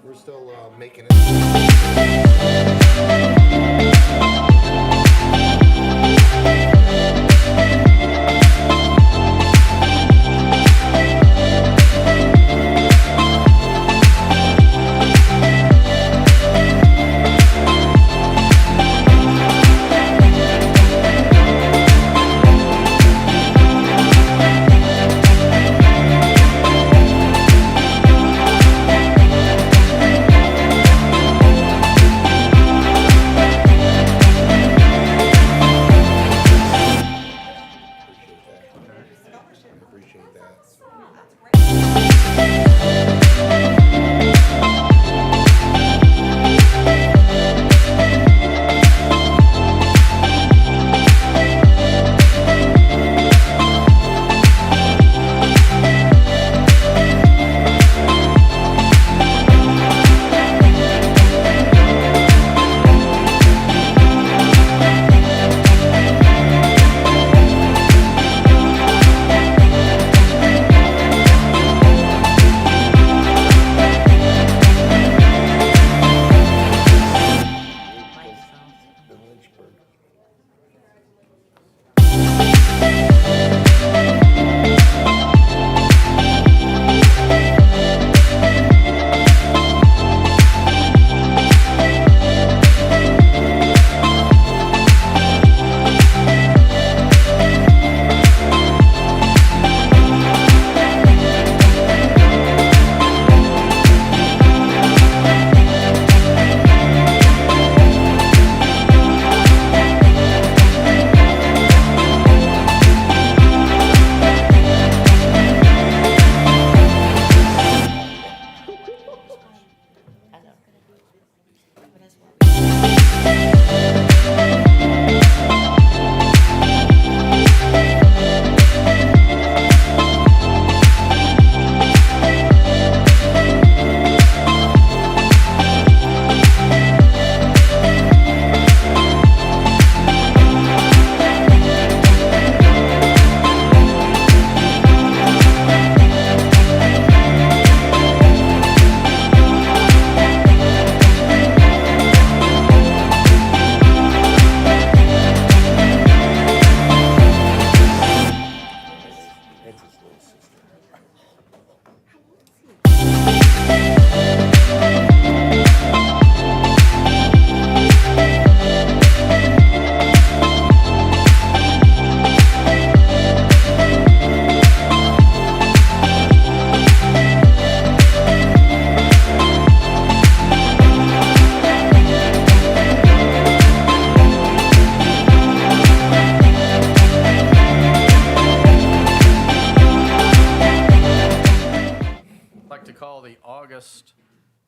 We're still making it. Appreciate that. The Lynchburg.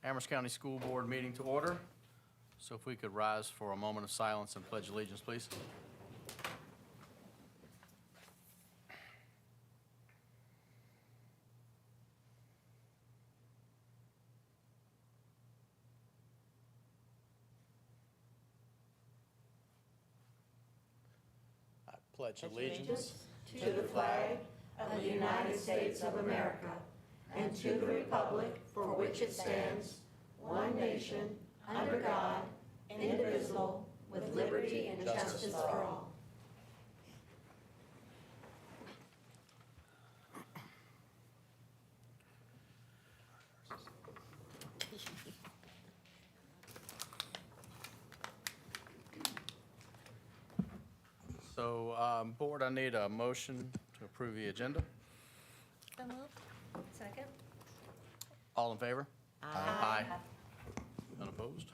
Amherst County School Board meeting to order. So if we could rise for a moment of silence and pledge allegiance, please. I pledge allegiance to the flag of the United States of America and to the republic for which it stands, one nation, under God, indivisible, with liberty and justice for all. So, Board, I need a motion to approve the agenda. So moved. Second. All in favor? Aye. None opposed?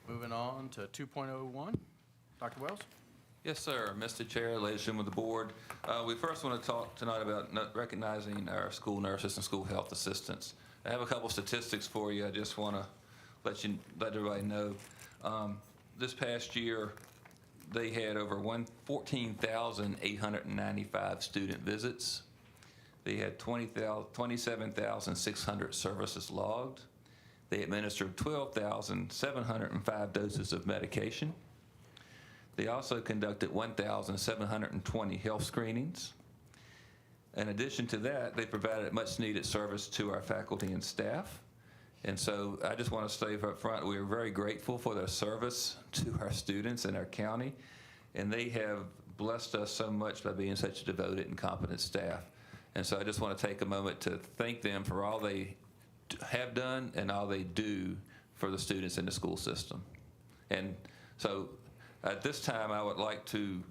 Moving on to 2.01. Dr. Wells? Yes, sir. Mr. Chair, ladies and gentlemen of the board, we first want to talk tonight about recognizing our school nurses and school health assistants. I have a couple statistics for you. I just want to let everybody know. This past year, they had over 14,895 student visits. They had 27,600 services logged. They administered 12,705 doses of medication. They also conducted 1,720 health screenings. In addition to that, they provided much-needed service to our faculty and staff. And so I just want to say up front, we are very grateful for their service to our students in our county, and they have blessed us so much by being such a devoted and competent staff. And so I just want to take a moment to thank them for all they have done and all they do for the students in the school system. And so at this time, I would like to,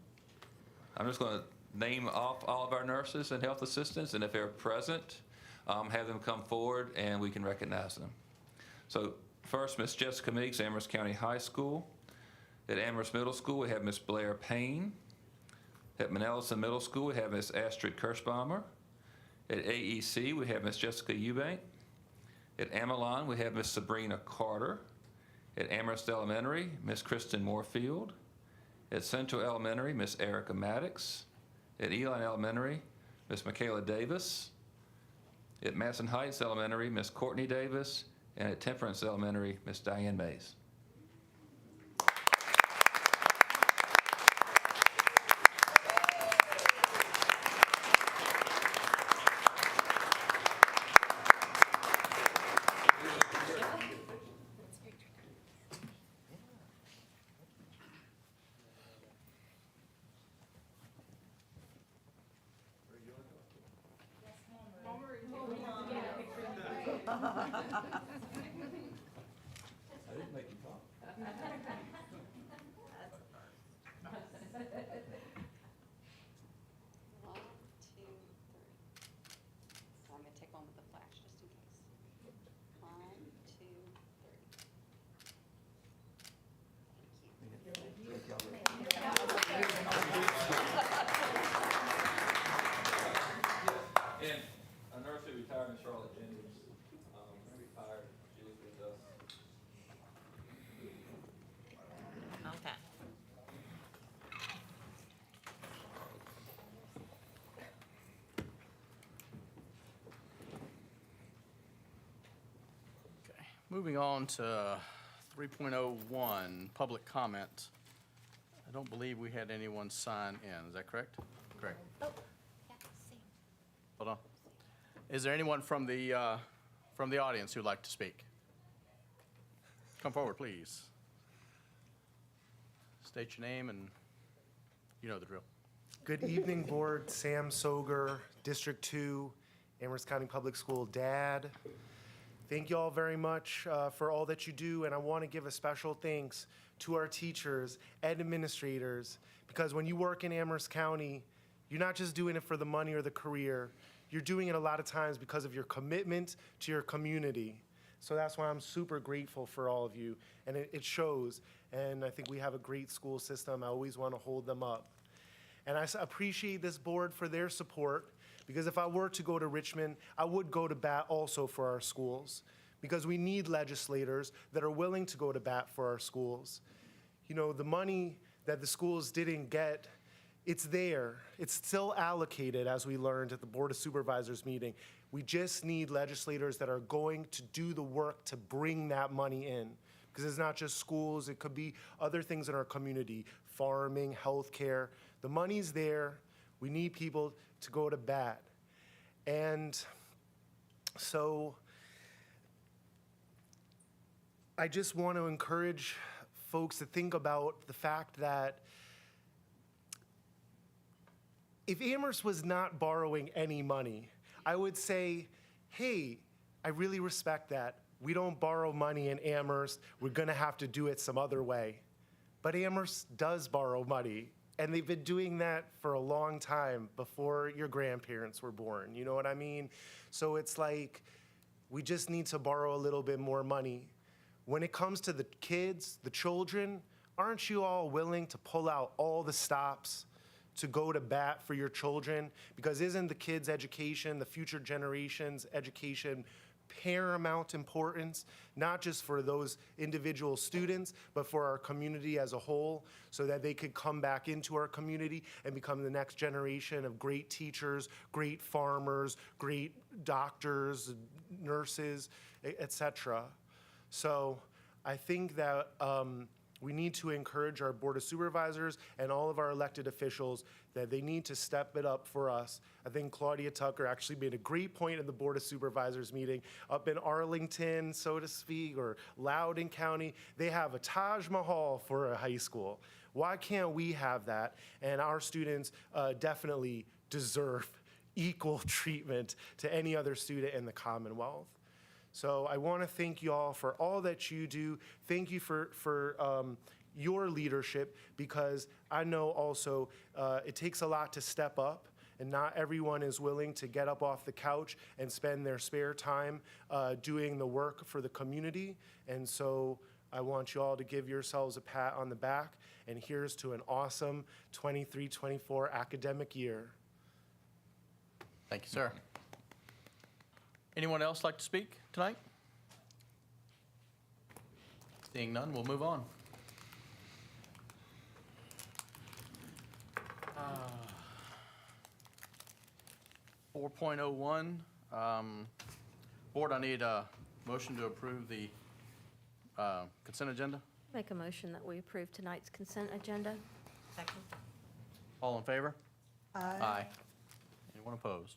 I'm just going to name off all of our nurses and health assistants, and if they're present, have them come forward and we can recognize them. So first, Miss Jessica Meeks, Amherst County High School. At Amherst Middle School, we have Miss Blair Payne. At Manellison Middle School, we have Miss Astrid Kirschbaumer. At AEC, we have Miss Jessica Eubank. At Amelon, we have Miss Sabrina Carter. At Amherst Elementary, Miss Kristen Moorfield. At Central Elementary, Miss Erica Maddox. At Elon Elementary, Miss Michaela Davis. At Madison Heights Elementary, Miss Courtney Davis. And at Temperance Elementary, Miss Diane Mays. I didn't make you talk. One, two, three. So I'm gonna take one with the flash, just in case. One, two, three. And a nurse who retired, Miss Charlotte Jennings, retired, she was with us. Okay. Okay, moving on to 3.01, public comment. I don't believe we had anyone sign in, is that correct? Correct. Oh, yeah, same. Hold on. Is there anyone from the audience who'd like to speak? Come forward, please. State your name and you know the drill. Good evening, Board. Sam Soger, District 2, Amherst County Public School dad. Thank you all very much for all that you do, and I want to give a special thanks to our teachers and administrators, because when you work in Amherst County, you're not just doing it for the money or the career. You're doing it a lot of times because of your commitment to your community. So that's why I'm super grateful for all of you, and it shows. And I think we have a great school system. I always want to hold them up. And I appreciate this board for their support, because if I were to go to Richmond, I would go to bat also for our schools, because we need legislators that are willing to go to bat for our schools. You know, the money that the schools didn't get, it's there. It's still allocated, as we learned at the Board of Supervisors meeting. We just need legislators that are going to do the work to bring that money in. Because it's not just schools, it could be other things in our community, farming, healthcare. The money's there. We need people to go to bat. And so I just want to encourage folks to think about the fact that if Amherst was not borrowing any money, I would say, hey, I really respect that. We don't borrow money in Amherst. We're going to have to do it some other way. But Amherst does borrow money, and they've been doing that for a long time before your grandparents were born. You know what I mean? So it's like we just need to borrow a little bit more money. When it comes to the kids, the children, aren't you all willing to pull out all the stops to go to bat for your children? Because isn't the kids' education, the future generations' education, paramount importance, not just for those individual students, but for our community as a whole, so that they could come back into our community and become the next generation of great teachers, great farmers, great doctors, nurses, etc. So I think that We need to encourage our Board of Supervisors and all of our elected officials that they need to step it up for us. I think Claudia Tucker actually made a great point in the Board of Supervisors meeting up in Arlington, so to speak, or Loudoun County. They have a Taj Mahal for a high school. Why can't we have that? And our students definitely deserve equal treatment to any other student in the Commonwealth. So I want to thank you all for all that you do. Thank you for your leadership, because I know also it takes a lot to step up, and not everyone is willing to get up off the couch and spend their spare time doing the work for the community. And so I want you all to give yourselves a pat on the back, and here's to an awesome 23-24 academic year. Thank you, sir. Anyone else like to speak tonight? Seeing none, we'll move on. 4.01, Board, I need a motion to approve the consent agenda. Make a motion that we approve tonight's consent agenda. Second. All in favor? Aye. Anyone opposed?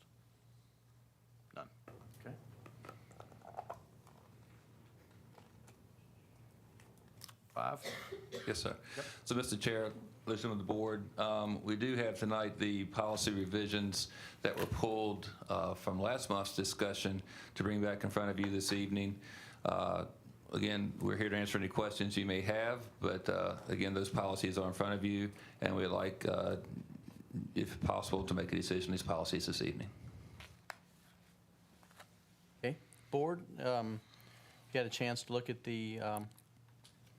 None. Okay. Five. Yes, sir. So, Mr. Chair, listen with the board. We do have tonight the policy revisions that were pulled from last month's discussion to bring back in front of you this evening. Again, we're here to answer any questions you may have, but again, those policies are in front of you, and we'd like, if possible, to make a decision on these policies this evening. Okay. Board, you had a chance to look at the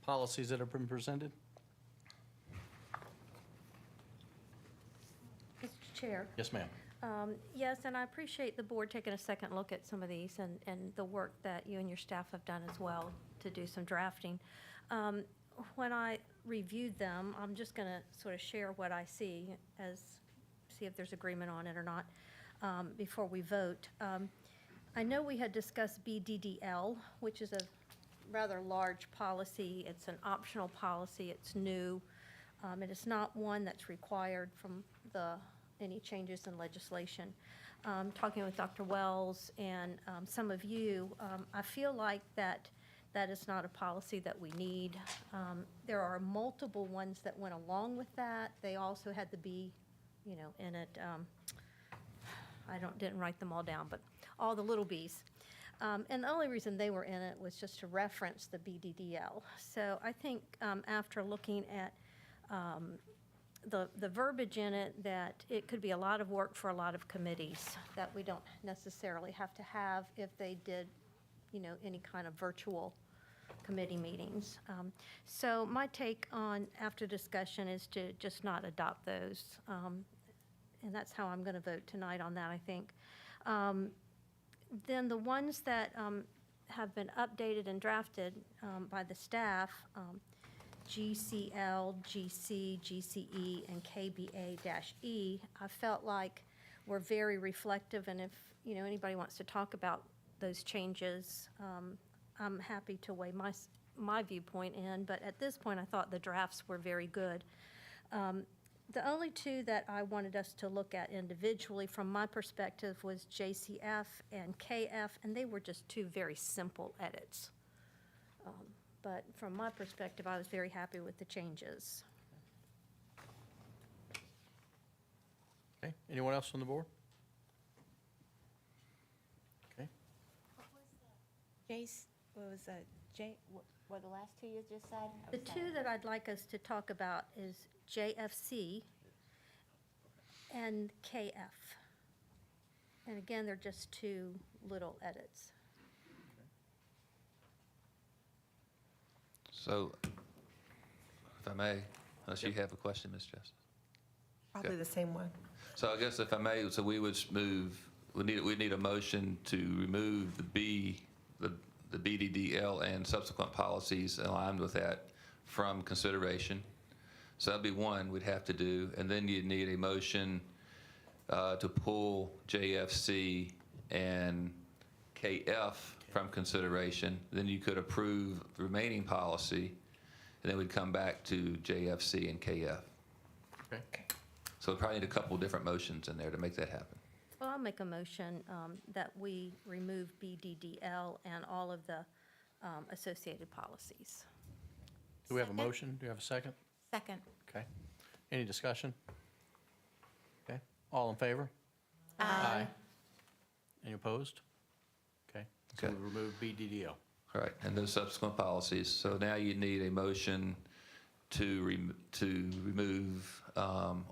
policies that have been presented? Mr. Chair. Yes, ma'am. Yes, and I appreciate the board taking a second look at some of these and the work that you and your staff have done as well to do some drafting. When I reviewed them, I'm just going to sort of share what I see if there's agreement on it or not before we vote. I know we had discussed BDDL, which is a rather large policy. It's an optional policy. It's new. It is not one that's required from any changes in legislation. Talking with Dr. Wells and some of you, I feel like that is not a policy that we need. There are multiple ones that went along with that. They also had the B, in it. Didn't write them all down, but all the little B's. And the only reason they were in it was just to reference the BDDL. So I think after looking at the verbiage in it, that it could be a lot of work for a lot of committees that we don't necessarily have to have if they did, any kind of virtual committee meetings. So my take on, after discussion, is to just not adopt those. And that's how I'm going to vote tonight on that, I think. Then the ones that have been updated and drafted by the staff, GCL, GC, GCE, and KBA-E, I felt like were very reflective, and if anybody wants to talk about those changes, I'm happy to weigh my viewpoint in, but at this point I thought the drafts were very good. The only two that I wanted us to look at individually from my perspective was JCF and KF, and they were just two very simple edits. But from my perspective, I was very happy with the changes. Okay. Anyone else on the board? Okay. What the last two you just said? The two that I'd like us to talk about is JFC and KF. And again, they're just two little edits. So, if I may, unless you have a question, Ms. Justice. Probably the same one. So I guess if I may, so we would move, we need a motion to remove the BDDL and subsequent policies aligned with that from consideration. So that'd be one we'd have to do. And then you'd need a motion to pull JFC and KF from consideration. Then you could approve the remaining policy. and then we'd come back to JFC and KF. Okay. So we probably need a couple different motions in there to make that happen. Well, I'll make a motion that we remove BDDL and all of the associated policies. Do we have a Second. motion? Do you have a second? Second. Okay. Any discussion? Okay. All in favor? Aye. Any opposed? Okay. So Okay. we remove BDDL. All right, and those subsequent policies. So now you need a motion to remove,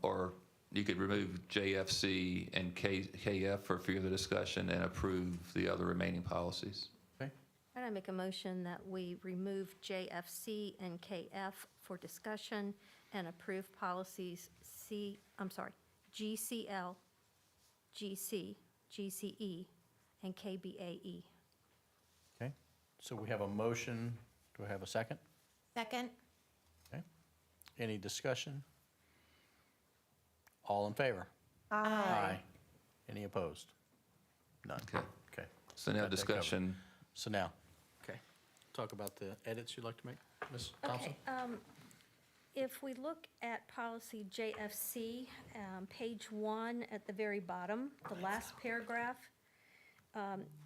or you could remove JFC and KF for further discussion and approve the other remaining policies. Okay. And I make a motion that we remove JFC and KF for discussion and approve policies GCL, GC, GCE, and KBAE. Okay. So we have a motion. Do I have a second? Second. Okay. Any discussion? All in favor? Any opposed? None. Okay. Okay. So now Got that covered. discussion, So now, okay, talk about the edits you'd like to make, Ms. Thompson? Okay, if we look at policy JFC, page 1 at the very bottom, the last paragraph,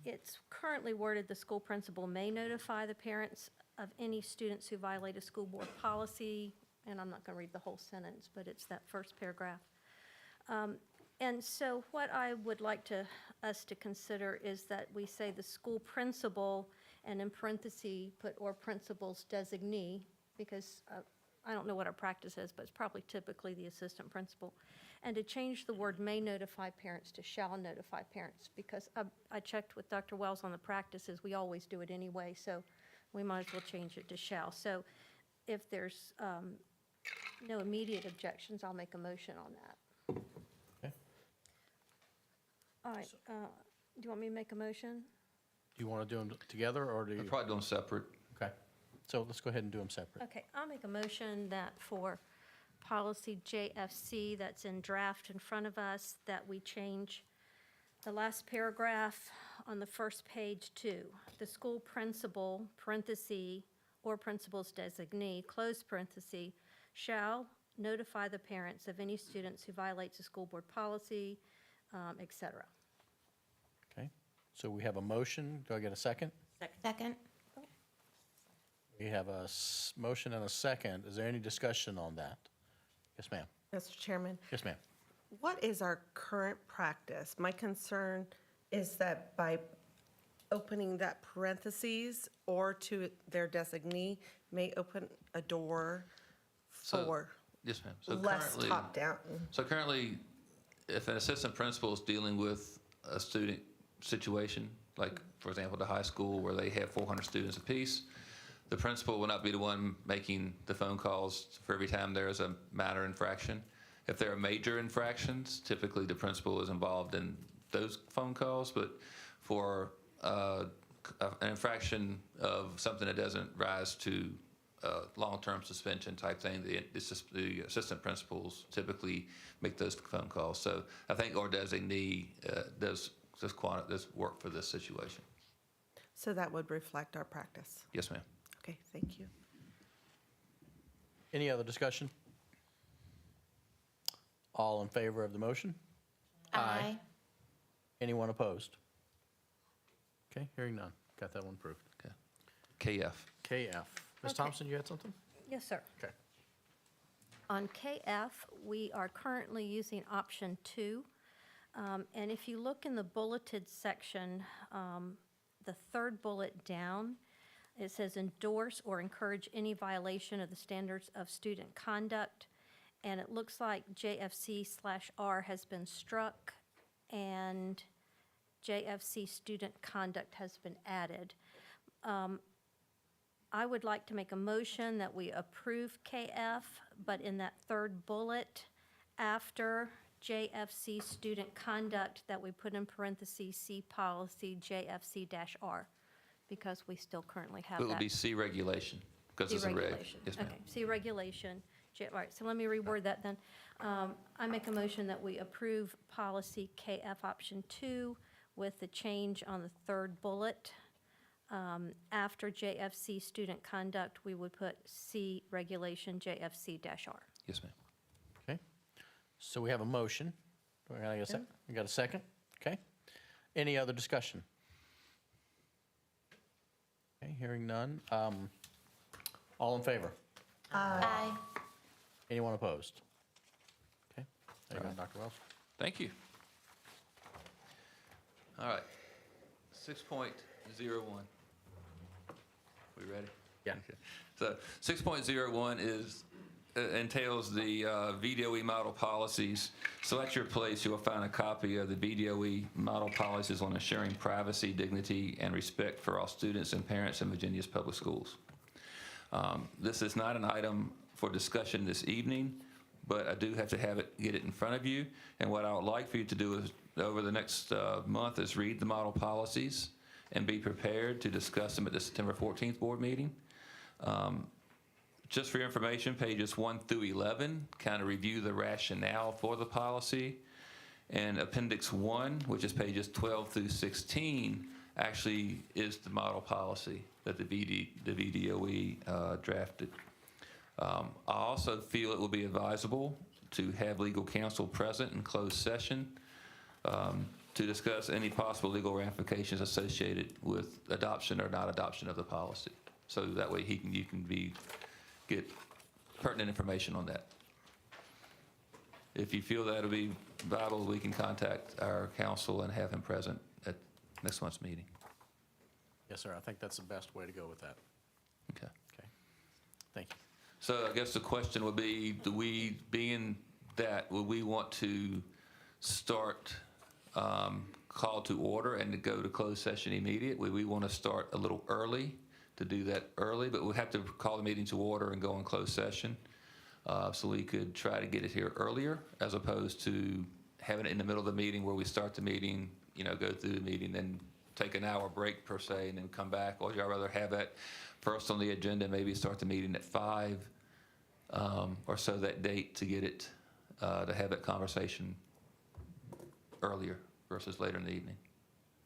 it's currently worded, the school principal may notify the parents of any students who violate a school board policy, and I'm not going to read the whole sentence, but it's that first paragraph. And so what I would like us to consider is that we say the school principal, and in parentheses, put or principal's designee, because I don't know what our practice is, but it's probably typically the assistant principal. And to change the word may notify parents to shall notify parents, because I checked with Dr. Wells on the practices, we always do it anyway, so we might as well change it to shall. So if there's no immediate objections, I'll make a motion on that. Okay. All right, do you want me to make a motion? Do you want to do them together, or do we're you? probably doing separate. Okay, so let's go ahead and do them separate. Okay, I'll make a motion that for policy JFC that's in draft in front of us, that we change the last paragraph on the first page to the school principal, parenthesis, or principal's designee, close parenthesis, shall notify the parents of any students who violates a school board policy, et cetera. Okay, so we have a motion. Do I get a second? Second. We have a motion and a second. Is there any discussion on that? Yes, ma'am. Mr. Chairman, Yes, ma'am. what is our current practice? My concern is that by opening that parentheses or to their designee may open a door So- for Yes, ma'am. So less currently, top-down. so currently, if an assistant principal is dealing with a student situation, like, for example, the high school where they have 400 students apiece, the principal will not be the one making the phone calls for every time there is a minor infraction. If there are major infractions, typically the principal is involved in those phone calls, but for an infraction of something that doesn't rise to long-term suspension type thing, the assistant principals typically make those phone calls. So I think our designee does work for this situation. So that would reflect our practice. Yes, ma'am. Okay, thank you. Any other discussion? All in favor of the motion? Aye. Anyone opposed? Okay, hearing none. Got that one approved. Okay. KF. KF. Ms. Okay. Thompson, you had something? Yes, sir. Okay. On KF, we are currently using option 2. And if you look in the bulleted section, the third bullet down, it says endorse or encourage any violation of the standards of student conduct. And it looks like JFC/R has been struck and JFC student conduct has been added. I would like to make a motion that we approve KF, but in that third bullet, after JFC student conduct, that we put in parentheses, see policy JFC-R, because we still currently have It that. would be C regulation, because it's a reg. Deregulation. Yes, ma'am. Okay, see regulation. All right, so let me reword that then. I make a motion that we approve policy KF option 2 with the change on the third bullet After JFC student conduct, we would put C regulation JFC-R. Yes, ma'am. Okay, so we have a motion. Do I get a second? You got a second? Okay. Any other discussion? Okay, hearing none. All in favor? Aye. Anyone opposed? Okay, there you go, Dr. Wells. Thank you. All right, 6.01. We ready? Yeah. Okay. So 6.01 is, entails the VDOE model policies. So at your place, you'll find a copy of the VDOE model policies on ensuring privacy, dignity, and respect for all students and parents in Virginia's public schools. This is not an item for discussion this evening, but I do have to get it in front of you. And what I would like for you to do is, over the next month, is read the model policies and be prepared to discuss them at the September 14th board meeting. Just for your information, pages 1 through 11 kind of review the rationale for the policy. And Appendix 1, which is pages 12 through 16, actually is the model policy that the VDOE drafted. I also feel it will be advisable to have legal counsel present in closed session to discuss any possible legal ramifications associated with adoption or not adoption of the policy. So that way you can get pertinent information on that. If you feel that'll be viable, we can contact our counsel and have him present at next month's meeting. Yes, sir, I think that's the best way to go with that. Okay. Okay, thank you. So I guess the question would be, being that, would we want to start call to order and to go to closed session immediate? Would we want to start a little early, to do that early, but we have to call the meeting to order and go in closed session? So we could try to get it here earlier, as opposed to having it in the middle of the meeting where we start the meeting, go through the meeting, then take an hour break per se, and then come back. Or would y'all rather have that first on the agenda, maybe start the meeting at 5 or so that date to get it, to have that conversation earlier versus later in the evening?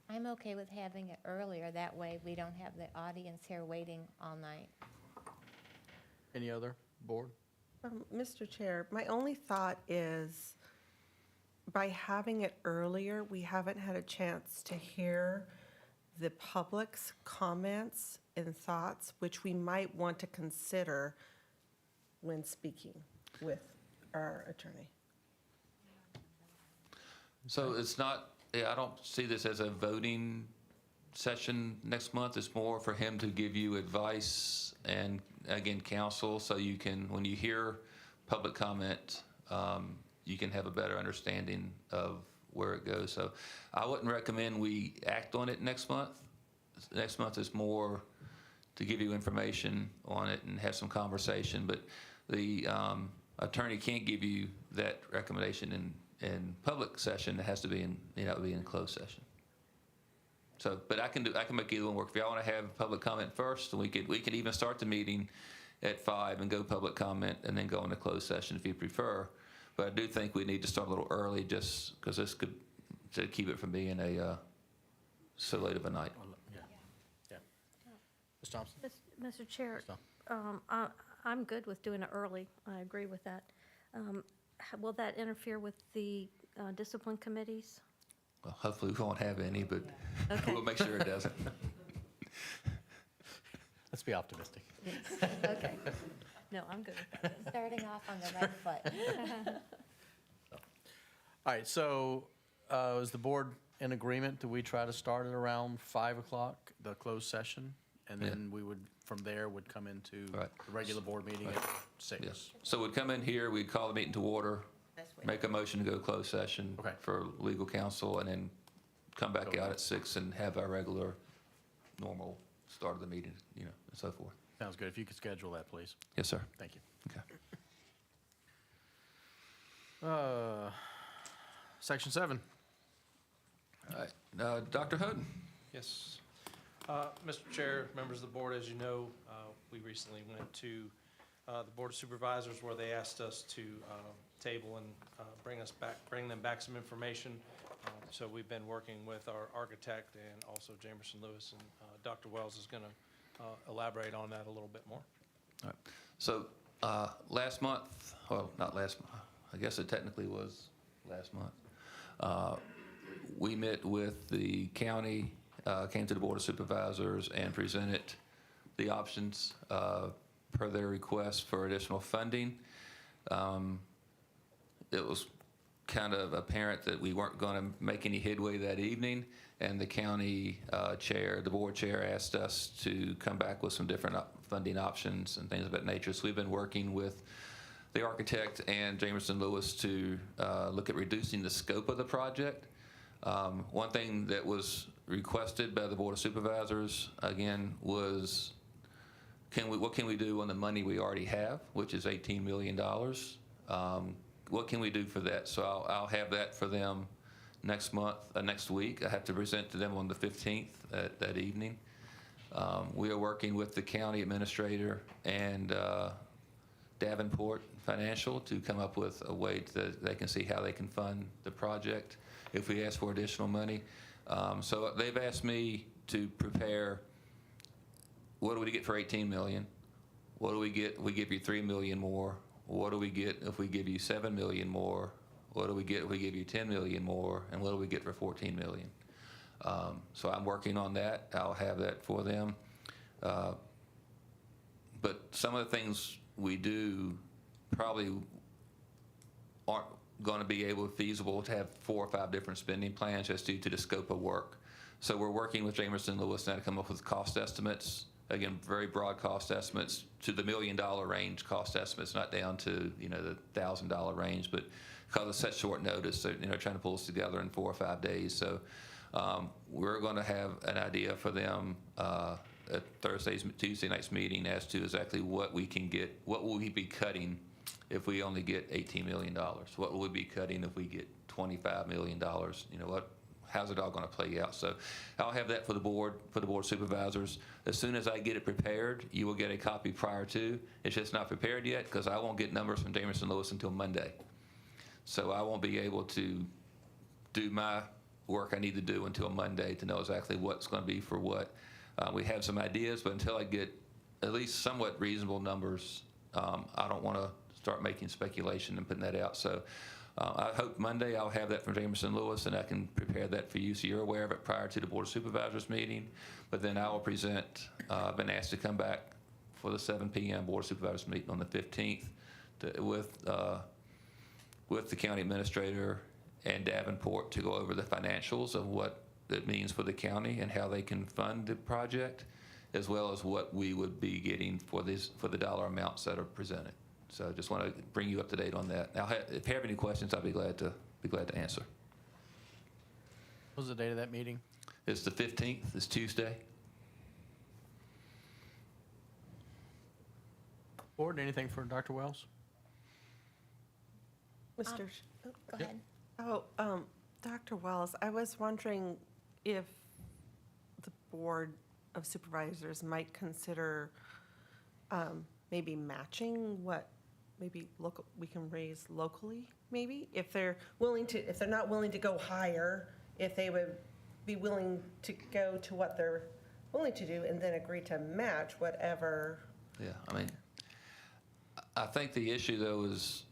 I'm okay with having it earlier. That way we don't have the audience here waiting all night. Any other board? Mr. Chair, my only thought is, by having it earlier, we haven't had a chance to hear the public's comments and thoughts, which we might want to consider when speaking with our attorney. So it's not, I don't see this as a voting session next month. It's more for him to give you advice and, again, counsel, so you can, when you hear public comment, you can have a better understanding of where it goes. So I wouldn't recommend we act on it next month. Next month is more to give you information on it and have some conversation, but the attorney can't give you that recommendation in public session. It has to be in, be in closed session. So, but I can make either one work. If y'all want to have public comment first, we could even start the meeting at 5 and go public comment and then go into closed session if you prefer. But I do think we need to start a little early, just because this could, to keep it from being so late of a night. Yeah. Ms. Thompson? Mr. Chair, So- I'm good with doing it early. I agree with that. Will that interfere with the discipline committees? Well, hopefully we won't have any, but Okay. we'll make sure it doesn't. Let's be optimistic. Okay. No, I'm good with that. Starting off on the right foot. All right, so is the board in agreement? Do we try to start it around 5 o'clock, the closed session? And then we would, from there, would come into Right. the regular board meeting at 6? Yes. So we'd come in here, we'd call the meeting to order, make a motion to go closed session Okay. for legal counsel, and then come back Go out back. at 6 and have our regular, normal start of the meeting, and so forth. Sounds good. If you could schedule that, please. Yes, sir. Thank you. Okay. Section 7. All right. Dr. Hoden? Yes. Mr. Chair, members of the board, as you know, we recently went to the Board of Supervisors where they asked us to table and bring them back some information So we've been working with our architect and also Jamerson Lewis, and Dr. Wells is going to elaborate on that a little bit more. All right. So last month, well, not last month, I guess it technically was last month, we met with the county, came to the Board of Supervisors and presented the options per their request for additional funding. It was kind of apparent that we weren't going to make any headway that evening, and the county chair, the board chair, asked us to come back with some different funding options and things of that nature. So we've been working with the architect and Jamerson Lewis to look at reducing the scope of the project. One thing that was requested by the Board of Supervisors, again, was what can we do on the money we already have, which is $18 million? What can we do for that? So I'll have that for them next week. I have to present to them on the 15th that evening. We are working with the county administrator and Davenport Financial to come up with a way that they can see how they can fund the project if we ask for additional money. So they've asked me to prepare, what do we get for $18 million? What do we get? We give you $3 million more. What do we get if we give you $7 million more? What do we get if we give you $10 million more? And what do we get for $14 million? So I'm working on that. I'll have that for them. But some of the things we do probably aren't going to be feasible to have 4 or 5 different spending plans just due to the scope of work. So we're working with Jamerson Lewis now to come up with cost estimates. Again, very broad cost estimates to the $1 million range cost estimates, not down to the $1,000 range, but because of such short notice, they're trying to pull us together in 4 or 5 days. So we're going to have an idea for them at Tuesday night's meeting as to exactly what we can get, what will we be cutting if we only get $18 million? What will we be cutting if we get $25 million? How's it all going to play out? So I'll have that for the board of supervisors. As soon as I get it prepared, you will get a copy prior to. It's just not prepared yet because I won't get numbers from Jamerson Lewis until Monday. So I won't be able to do my work I need to do until Monday to know exactly what's going to be for what. We have some ideas, but until I get at least somewhat reasonable numbers, I don't want to start making speculation and putting that out. So I hope Monday I'll have that from Jamerson Lewis, and I can prepare that for you so you're aware of it prior to the Board of Supervisors meeting. But then I will present, I've been asked to come back for the 7 p.m. Board of Supervisors meeting on the 15th with the county administrator and Davenport to go over the financials of what it means for the county and how they can fund the project, as well as what we would be getting for the dollar amounts that are presented. So I just want to bring you up to date on that. Now, if you have any questions, I'll be glad to answer. What was the date of that meeting? It's the 15th. It's Tuesday. Board, anything for Dr. Wells? Mr. Go ahead. Dr. Wells, I was wondering if the Board of Supervisors might consider maybe matching what we can raise locally, maybe? If they're not willing to go higher, if they would be willing to go to what they're willing to do and then agree to match whatever. Yeah, I think the issue, though, is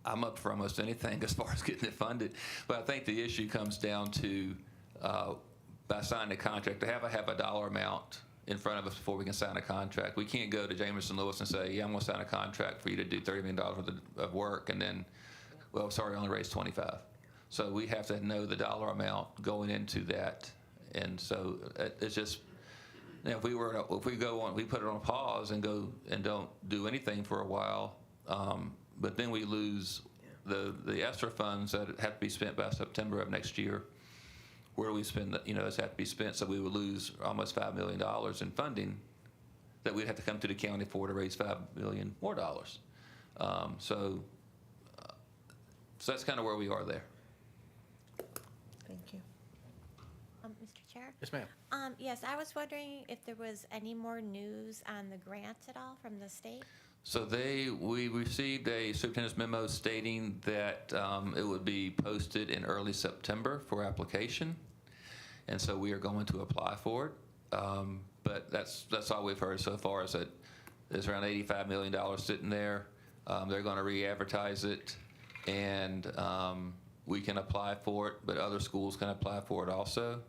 I'm up for almost anything as far as getting it funded, but I think the issue comes down to by signing a contract, to have a dollar amount in front of us before we can sign a contract. We can't go to Jamerson Lewis and say, yeah, I'm going to sign a contract for you to do $30 million worth of work, and then, well, sorry, I only raised 25. So we have to know the dollar amount going into that. And so it's just, if we put it on pause and don't do anything for a while, but then we lose the ESSER funds that have to be spent by September of next year. Where do we spend that? It's have to be spent, so we would lose almost $5 million in funding that we'd have to come to the county for to raise $5 million more dollars. So that's kind of where we are there. Thank you. Mr. Chair? Yes, ma'am. Yes, I was wondering if there was any more news on the grant at all from the state? So we received a superintendent's memo stating that it would be posted in early September for application. And so we are going to apply for it. But that's all we've heard so far, is that there's around $85 million sitting there. They're going to re-advertise it, and we can apply for it, but other schools can apply for it also.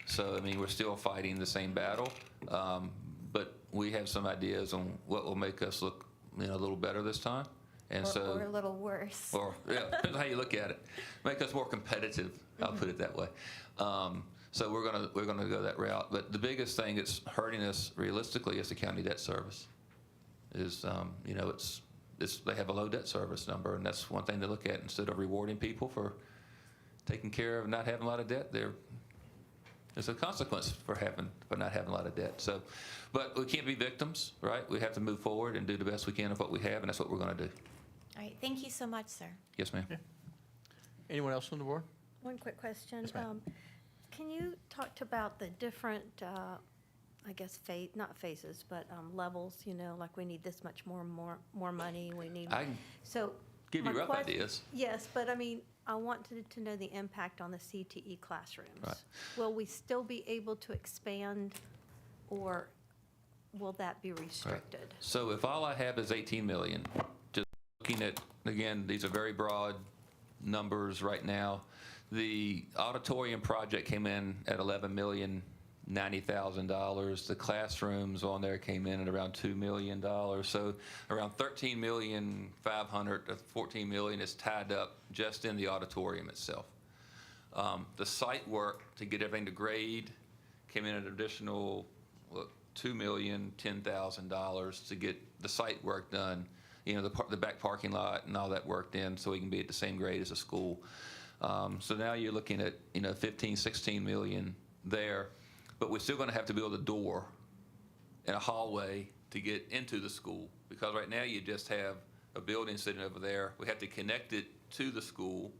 So, I mean, we're still fighting the same battle, but we have some ideas on what will make us look, a little better this time. And Or a little worse. or, yeah, depends on how you look at it. Make us more competitive, I'll put it that way. So we're gonna go that route. But the biggest thing that's hurting us realistically is the county debt service. Is, they have a low debt service number, and that's one thing to look at. Instead of rewarding people for taking care of not having a lot of debt, there's a consequence for not having a lot of debt. So, but we can't be victims, right? We have to move forward and do the best we can of what we have, and that's what we're gonna do. All right, thank you so much, sir. Yes, ma'am. Anyone else on the board? One quick question. Yes, ma'am. Can you talk about the different, I guess, not phases, but levels, like we need this much more money, we need. I can So. give you my rough quest- ideas. Yes, but I mean, I wanted to know the impact on the CTE classrooms. Right. Will we still be able to expand, or will that be restricted? So if all I have is 18 million, just looking at, again, these are very broad numbers right now. The auditorium project came in at $11,090,000. The classrooms on there came in at around $2 million. So around $13,500,000 to $14 million is tied up just in the auditorium itself. The site work to get everything to grade came in at an additional $2,010,000 to get the site work done. The back parking lot and all that worked in so we can be at the same grade as a school. So now you're looking at 15, 16 million there, but we're still going to have to build a door and a hallway to get into the school, because right now you just have a building sitting over there. We have to connect it to the school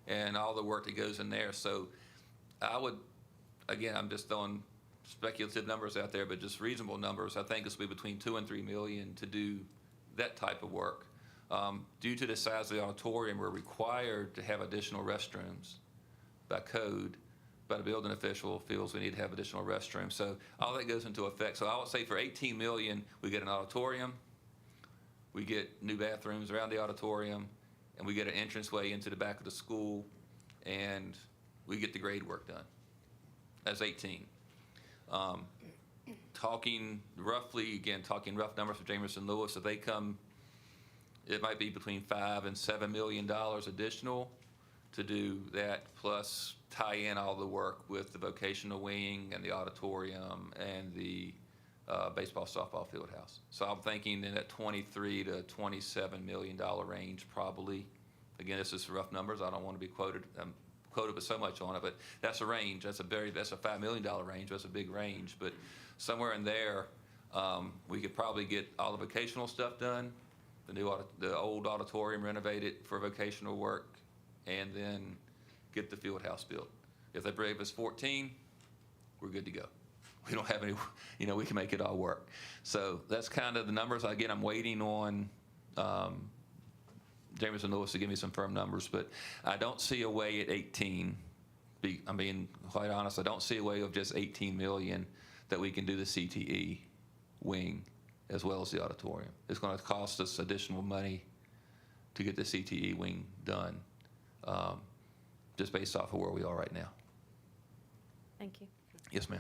and all the work that goes in there. So I would, again, I'm just throwing speculative numbers out there, but just reasonable numbers. I think this will be between 2 and 3 million to do that type of work. Due to the size of the auditorium, we're required to have additional restrooms by code, but a building official feels we need to have additional restrooms. So all that goes into effect. So I would say for 18 million, we get an auditorium, we get new bathrooms around the auditorium, and we get an entranceway into the back of the school, and we get the grade work done. That's 18. Talking rough numbers for Jamerson Lewis, if they come, it might be between $5 and $7 million additional to do that, plus tie in all the work with the vocational wing and the auditorium and the baseball, softball field house. So I'm thinking in that $23 to $27 million range, probably. Again, this is rough numbers. I don't want to be quoted with so much on it, but that's a range. That's a $5 million range. That's a big range, but somewhere in there, we could probably get all the vocational stuff done, the old auditorium renovated for vocational work, and then get the field house built. If they brave us 14, we're good to go. We don't have any, we can make it all work. So that's kind of the numbers. Again, I'm waiting on Jamerson Lewis to give me some firm numbers, but I don't see a way at 18. I'm being quite honest, I don't see a way of just 18 million that we can do the CTE wing as well as the auditorium. It's going to cost us additional money to get the CTE wing done, just based off of where we are right now. Thank you. Yes, ma'am.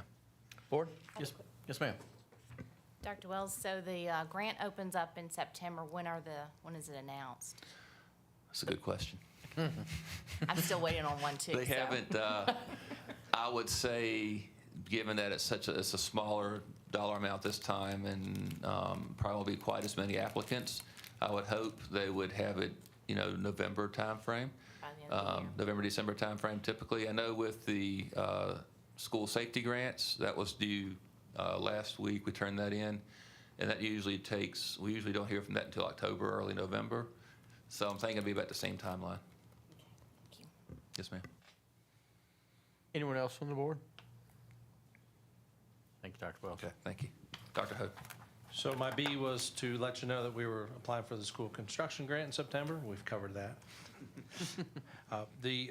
Board? Yes, ma'am. Dr. Wells, so the grant opens up in September. When is it announced? That's a good question. I'm still waiting on one too. They so. haven't, I would say, given that it's a smaller dollar amount this time and probably won't be quite as many applicants, I would hope they would have it, November timeframe. By the end of the year. November, December timeframe typically. I know with the school safety grants, that was due last week. We turned that in, and that we usually don't hear from that until October, early November. So I'm thinking it'll be about the same timeline. Thank you. Yes, ma'am. Anyone else on the board? Thank you, Dr. Wells. Okay, thank you. Dr. Ho. So my B was to let you know that we were applying for the school construction grant in September. We've covered that. The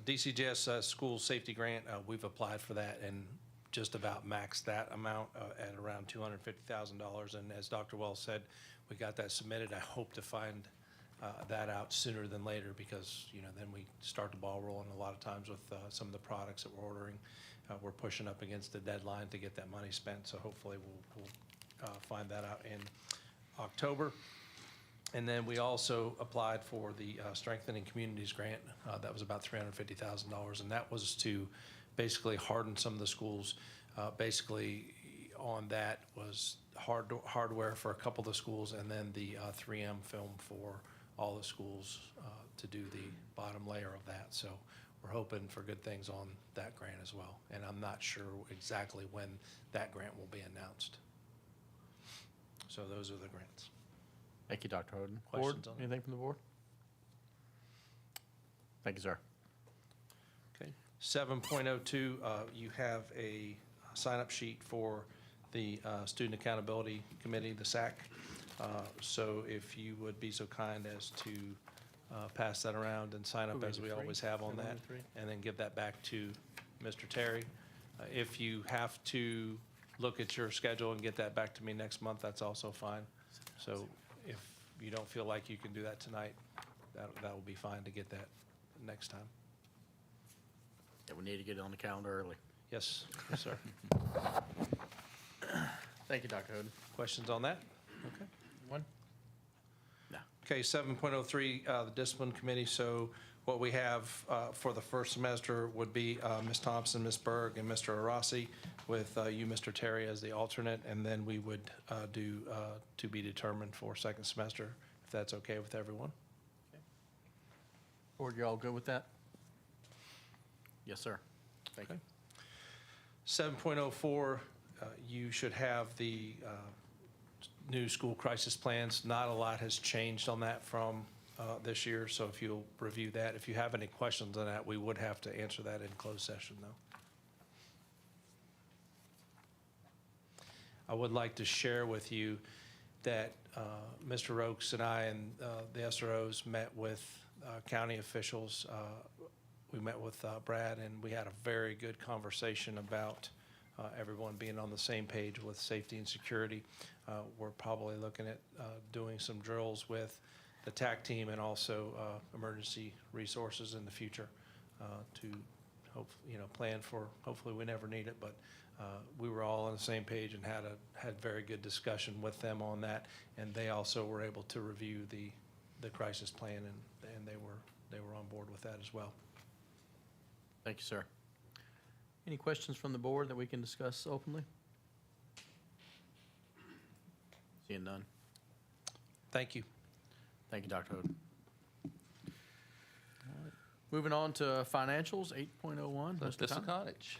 DCGS school safety grant, we've applied for that and just about maxed that amount at around $250,000. And as Dr. Wells said, we got that submitted. I hope to find that out sooner than later because, then we start the ball rolling a lot of times with some of the products that we're ordering. We're pushing up against the deadline to get that money spent, so hopefully we'll find that out in October. And then we also applied for the Strengthening Communities Grant. That was about $350,000, and that was to basically harden some of the schools. Basically, on that was hardware for a couple of the schools, and then the 3M film for all the schools to do the bottom layer of that. So we're hoping for good things on that grant as well. And I'm not sure exactly when that grant will be announced. So those are the grants. Thank you, Dr. Hoden. Questions Board, on that? anything from the board? Thank you, sir. Okay. 7.02, you have a sign-up sheet for the Student Accountability Committee, the SAC. So if you would be so kind as to pass that around and sign up as we always have on that, and then give that back to Mr. Terry. If you have to look at your schedule and get that back to me next month, that's also fine. So if you don't feel like you can do that tonight, that will be fine to get that next time. Yeah, we need to get it on the calendar early. Yes, yes, sir. Thank you, Dr. Hoden. Questions on that? Okay. One? No. Okay, 7.03, the Discipline Committee. So what we have for the first semester would be Ms. Thompson, Ms. Berg, and Mr. Arasi, with you, Mr. Terry, as the alternate, and then we would do to be determined for second semester, if that's okay with everyone. Board, you all good with that? Yes, sir. Thank you. 7.04, you should have the new school crisis plans. Not a lot has changed on that from this year, so if you'll review that. If you have any questions on that, we would have to answer that in closed session, though. I would like to share with you that Mr. Oakes and I and the SROs met with county officials. We met with Brad, and we had a very good conversation about everyone being on the same page with safety and security. We're probably looking at doing some drills with the TAC team and also emergency resources in the future to plan for, hopefully we never need it, but we were all on the same page and had very good discussion with them on that, and they also were able to review the crisis plan, and they were on board with that as well. Thank you, sir. Any questions from the board that we can discuss openly? Seeing none. Thank you. Thank you, Dr. Hoden. Moving on to financials, 8.01. Mr. Cottage.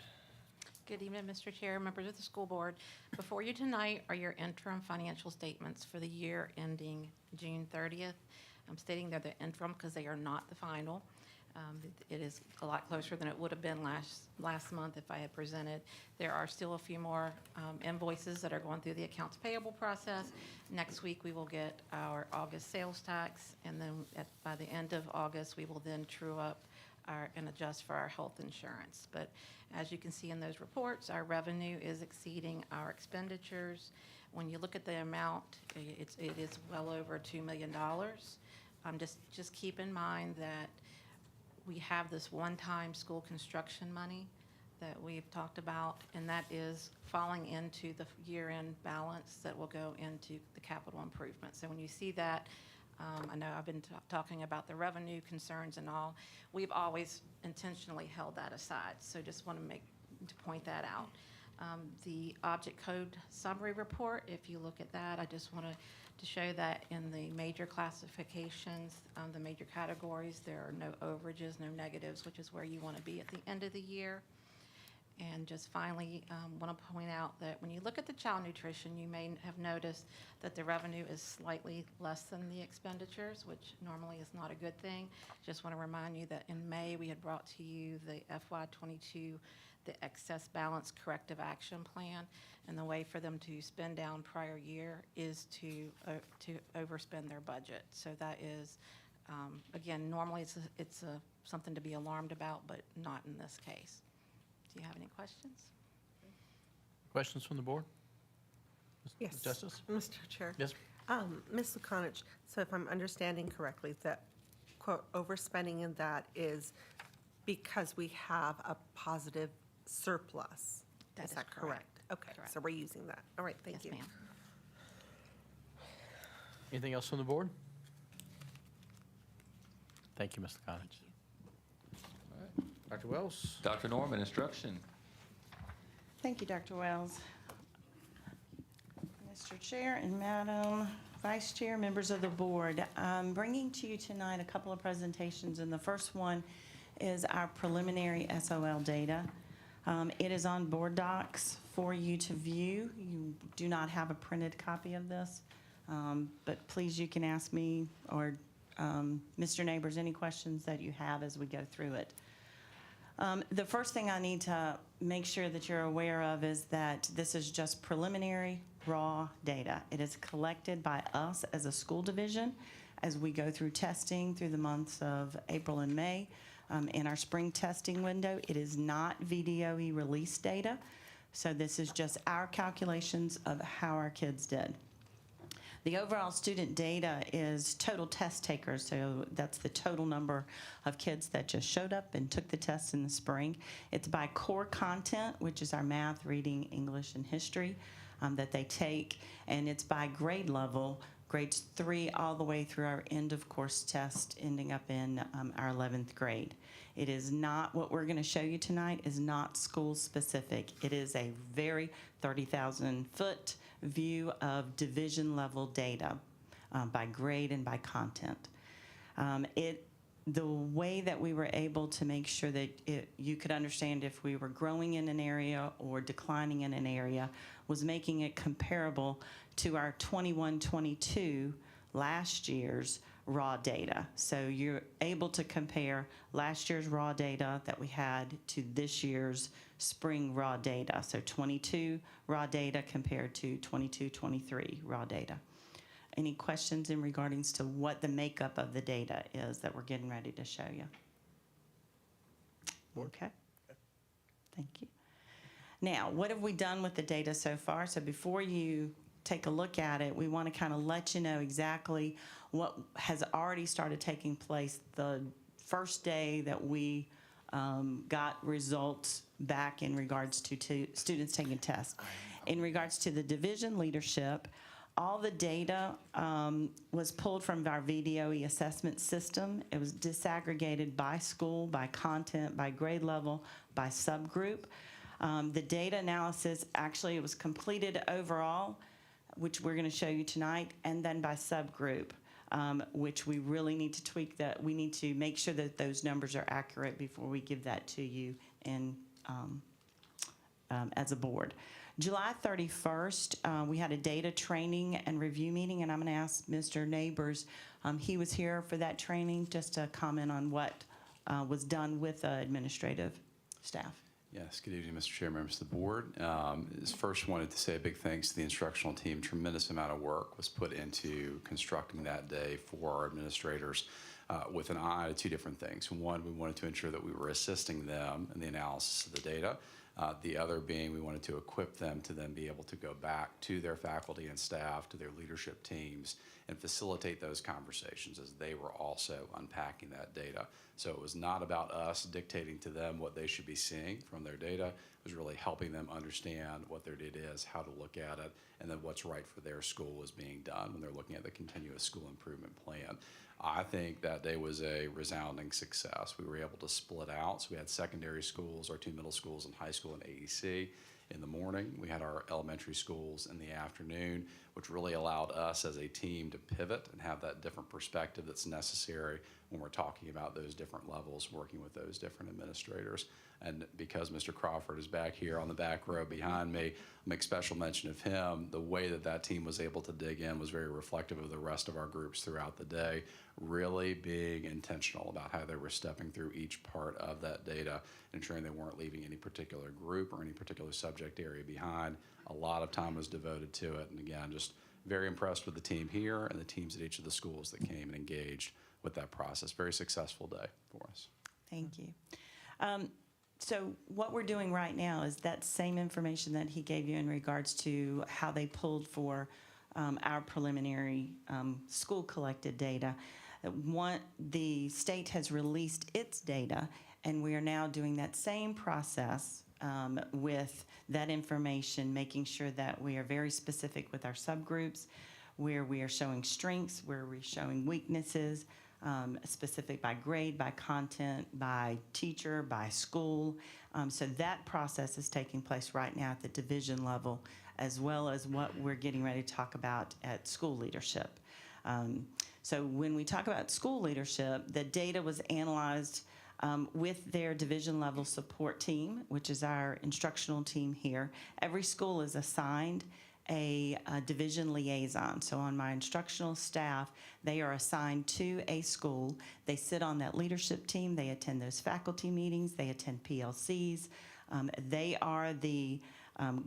Good evening, Mr. Chair, members of the school board. Before you tonight are your interim financial statements for the year ending June 30th. I'm stating they're the interim because they are not the final. It is a lot closer than it would have been last month if I had presented. There are still a few more invoices that are going through the accounts payable process. Next week, we will get our August sales tax, and then by the end of August, we will then true up and adjust for our health insurance. But as you can see in those reports, our revenue is exceeding our expenditures. When you look at the amount, it is well over $2 million. Just keep in mind that we have this one-time school construction money that we've talked about, and that is falling into the year-end balance that will go into the capital improvement. So when you see that, I know I've been talking about the revenue concerns and all. We've always intentionally held that aside, so just want to point that out. The object code summary report, if you look at that, I just want to show that in the major classifications, the major categories, there are no overages, no negatives, which is where you want to be at the end of the year. And just finally, want to point out that when you look at the child nutrition, you may have noticed that the revenue is slightly less than the expenditures, which normally is not a good thing. Just want to remind you that in May, we had brought to you the FY22 the excess balance corrective action plan. And the way for them to spend down prior year is to overspend their budget. So that is, again, normally it's something to be alarmed about, but not in this case. Do you have any questions? Questions from the board? Yes. Justice? Mr. Chair. Yes. Ms. Lukanich, so if I'm understanding correctly, that quote, overspending in that is because we have a positive surplus? That Is is that correct. correct? Okay, Correct. so we're using that. All right, thank Yes, you. ma'am. Anything else from the board? Thank you, Mr. Connage. Dr. Wells? Dr. Norman, instruction. Thank you, Dr. Wells. Mr. Chair and Madam Vice Chair, members of the board, I'm bringing to you tonight a couple of presentations, and the first one is our preliminary SOL data. It is on board docs for you to view. You do not have a printed copy of this, but please, you can ask me or Mr. Neighbors any questions that you have as we go through it. The first thing I need to make sure that you're aware of is that this is just preliminary, raw data. It is collected by us as a school division as we go through testing through the months of April and May. In our spring testing window, it is not VDOE release data, so this is just our calculations of how our kids did. The overall student data is total test takers, so that's the total number of kids that just showed up and took the test in the spring. It's by core content, which is our math, reading, English, and history that they take, and it's by grade level, grades 3 all the way through our end of course test, ending up in our 11th grade. It is not, what we're going to show you tonight is not school specific. It is a very 30,000 foot view of division level data by grade and by content. The way that we were able to make sure that you could understand if we were growing in an area or declining in an area was making it comparable to our 21-22 last year's raw data. So you're able to compare last year's raw data that we had to this year's spring raw data. So 22 raw data compared to 22-23 raw data. Any questions in regards to what the makeup of the data is that we're getting ready to show you? Okay. Thank you. Now, what have we done with the data so far? So before you take a look at it, we want to kind of let you know exactly what has already started taking place the first day that we got results back in regards to students taking tests. In regards to the division leadership, all the data was pulled from our VDOE assessment system. It was disaggregated by school, by content, by grade level, by subgroup. The data analysis, actually, it was completed overall, which we're going to show you tonight, and then by subgroup, which we really need to tweak that. We need to make sure that those numbers are accurate before we give that to you in, as a board. July 31st, we had a data training and review meeting, and I'm going to ask Mr. Neighbors, he was here for that training, just to comment on what was done with the administrative staff. Yes, good evening, Mr. Chair, members of the board. First, wanted to say a big thanks to the instructional team. Tremendous amount of work was put into constructing that day for our administrators with an eye to two different things. One, we wanted to ensure that we were assisting them in the analysis of the data. The other being we wanted to equip them to then be able to go back to their faculty and staff, to their leadership teams, and facilitate those conversations as they were also unpacking that data. So it was not about us dictating to them what they should be seeing from their data. It was really helping them understand what their data is, how to look at it, and then what's right for their school is being done when they're looking at the continuous school improvement plan. I think that day was a resounding success. We were able to split out. So we had secondary schools, our 2 middle schools and high school and AEC, in the morning. We had our elementary schools in the afternoon, which really allowed us as a team to pivot and have that different perspective that's necessary when we're talking about those different levels, working with those different administrators. And because Mr. Crawford is back here on the back row behind me, I'll make special mention of him. The way that that team was able to dig in was very reflective of the rest of our groups throughout the day, really being intentional about how they were stepping through each part of that data, ensuring they weren't leaving any particular group or any particular subject area behind. A lot of time was devoted to it. And again, just very impressed with the team here and the teams at each of the schools that came and engaged with that process. Very successful day for us. Thank you. So what we're doing right now is that same information that he gave you in regards to how they pulled for our preliminary school collected data. The state has released its data, and we are now doing that same process with that information, making sure that we are very specific with our subgroups, where we are showing strengths, where we're showing weaknesses, specific by grade, by content, by teacher, by school. So that process is taking place right now at the division level, as well as what we're getting ready to talk about at school leadership. So when we talk about school leadership, the data was analyzed with their division level support team, which is our instructional team here. Every school is assigned a division liaison. So on my instructional staff, they are assigned to a school. They sit on that leadership team. They attend those faculty meetings. They attend PLCs. They are the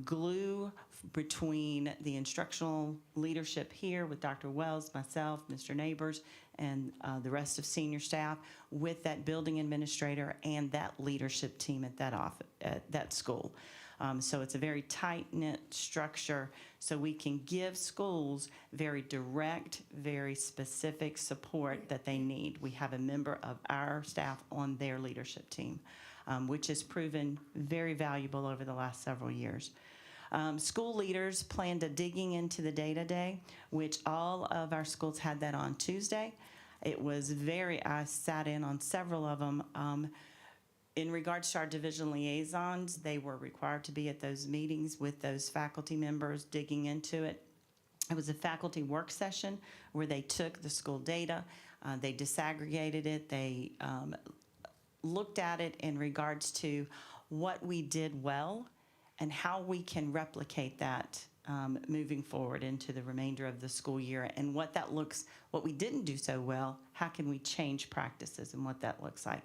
glue between the instructional leadership here with Dr. Wells, myself, Mr. Neighbors, and the rest of senior staff with that building administrator and that leadership team at that school. So it's a very tight-knit structure so we can give schools very direct, very specific support that they need. We have a member of our staff on their leadership team, which has proven very valuable over the last several years. School leaders planned a digging into the data day, which all of our schools had that on Tuesday. It was I sat in on several of them. In regards to our division liaisons, they were required to be at those meetings with those faculty members digging into it. It was a faculty work session where they took the school data, they disaggregated it, they looked at it in regards to what we did well and how we can replicate that moving forward into the remainder of the school year, and what we didn't do so well, how can we change practices and what that looks like.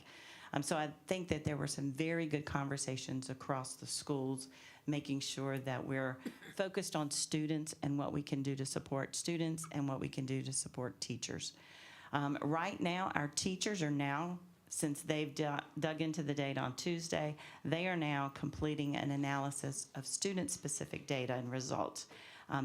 So I think that there were some very good conversations across the schools, making sure that we're focused on students and what we can do to support students and what we can do to support teachers. Right now, our teachers are now, since they've dug into the data on Tuesday, they are now completing an analysis of student-specific data and results.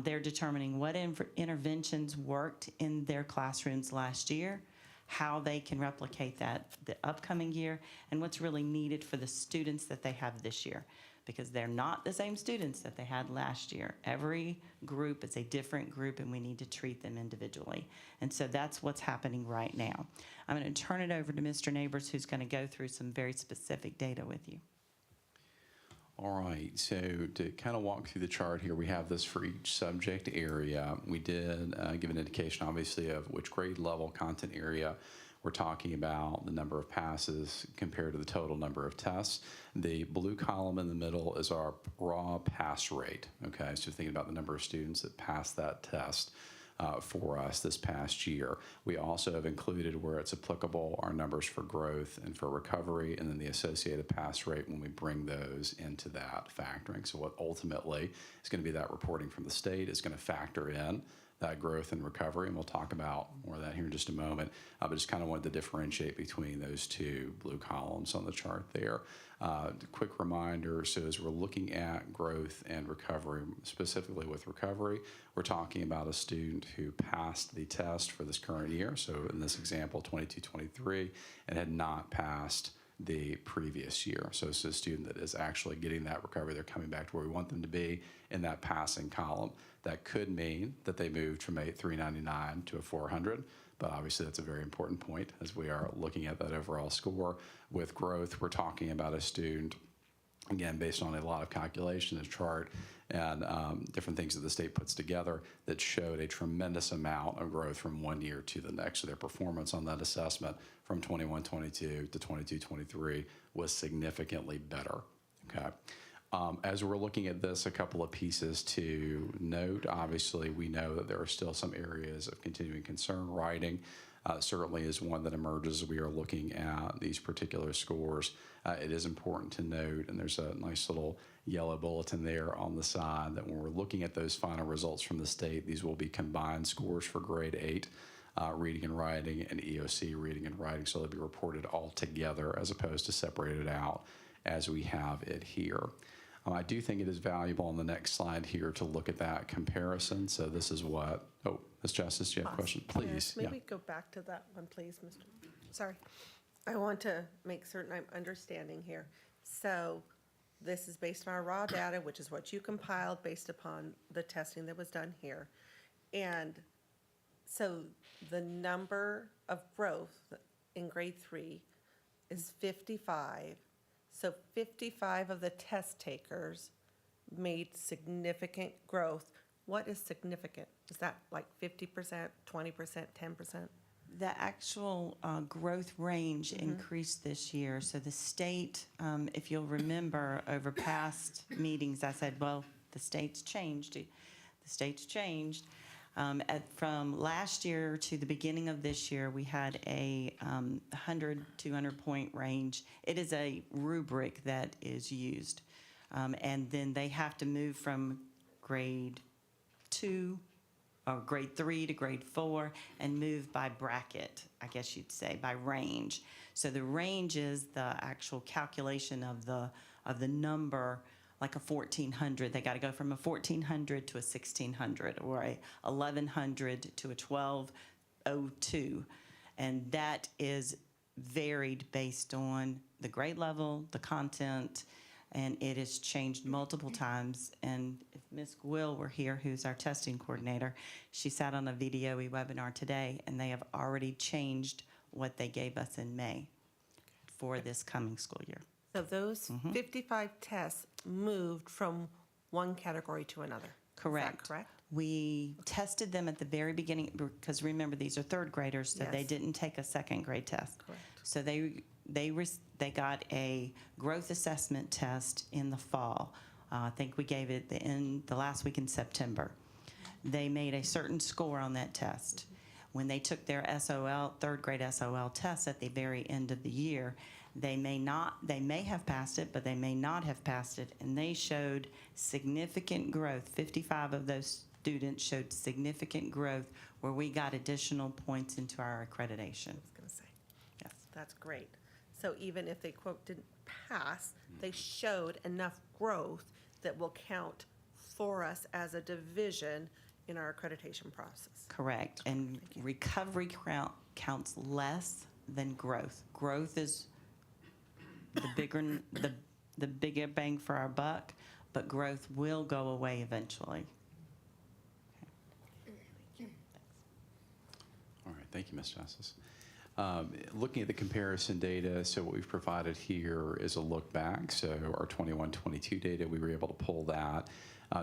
They're determining what interventions worked in their classrooms last year, how they can replicate that the upcoming year, and what's really needed for the students that they have this year, because they're not the same students that they had last year. Every group is a different group, and we need to treat them individually. And so that's what's happening right now. I'm going to turn it over to Mr. Neighbors, who's going to go through some very specific data with you. All right, so to kind of walk through the chart here, we have this for each subject area. We did give an indication, obviously, of which grade level content area we're talking about, the number of passes compared to the total number of tests. The blue column in the middle is our raw pass rate, okay? So thinking about the number of students that passed that test for us this past year. We also have included, where it's applicable, our numbers for growth and for recovery, and then the associated pass rate when we bring those into that factoring. So what ultimately is going to be that reporting from the state is going to factor in that growth and recovery, and we'll talk about more of that here in just a moment. But just kind of wanted to differentiate between those two blue columns on the chart there. Quick reminder, so as we're looking at growth and recovery, specifically with recovery, we're talking about a student who passed the test for this current year, so in this example, 22-23, and had not passed the previous year. So it's a student that is actually getting that recovery. They're coming back to where we want them to be in that passing column. That could mean that they moved from a 399 to a 400, but obviously that's a very important point as we are looking at that overall score. With growth, we're talking about a student again, based on a lot of calculation, a chart, and different things that the state puts together that showed a tremendous amount of growth from one year to the next. So their performance on that assessment from 21-22 to 22-23 was significantly better. Okay. As we're looking at this, a couple of pieces to note. Obviously, we know that there are still some areas of continuing concern. Writing certainly is one that emerges as we are looking at these particular scores. It is important to note, and there's a nice little yellow bulletin there on the side, that when we're looking at those final results from the state, these will be combined scores for grade 8. Reading and writing, and EOC reading and writing, so they'll be reported all together as opposed to separated out as we have it here. I do think it is valuable on the next slide here to look at that comparison. So this is what, oh, Ms. Justice, do you have a question? Please. Yes, maybe go back to that one, please, Mr. Sorry. I want to make certain I'm understanding here. So this is based on our raw data, which is what you compiled based upon the testing that was done here. And so the number of growth in grade 3 is 55. So 55 of the test takers made significant growth. What is significant? Is that like 50%, 20%, 10%? The actual growth range increased this year. So the state, if you'll remember, over past meetings, I said, well, the state's changed. The state's changed. From last year to the beginning of this year, we had a 100, 200-point range. It is a rubric that is used. And then they have to move from grade 2 or grade 3 to grade 4 and move by bracket, I guess you'd say, by range. So the range is the actual calculation of the number, like a 1,400. They got to go from a 1,400 to a 1,600, or a 1,100 to a 1,202. And that is varied based on the grade level, the content, and it has changed multiple times. And if Ms. Gwill were here, who's our testing coordinator, she sat on a VDOE webinar today, and they have already changed what they gave us in May for this coming school year. So those 55 tests moved from one category to another. Correct. Is that correct? We tested them at the very beginning, because remember, these are third graders, so they Yes. didn't take a second grade test. Correct. So they got a growth assessment test in the fall. I think we gave it the last week in September. They made a certain score on that test. When they took their SOL, third grade SOL test at the very end of the year, they may have passed it, but they may not have passed it, and they showed significant growth. 55 of those students showed significant growth where we got additional points into our accreditation. I was going to say. Yes. That's great. So even if they, quote, didn't pass, they showed enough growth that will count for us as a division in our accreditation process. Correct. And recovery counts less than growth. Growth is the bigger bang for our buck, but growth will go away eventually. All right, thank you, Ms. Justice. Looking at the comparison data, so what we've provided here is a look back. So our 21-22 data, we were able to pull that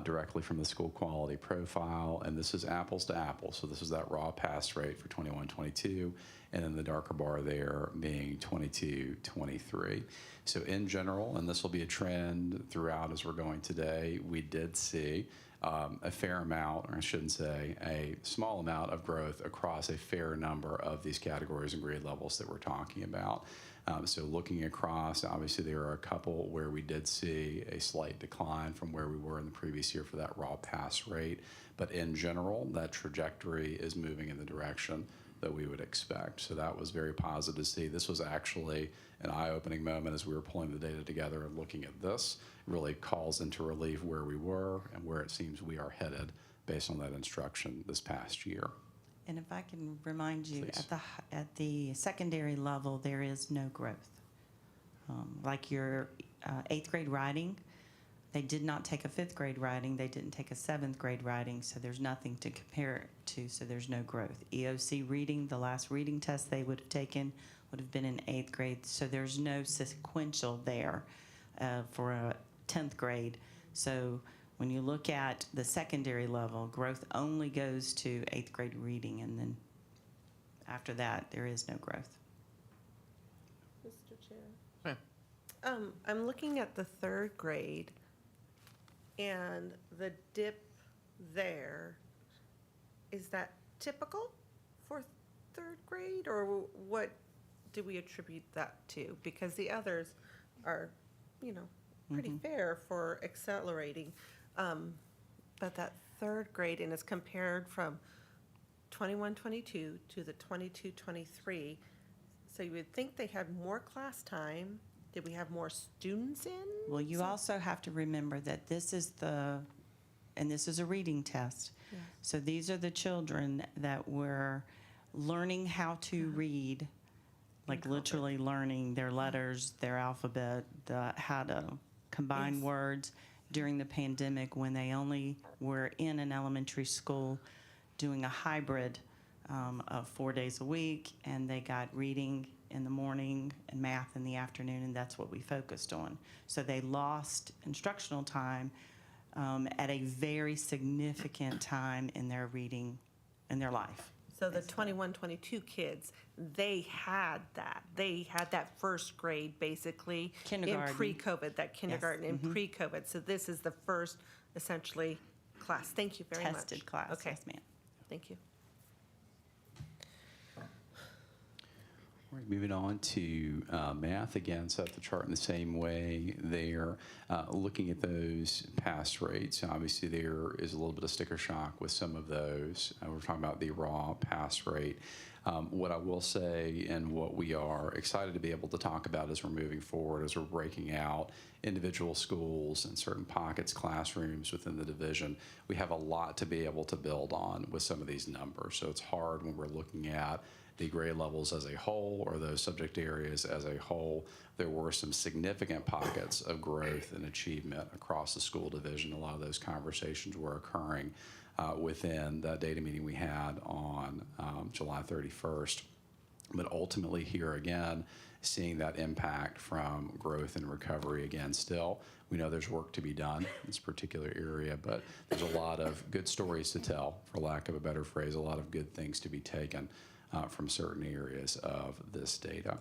directly from the school quality profile, and this is apples to apples. So this is that raw pass rate for 21-22, and then the darker bar there being 22-23. So in general, and this will be a trend throughout as we're going today, we did see a fair amount, or I shouldn't say, a small amount of growth across a fair number of these categories and grade levels that we're talking about. So looking across, obviously there are a couple where we did see a slight decline from where we were in the previous year for that raw pass rate. But in general, that trajectory is moving in the direction that we would expect. So that was very positive to see. This was actually an eye-opening moment as we were pulling the data together and looking at this. It really calls into relief where we were and where it seems we are headed based on that instruction this past year. And if I can remind you, Please. at the secondary level, there is no growth. Like your 8th grade writing, they did not take a 5th grade writing, they didn't take a 7th grade writing, so there's nothing to compare it to, so there's no growth. EOC reading, the last reading test they would have taken would have been in 8th grade, so there's no sequential there. for a 10th grade. So when you look at the secondary level, growth only goes to 8th grade reading, and then after that, there is no growth. Mr. Chair. Yeah. I'm looking at the 3rd grade, and the dip there, is that typical for 3rd grade, or what do we attribute that to? Because the others are, pretty fair for accelerating. But that 3rd grade, and it's compared from 21-22 to the 22-23. So you would think they had more class time. Did we have more students in? Well, you also have to remember that this is a reading test. Yes. So these are the children that were learning how to read, like literally learning their letters, their alphabet, how to combine words during the pandemic when they only were in an elementary school doing a hybrid of 4 days a week, and they got reading in the morning and math in the afternoon, and that's what we focused on. So they lost instructional time at a very significant time in their reading, in their life. So the 21-22 kids, they had that. They had that 1st grade, basically. Kindergarten. In pre-COVID, that kindergarten in pre-COVID. So this is the first, essentially, class. Thank you very much. Tested class, Okay. yes, ma'am. Thank you. All right, moving on to math, again, set the chart in the same way there. Looking at those pass rates, obviously there is a little bit of sticker shock with some of those. We're talking about the raw pass rate. What I will say, and what we are excited to be able to talk about as we're moving forward, as we're breaking out individual schools and certain pockets, classrooms within the division, we have a lot to be able to build on with some of these numbers. So it's hard when we're looking at the grade levels as a whole or those subject areas as a whole. There were some significant pockets of growth and achievement across the school division. A lot of those conversations were occurring within that data meeting we had on July 31st. But ultimately here again, seeing that impact from growth and recovery again still. We know there's work to be done in this particular area, but there's a lot of good stories to tell, for lack of a better phrase, a lot of good things to be taken from certain areas of this data.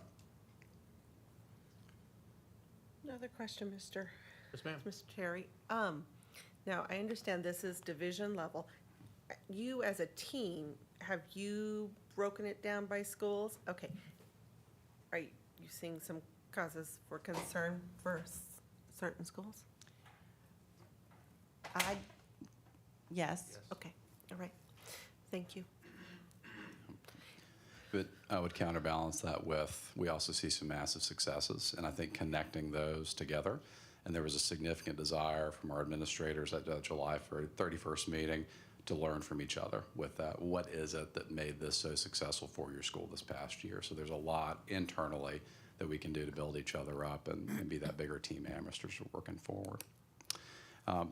Another question, Mr. Yes, ma'am. Mr. Terry. Now, I understand this is division level. You as a team, have you broken it down by schools? Okay. Are you seeing some causes for concern for certain schools? Yes. Okay, all right. Thank you. But I would counterbalance that with, we also see some massive successes, and I think connecting those together. And there was a significant desire from our administrators at the July 31st meeting to learn from each other with that. What is it that made this so successful for your school this past year? So there's a lot internally that we can do to build each other up and be that bigger team Amhersters are working forward.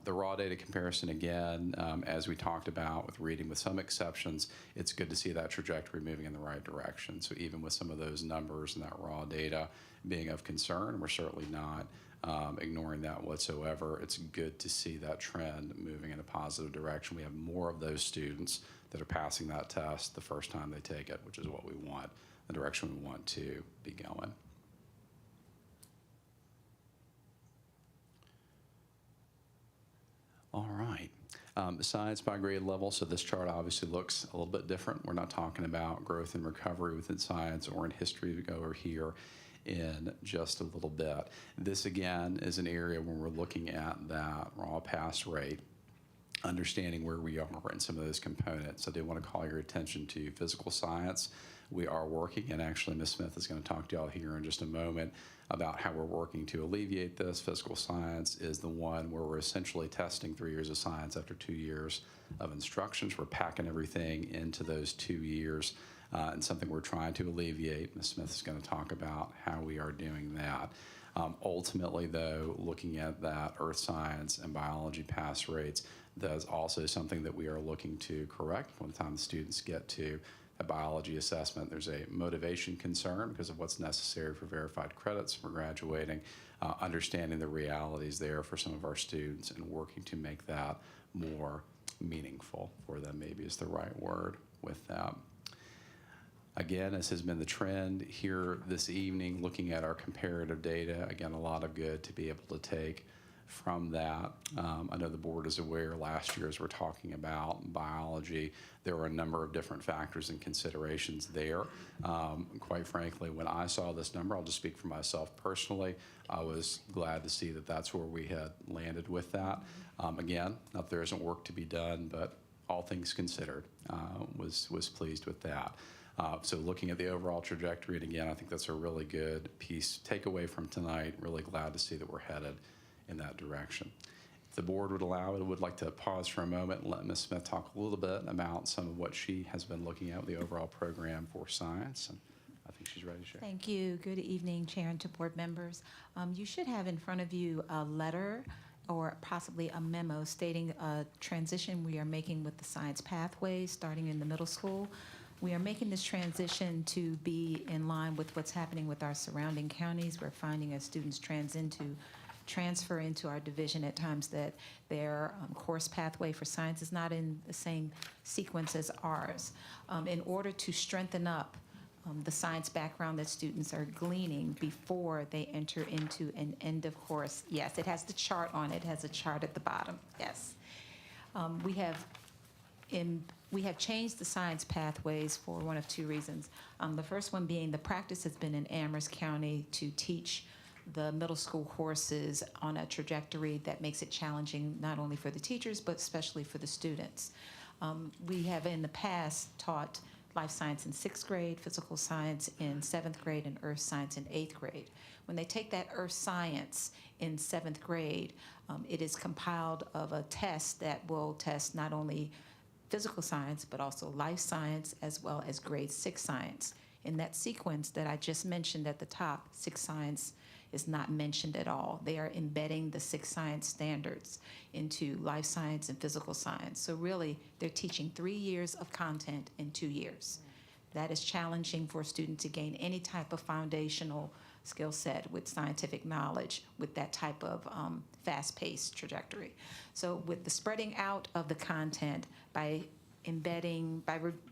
The raw data comparison, again, as we talked about with reading, with some exceptions, it's good to see that trajectory moving in the right direction. So even with some of those numbers and that raw data being of concern, we're certainly not ignoring that whatsoever. It's good to see that trend moving in a positive direction. We have more of those students that are passing that test the first time they take it, which is what we want, the direction we want to be going. All right. Science by grade level, so this chart obviously looks a little bit different. We're not talking about growth and recovery within science or in history to go over here in just a little bit. This, again, is an area when we're looking at that raw pass rate, understanding where we are in some of those components. I do want to call your attention to physical science. We are working, and actually Ms. Smith is going to talk to y'all here in just a moment about how we're working to alleviate this. Physical science is the one where we're essentially testing 3 years of science after 2 years of instructions. We're packing everything into those 2 years, and something we're trying to alleviate. Ms. Smith is going to talk about how we are doing that. Ultimately, though, looking at that earth science and biology pass rates, that's also something that we are looking to correct when the time the students get to a biology assessment. There's a motivation concern because of what's necessary for verified credits for graduating, understanding the realities there for some of our students and working to make that more meaningful for them, maybe is the right word with them. Again, as has been the trend here this evening, looking at our comparative data, again, a lot of good to be able to take from that. I know the board is aware last year as we're talking about biology, there were a number of different factors and considerations there. Quite frankly, when I saw this number, I'll just speak for myself personally, I was glad to see that that's where we had landed with that. Again, not that there isn't work to be done, but all things considered, was pleased with that. So looking at the overall trajectory, and again, I think that's a really good piece takeaway from tonight. Really glad to see that we're headed in that direction. If the board would allow it, I would like to pause for a moment and let Ms. Smith talk a little bit about some of what she has been looking at with the overall program for science. And I think she's ready to share. Thank you. Good evening, Chair and to board members. You should have in front of you a letter or possibly a memo stating a transition we are making with the science pathways starting in the middle school. We are making this transition to be in line with what's happening with our surrounding counties. We're finding as students transfer into our division at times that their course pathway for science is not in the same sequence as ours. In order to strengthen up the science background that students are gleaning before they enter into an end of course. Yes, it has the chart on it. It has a chart at the bottom. Yes. We have changed the science pathways for one of two reasons. The first one being the practice has been in Amherst County to teach the middle school courses on a trajectory that makes it challenging not only for the teachers, but especially for the students. We have in the past taught life science in 6th grade, physical science in 7th grade, and earth science in 8th grade. When they take that earth science in 7th grade, it is compiled of a test that will test not only physical science, but also life science, as well as grade 6 science. In that sequence that I just mentioned at the top, 6 science is not mentioned at all. They are embedding the 6 science standards into life science and physical science. So really, they're teaching 3 years of content in 2 years. That is challenging for a student to gain any type of foundational skill set with scientific knowledge with that type of fast-paced trajectory. So with the spreading out of the content by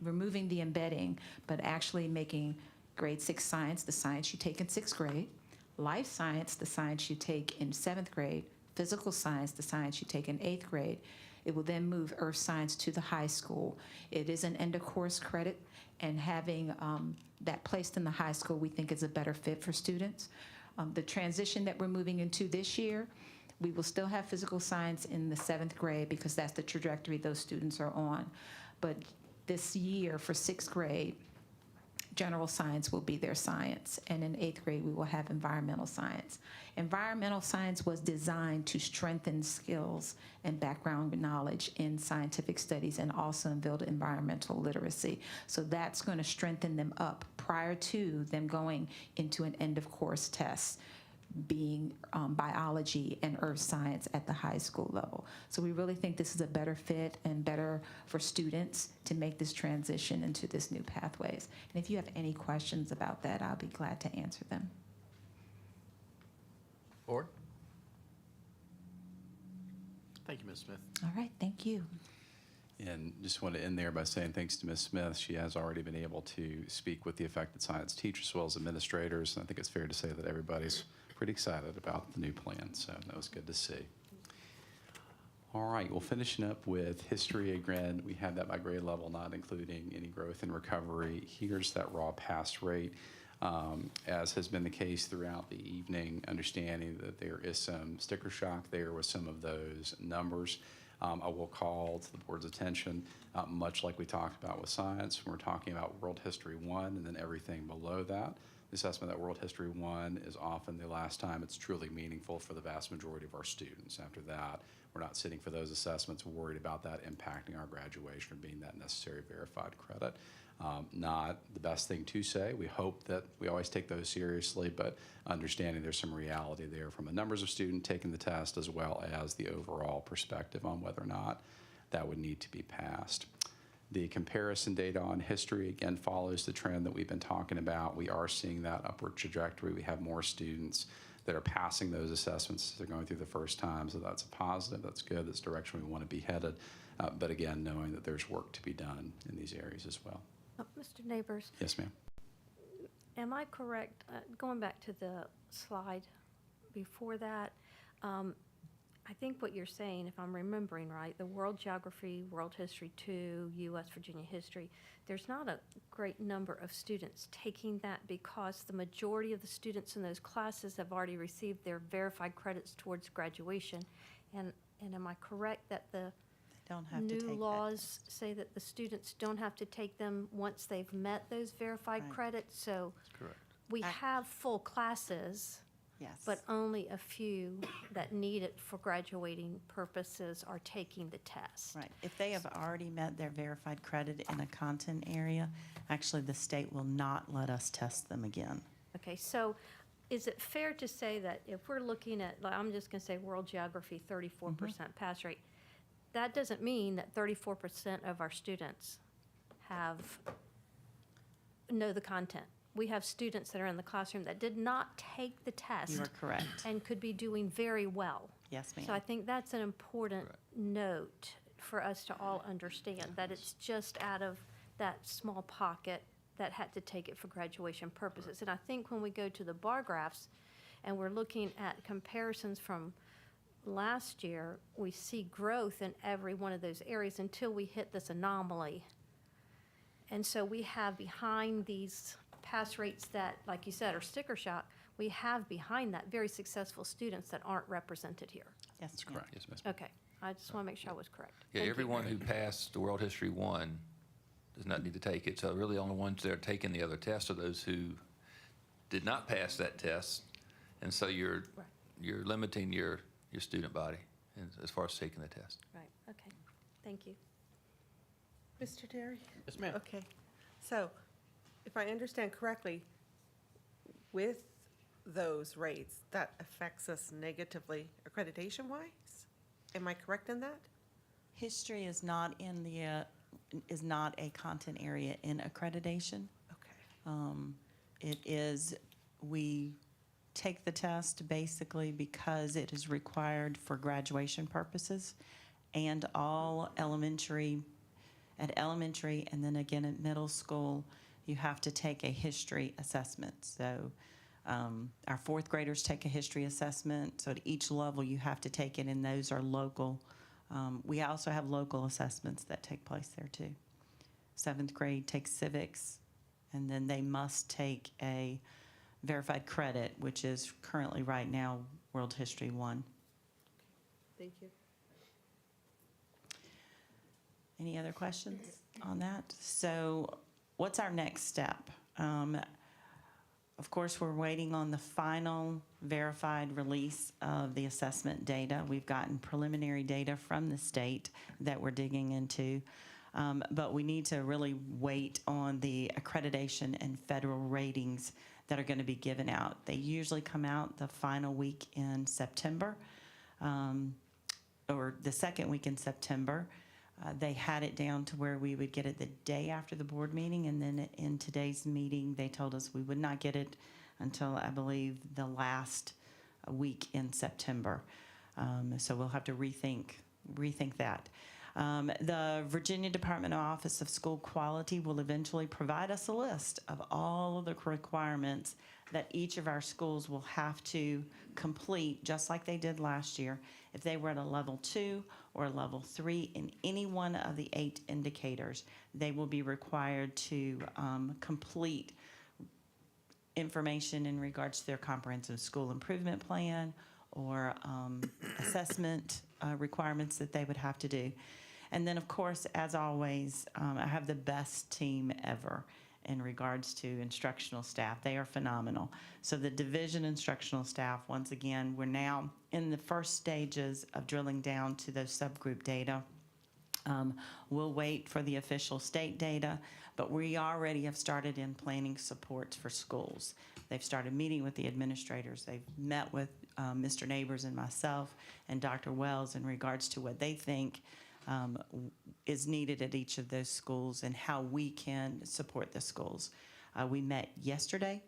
removing the embedding, but actually making grade 6 science the science you take in 6th grade, life science the science you take in 7th grade, physical science the science you take in 8th grade. It will then move earth science to the high school. It is an end of course credit, and having that placed in the high school we think is a better fit for students. The transition that we're moving into this year, we will still have physical science in the 7th grade because that's the trajectory those students are on. But this year for 6th grade, general science will be their science, and in 8th grade we will have environmental science. Environmental science was designed to strengthen skills and background knowledge in scientific studies and also build environmental literacy. So that's going to strengthen them up prior to them going into an end of course test, being biology and earth science at the high school level. So we really think this is a better fit and better for students to make this transition into this new pathways. And if you have any questions about that, I'll be glad to answer them. Board? Thank you, Ms. Smith. All right, thank you. And just want to end there by saying thanks to Ms. Smith. She has already been able to speak with the affected science teachers as well as administrators. And I think it's fair to say that everybody's pretty excited about the new plan. So that was good to see. All right, well, finishing up with history again, we had that by grade level, not including any growth and recovery. Here's that raw pass rate. As has been the case throughout the evening, understanding that there is some sticker shock there with some of those numbers. I will call to the board's attention, much like we talked about with science, when we're talking about World History 1 and then everything below that. The assessment that World History 1 is often the last time it's truly meaningful for the vast majority of our students. After that, we're not sitting for those assessments worried about that impacting our graduation or being that necessary verified credit. Not the best thing to say. We hope that we always take those seriously, but understanding there's some reality there from the numbers of students taking the test as well as the overall perspective on whether or not that would need to be passed. The comparison data on history, again, follows the trend that we've been talking about. We are seeing that upward trajectory. We have more students that are passing those assessments. They're going through the first time, so that's a positive. That's good. That's the direction we want to be headed. But again, knowing that there's work to be done in these areas as well. Mr. Neighbors, Yes, ma'am. am I correct, going back to the slide before that, I think what you're saying, if I'm remembering right, the world geography, world history 2, U.S. Virginia history, there's not a great number of students taking that because the majority of the students in those classes have already received their verified credits towards graduation. And am I correct that the Don't have to take new that laws say that the students don't have to take them once they've met those verified Right. credits? So Correct. we have full classes, Yes. but only a few that need it for graduating purposes are taking the test. Right. If they have already met their verified credit in a content area, actually the state will not let us test them again. Okay, so is it fair to say that if we're looking at, like, I'm just going to say world geography, 34% pass rate, that doesn't mean that 34% of our students know the content. We have students that are in the classroom that did not take the test. You are correct. And could be doing very well. Yes, ma'am. So I think that's an important note for us to all understand, that it's just out of that small pocket that had to take it for graduation purposes. And I think when we go to the bar graphs and we're looking at comparisons from last year, we see growth in every one of those areas until we hit this anomaly. And so we have behind these pass rates that, like you said, are sticker shock, we have behind that very successful students that aren't represented here. Yes, That's ma'am. correct. Yes, Ms. Smith. Okay, I just want to make sure I was correct. Yeah, Thank you. everyone who passed the World History 1 does not need to take it. So really, only ones that are taking the other tests are those who did not pass that test. And so you're limiting your student body as far as taking the test. Right, okay, thank you. Mr. Terry? Yes, ma'am. Okay, so if I understand correctly, with those rates, that affects us negatively accreditation-wise? Am I correct in that? History is not in the, is not a content area in accreditation. Okay. It is, we take the test basically because it is required for graduation purposes, and all elementary, at elementary and then again at middle school, you have to take a history assessment. So our fourth graders take a history assessment. So at each level you have to take it, and those are local. We also have local assessments that take place there too. Seventh grade takes civics, and then they must take a verified credit, which is currently right now World History 1. Thank you. Any other questions on that? So what's our next step? Of course, we're waiting on the final verified release of the assessment data. We've gotten preliminary data from the state that we're digging into, but we need to really wait on the accreditation and federal ratings that are going to be given out. They usually come out the final week in September, or the second week in September. They had it down to where we would get it the day after the board meeting, and then in today's meeting, they told us we would not get it until, I believe, the last week in September. So we'll have to rethink that. The Virginia Department of Office of School Quality will eventually provide us a list of all of the requirements that each of our schools will have to complete, just like they did last year. If they were at a level 2 or a level 3 in any one of the 8 indicators, they will be required to complete information in regards to their comprehensive school improvement plan or assessment requirements that they would have to do. And then, of course, as always, I have the best team ever in regards to instructional staff. They are phenomenal. So the division instructional staff, once again, we're now in the first stages of drilling down to those subgroup data. We'll wait for the official state data, but we already have started in planning supports for schools. They've started meeting with the administrators. They've met with Mr. Neighbors and myself and Dr. Wells in regards to what they think is needed at each of those schools and how we can support the schools. We met yesterday.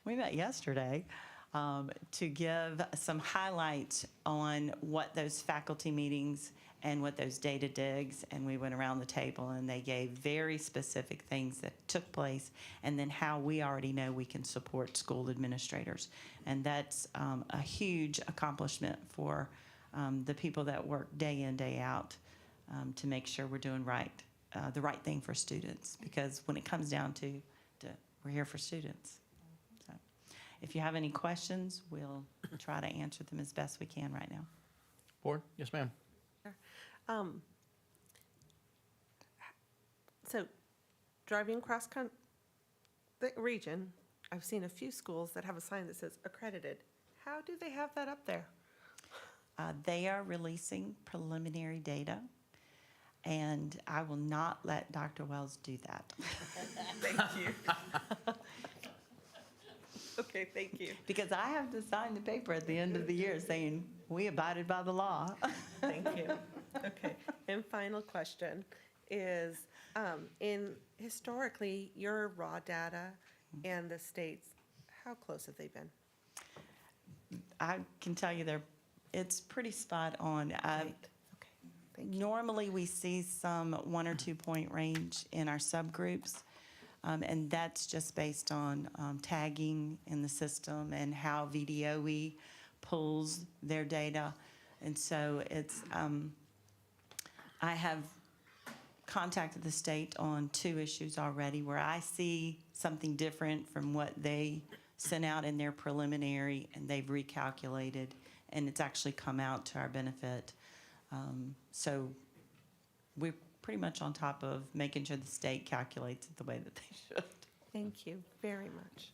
We met yesterday to give some highlights on what those faculty meetings and what those data digs, and we went around the table and they gave very specific things that took place and then how we already know we can support school administrators. And that's a huge accomplishment for the people that work day in, day out to make sure we're doing the right thing for students. Because when it comes down to we're here for students. So if you have any questions, we'll try to answer them as best we can right now. Board? Yes, ma'am. So, driving across the region, I've seen a few schools that have a sign that says accredited. How do they have that up there? They are releasing preliminary data, and I will not let Dr. Wells do that. Thank you. Okay, thank you. Because I have to sign the paper at the end of the year saying, we abided by the law. Thank you. Okay, and final question is, historically, your raw data and the states, how close have they been? I can tell you it's pretty spot on. Okay, thank you. Normally, we see some 1 or 2 point range in our subgroups, and that's just based on tagging in the system and how VDOE pulls their data. And so I have contacted the state on 2 issues already where I see something different from what they sent out in their preliminary, and they've recalculated, and it's actually come out to our benefit. So we're pretty much on top of making sure the state calculates it the way that they should. Thank you very much.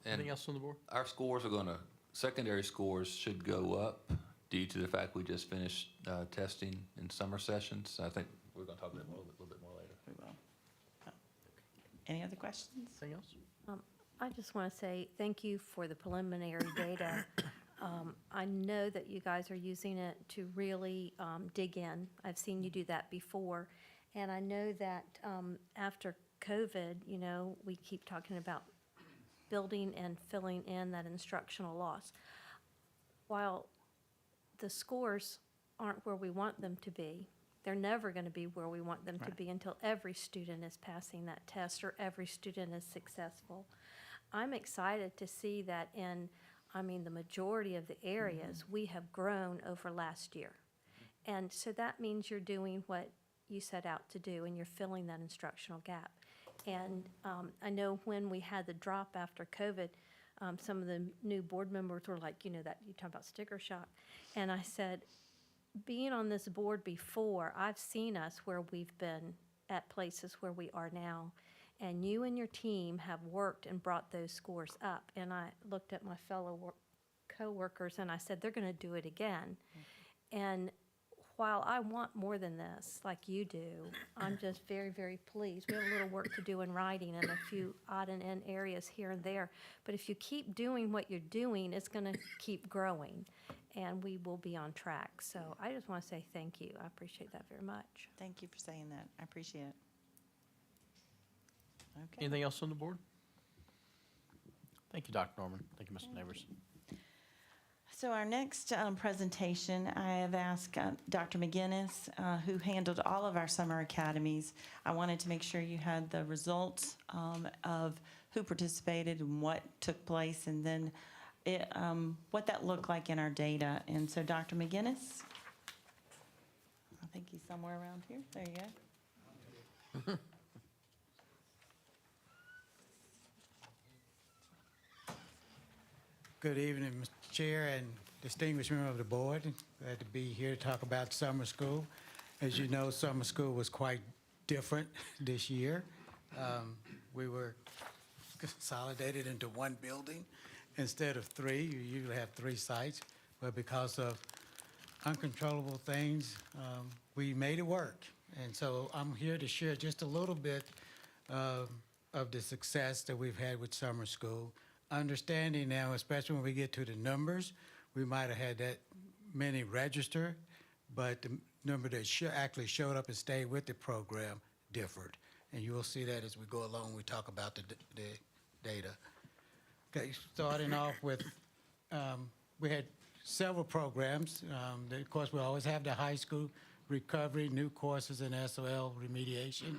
Anything else on the board? Our scores secondary scores should go up due to the fact we just finished testing in summer sessions. I think we're going to talk about it a little bit more later. We will. Any other questions? Anything else? I just want to say thank you for the preliminary data. I know that you guys are using it to really dig in. I've seen you do that before. And I know that after COVID, we keep talking about building and filling in that instructional loss. While the scores aren't where we want them to be, they're never going to be where we want them to be until every student is passing that test or every student is successful. I'm excited to see that in the majority of the areas, we have grown over last year. And so that means you're doing what you set out to do and you're filling that instructional gap. And I know when we had the drop after COVID, some of the new board members were like, that you talk about sticker shock. And I said, being on this board before, I've seen us where we've been at places where we are now. And you and your team have worked and brought those scores up. And I looked at my fellow co-workers and I said, they're going to do it again. And while I want more than this, like you do, I'm just very, very pleased. We have a little work to do in writing and a few odd and end areas here and there. But if you keep doing what you're doing, it's going to keep growing. And we will be on track. So I just want to say thank you. I appreciate that very much. Thank you for saying that. I appreciate it. Okay. Anything else on the board? Thank you, Dr. Norman. Thank you, Mr. Neighbors. So our next presentation, I have asked Dr. McGinnis, who handled all of our summer academies. I wanted to make sure you had the results of who participated and what took place, and then what that looked like in our data. And so Dr. McGinnis, I think he's somewhere around here. There you go. Good evening, Mr. Chair and distinguished member of the board. Glad to be here to talk about summer school. As you know, summer school was quite different this year. We were consolidated into one building instead of 3. You usually have 3 sites, but because of uncontrollable things, we made it work. And so I'm here to share just a little bit of the success that we've had with summer school. Understanding now, especially when we get to the numbers, we might have had that many register, but the number that actually showed up and stayed with the program differed. And you will see that as we go along, we talk about the data. Okay, starting off with, we had several programs. Of course, we always have the high school recovery, new courses in SOL remediation,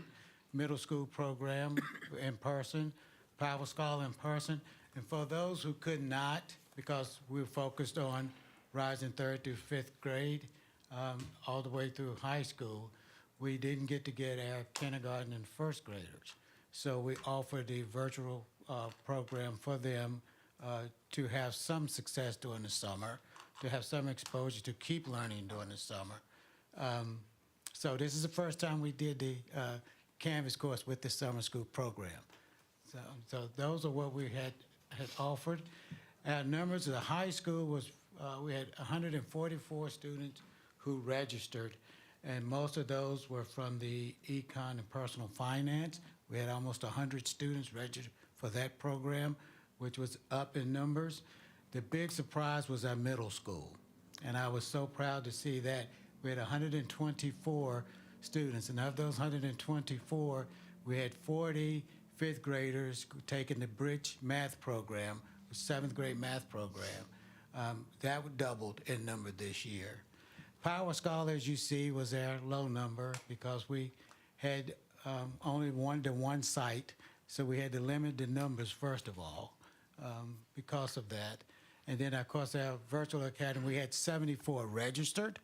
middle school program in person, Power Scholar in person. And for those who could not, because we were focused on rising third through fifth grade, all the way through high school, we didn't get to get our kindergarten and first graders. So we offered the virtual program for them to have some success during the summer, to have some exposure, to keep learning during the summer. So this is the first time we did the Canvas course with the summer school program. So those are what we had offered. Our numbers of the high school was, we had 144 students who registered, and most of those were from the econ and personal finance. We had almost 100 students registered for that program, which was up in numbers. The big surprise was our middle school, and I was so proud to see that. We had 124 students, and of those 124, we had 40 fifth graders taking the Bridge math program, the seventh grade math program. That doubled in number this year. Power Scholar, as you see, was our low number because we had only one site, so we had to limit the numbers first of all because of that. And then, of course, our virtual academy, we had 74 registered.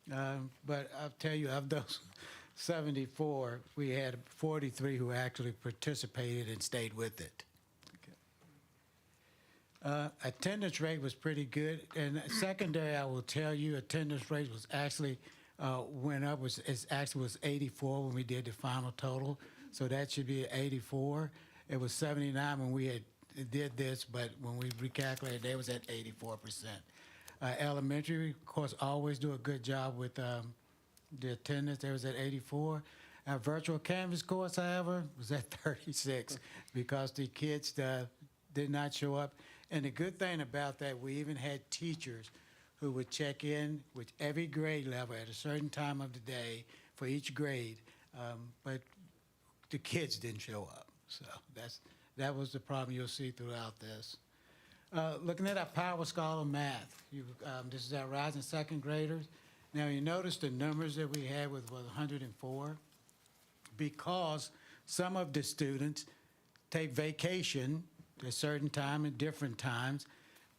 But I'll tell you, of those 74, we had 43 who actually participated and stayed with it. Attendance rate was pretty good. And secondary, I will tell you, attendance rate was actually went up. It actually was 84 when we did the final total. So that should be 84. It was 79 when we did this, but when we recalculated, they was at 84%. Elementary, of course, always do a good job with the attendance. They was at 84. Our virtual Canvas course, however, was at 36 because the kids did not show up. And the good thing about that, we even had teachers who would check in with every grade level at a certain time of the day for each grade, but the kids didn't show up. So that was the problem you'll see throughout this. Looking at our Power Scholar math, this is our rising second graders. Now you notice the numbers that we had was 104 because some of the students take vacation at a certain time at different times.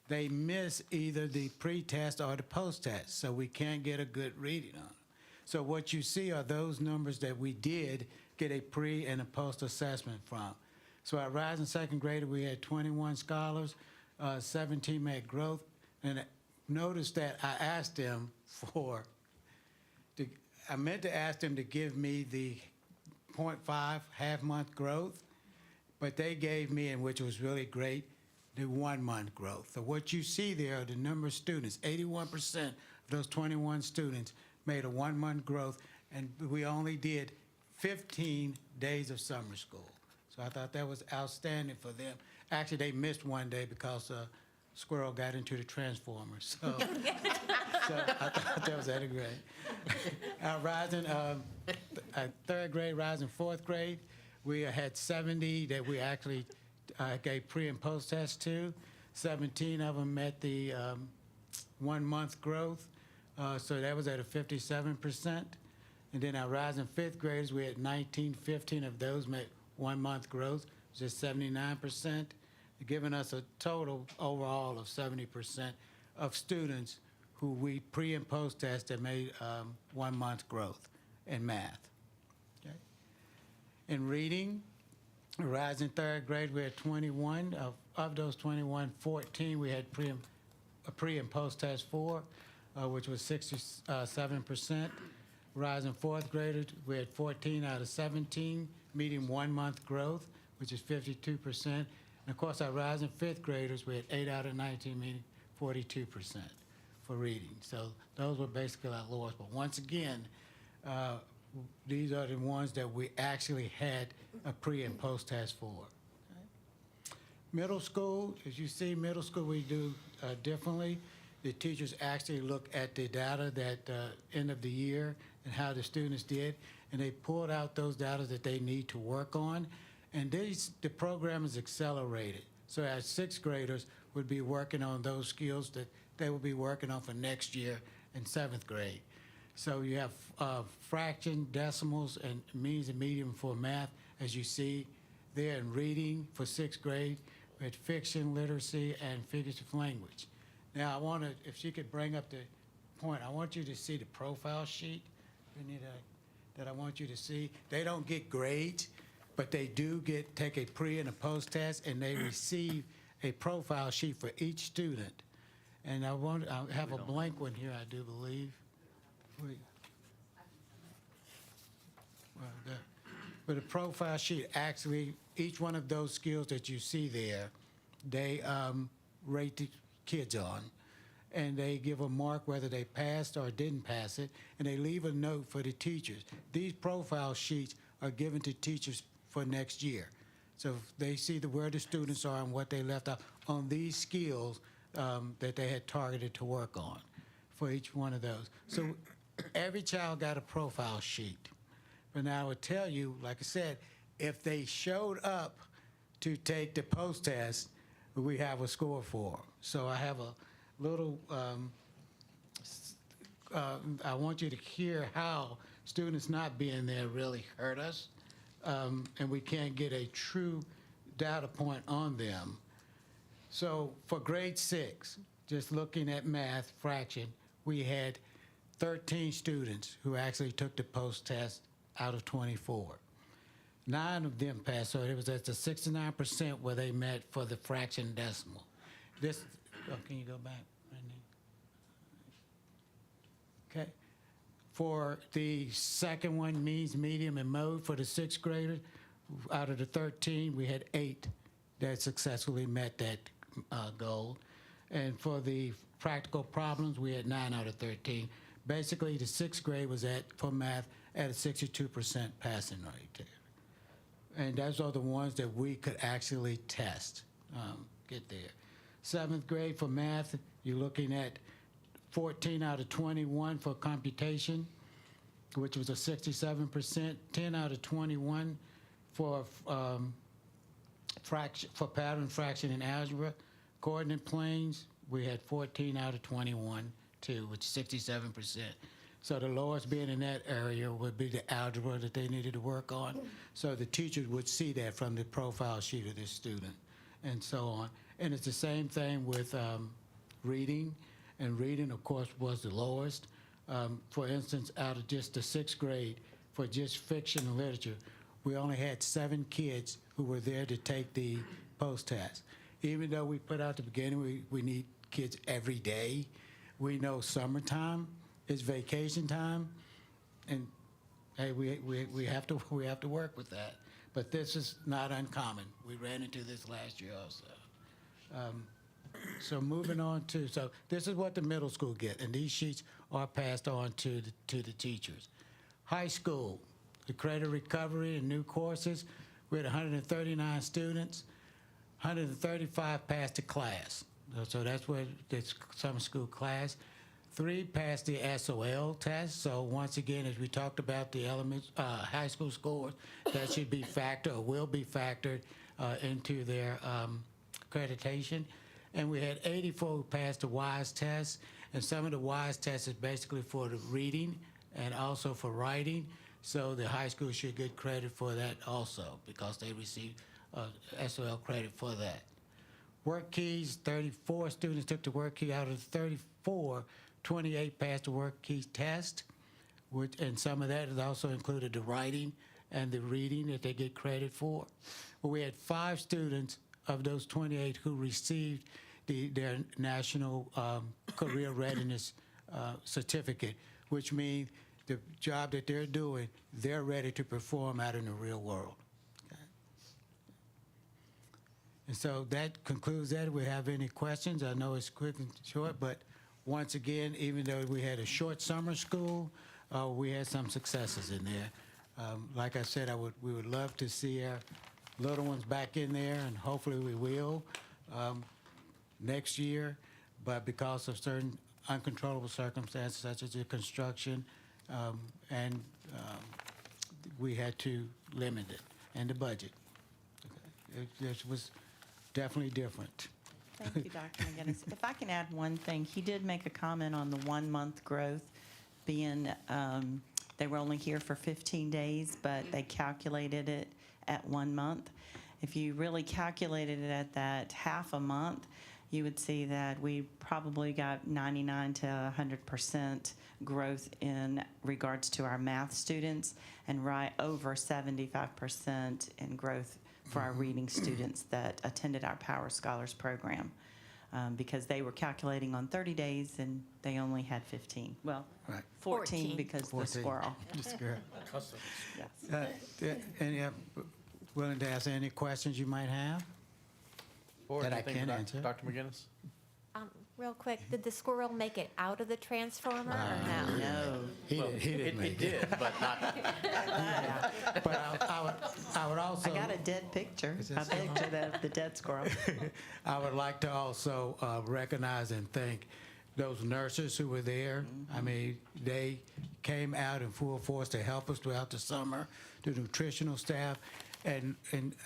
They miss either the pre-test or the post-test, so we can't get a good reading on them. So what you see are those numbers that we did get a pre and a post assessment from. So our rising second grader, we had 21 scholars. 17 made growth, and notice that I asked them I meant to ask them to give me the 0.5 half-month growth, but they gave me, and which was really great, the 1 month growth. So what you see there are the number of students. 81% of those 21 students made a 1 month growth, and we only did 15 days of summer school. So I thought that was outstanding for them. Actually, they missed one day because a squirrel got into the transformer. So I thought that was really great. Our rising third grade, rising fourth grade, we had 70 that we actually gave pre and post tests to. 17 of them met the 1 month growth. So that was at a 57%. And then our rising fifth graders, we had 15 of those met 1 month growth, which is 79%, giving us a total overall of 70% of students who we pre and post test that made 1 month growth in math. Okay. In reading, rising third grade, we had 21. Of those 21, 14 we had pre and post test for, which was 67%. Rising fourth graders, we had 14 out of 17 meeting 1 month growth, which is 52%. And of course, our rising fifth graders, we had 8 out of 19 meeting 42% for reading. So those were basically our lowest. But once again, these are the ones that we actually had a pre and post test for. Okay. Middle school, as you see, middle school we do differently. The teachers actually look at the data that end of the year and how the students did, and they pulled out those data that they need to work on. And the program is accelerated. So our sixth graders would be working on those skills that they will be working on for next year in seventh grade. So you have fraction, decimals, and means and medium for math, as you see there, in reading for sixth grade, with fiction, literacy, and figurative language. Now, I want to, if she could bring up the point, I want you to see the profile sheet, Renita, that I want you to see. They don't get grades, but they do take a pre and a post test, and they receive a profile sheet for each student. And I have a blank one here, I do believe. But the profile sheet, actually, each one of those skills that you see there, they rate the kids on. And they give a mark whether they passed or didn't pass it, and they leave a note for the teachers. These profile sheets are given to teachers for next year. So they see where the students are and what they left out on these skills that they had targeted to work on for each one of those. So every child got a profile sheet. But now I would tell you, like I said, if they showed up to take the post test, we have a score for them. So I have a little, I want you to hear how students not being there really hurt us, and we can't get a true data point on them. So for grade 6, just looking at math fraction, we had 13 students who actually took the post test out of 24. 9 of them passed, so it was at the 69% where they met for the fraction decimal. This, can you go back, Randy? Okay. For the second one, means, medium, and mode, for the sixth graders, out of the 13, we had 8 that successfully met that goal. And for the practical problems, we had 9 out of 13. Basically, the sixth grade was for math, at a 62% passing rate there. And those are the ones that we could actually test, get there. Seventh grade for math, you're looking at 14 out of 21 for computation, which was a 67%, 10 out of 21 for pattern, fraction, and algebra. Coordinate planes, we had 14 out of 21 too, which is 67%. So the lowest being in that area would be the algebra that they needed to work on. So the teachers would see that from the profile sheet of this student and so on. And it's the same thing with reading. And reading, of course, was the lowest. For instance, out of just the sixth grade, for just fiction and literature, we only had 7 kids who were there to take the post-test. Even though we put out the beginning, we need kids every day. We know summertime is vacation time, and hey, we have to work with that. But this is not uncommon. We ran into this last year also. So moving on to, so this is what the middle school get, and these sheets are passed on to the teachers. High school, the credit recovery and new courses, we had 139 students, 135 passed the class. So that's what this summer school class. 3 passed the SOL test. So once again, as we talked about the high school scores, that should be factored or will be factored into their accreditation. And we had 84 who passed the WISE test. And some of the WISE tests is basically for the reading and also for writing. So the high school should get credit for that also because they received SOL credit for that. Work keys, 34 students took the work key. Out of the 34, 28 passed the work key test, and some of that has also included the writing and the reading that they get credit for. But we had 5 students of those 28 who received their National Career Readiness Certificate, which means the job that they're doing, they're ready to perform out in the real world. And so that concludes that. If we have any questions, I know it's quick and short, but once again, even though we had a short summer school, we had some successes in there. Like I said, we would love to see our little ones back in there, and hopefully we will next year. But because of certain uncontrollable circumstances, such as the construction, we had to limit it and the budget. It was definitely different. Thank you, Dr. McGinnis. If I can add one thing, he did make a comment on the 1-month growth being, they were only here for 15 days, but they calculated it at 1 month. If you really calculated it at that half a month, you would see that we probably got 99 to 100% growth in regards to our math students and right over 75% in growth for our reading students that attended our Power Scholars program, because they were calculating on 30 days and they only had 15. Well, Right. 14 because the 14. squirrel. That's good. Yes. And willing to answer any questions you might have? Board, That do you I think can Doc- answer. Dr. McGinnis? Real quick, did the squirrel make it out of the transformer or no? No. He didn't It make it. did, but not, But I would also. I got a dead picture, Is a that so? picture of the dead squirrel. I would like to also recognize and thank those nurses who were there. I mean, they came out in full force to help us throughout the summer, the nutritional staff, and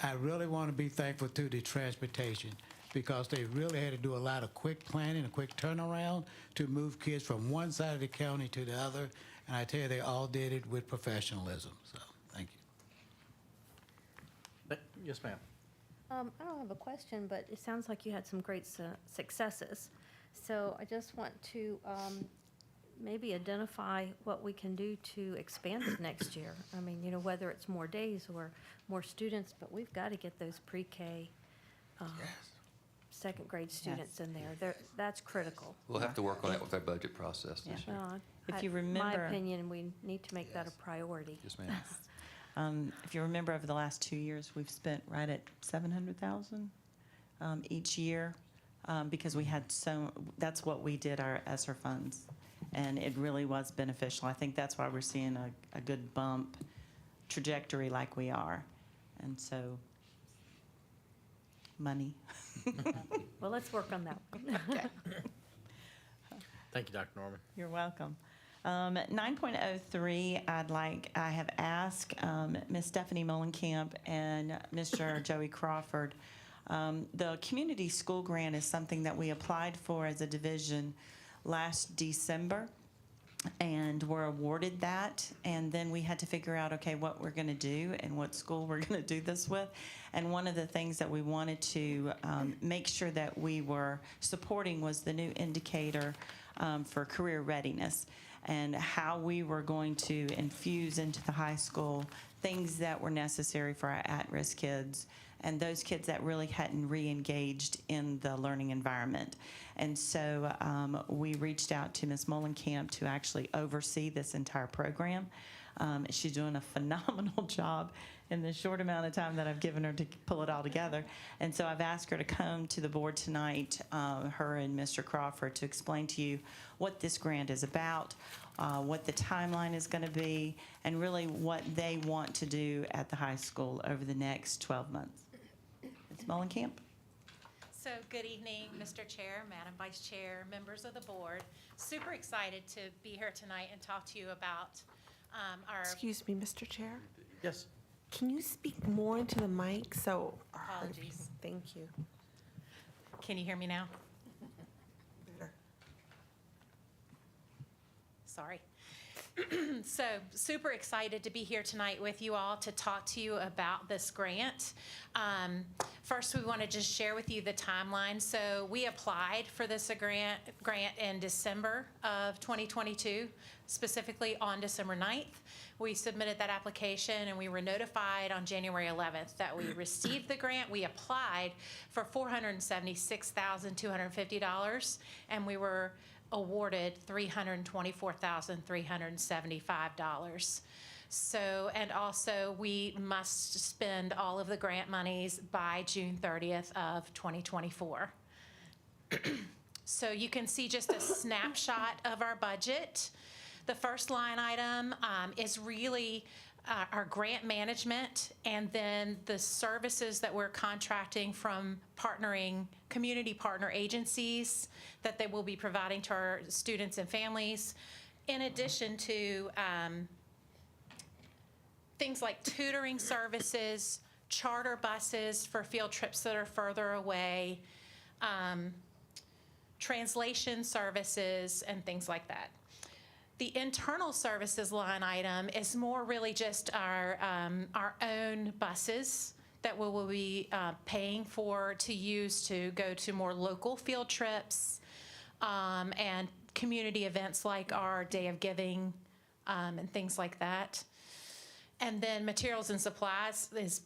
I really want to be thankful to the transportation, because they really had to do a lot of quick planning, a quick turnaround to move kids from one side of the county to the other. And I tell you, they all did it with professionalism. So, thank you. yes, ma'am. I don't have a question, but it sounds like you had some great successes. So I just want to maybe identify what we can do to expand it next year. I mean, whether it's more days or more students, but we've got to get those pre-K, second grade students in there. That's critical. We'll have to work on that with our budget process this year. Well, If you my remember, remember- opinion, we need to make that a priority. Yes, ma'am. If you remember, over the last 2 years, we've spent right at $700,000 each year, because we had that's what we did our ESSER funds, and it really was beneficial. I think that's why we're seeing a good bump trajectory like we are, and so money. Well, let's work on that one. Thank you, Dr. Norman. You're welcome. 9.03, I have asked Ms. Stephanie Mullenkamp and Mr. Joey Crawford. The community school grant is something that we applied for as a division last December, and were awarded that. And then we had to figure out, okay, what we're going to do and what school we're going to do this with. And one of the things that we wanted to make sure that we were supporting was the new indicator for career readiness, and how we were going to infuse into the high school things that were necessary for our at-risk kids and those kids that really hadn't re-engaged in the learning environment. And so we reached out to Ms. Mullenkamp to actually oversee this entire program. She's doing a phenomenal job in the short amount of time that I've given her to pull it all together. And so I've asked her to come to the board tonight, her and Mr. Crawford, to explain to you what this grant is about, what the timeline is going to be, and really what they want to do at the high school over the next 12 months. Ms. Mullenkamp? So good evening, Mr. Chair, Madam Vice Chair, members of the board. Super excited to be here tonight and talk to you about our... Excuse me, Mr. Chair? Yes. Can you speak more into the mic so... Apologies. Thank you. Can you hear me now? Better. Sorry. So super excited to be here tonight with you all to talk to you about this grant. First, we want to just share with you the timeline. So we applied for this grant in December of 2022, specifically on December 9th. We submitted that application and we were notified on January 11th that we received the grant. We applied for $476,250 and we were awarded $324,375. So, and also we must spend all of the grant monies by June 30th of 2024. So you can see just a snapshot of our budget. The first line item is really our grant management, and then the services that we're contracting from community partner agencies that they will be providing to our students and families, in addition to things like tutoring services, charter buses for field trips that are further away, translation services, and things like that. The internal services line item is more really just our own buses that we will be paying for to use to go to more local field trips and community events like our Day of Giving and things like that. And then materials and supplies is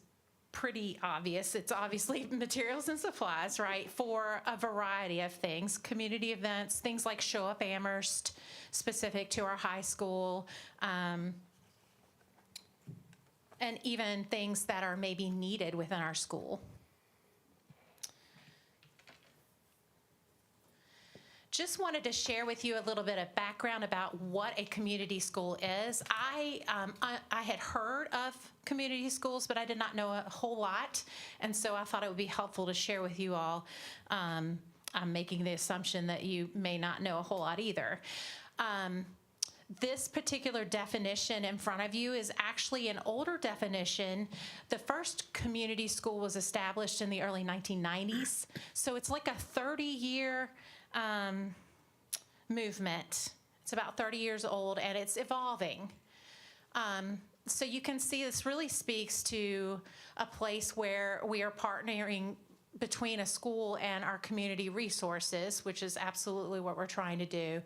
pretty obvious. It's obviously materials and supplies, right, for a variety of things. Community events, things like Show Up Amherst, specific to our high school, and even things that are maybe needed within our school. Just wanted to share with you a little bit of background about what a community school is. I had heard of community schools, but I did not know a whole lot, and so I thought it would be helpful to share with you all. I'm making the assumption that you may not know a whole lot either. This particular definition in front of you is actually an older definition. The first community school was established in the early 1990s, so it's like a 30-year movement. It's about 30 years old, and it's evolving. So you can see this really speaks to a place where we are partnering between a school and our community resources, which is absolutely what we're trying to do,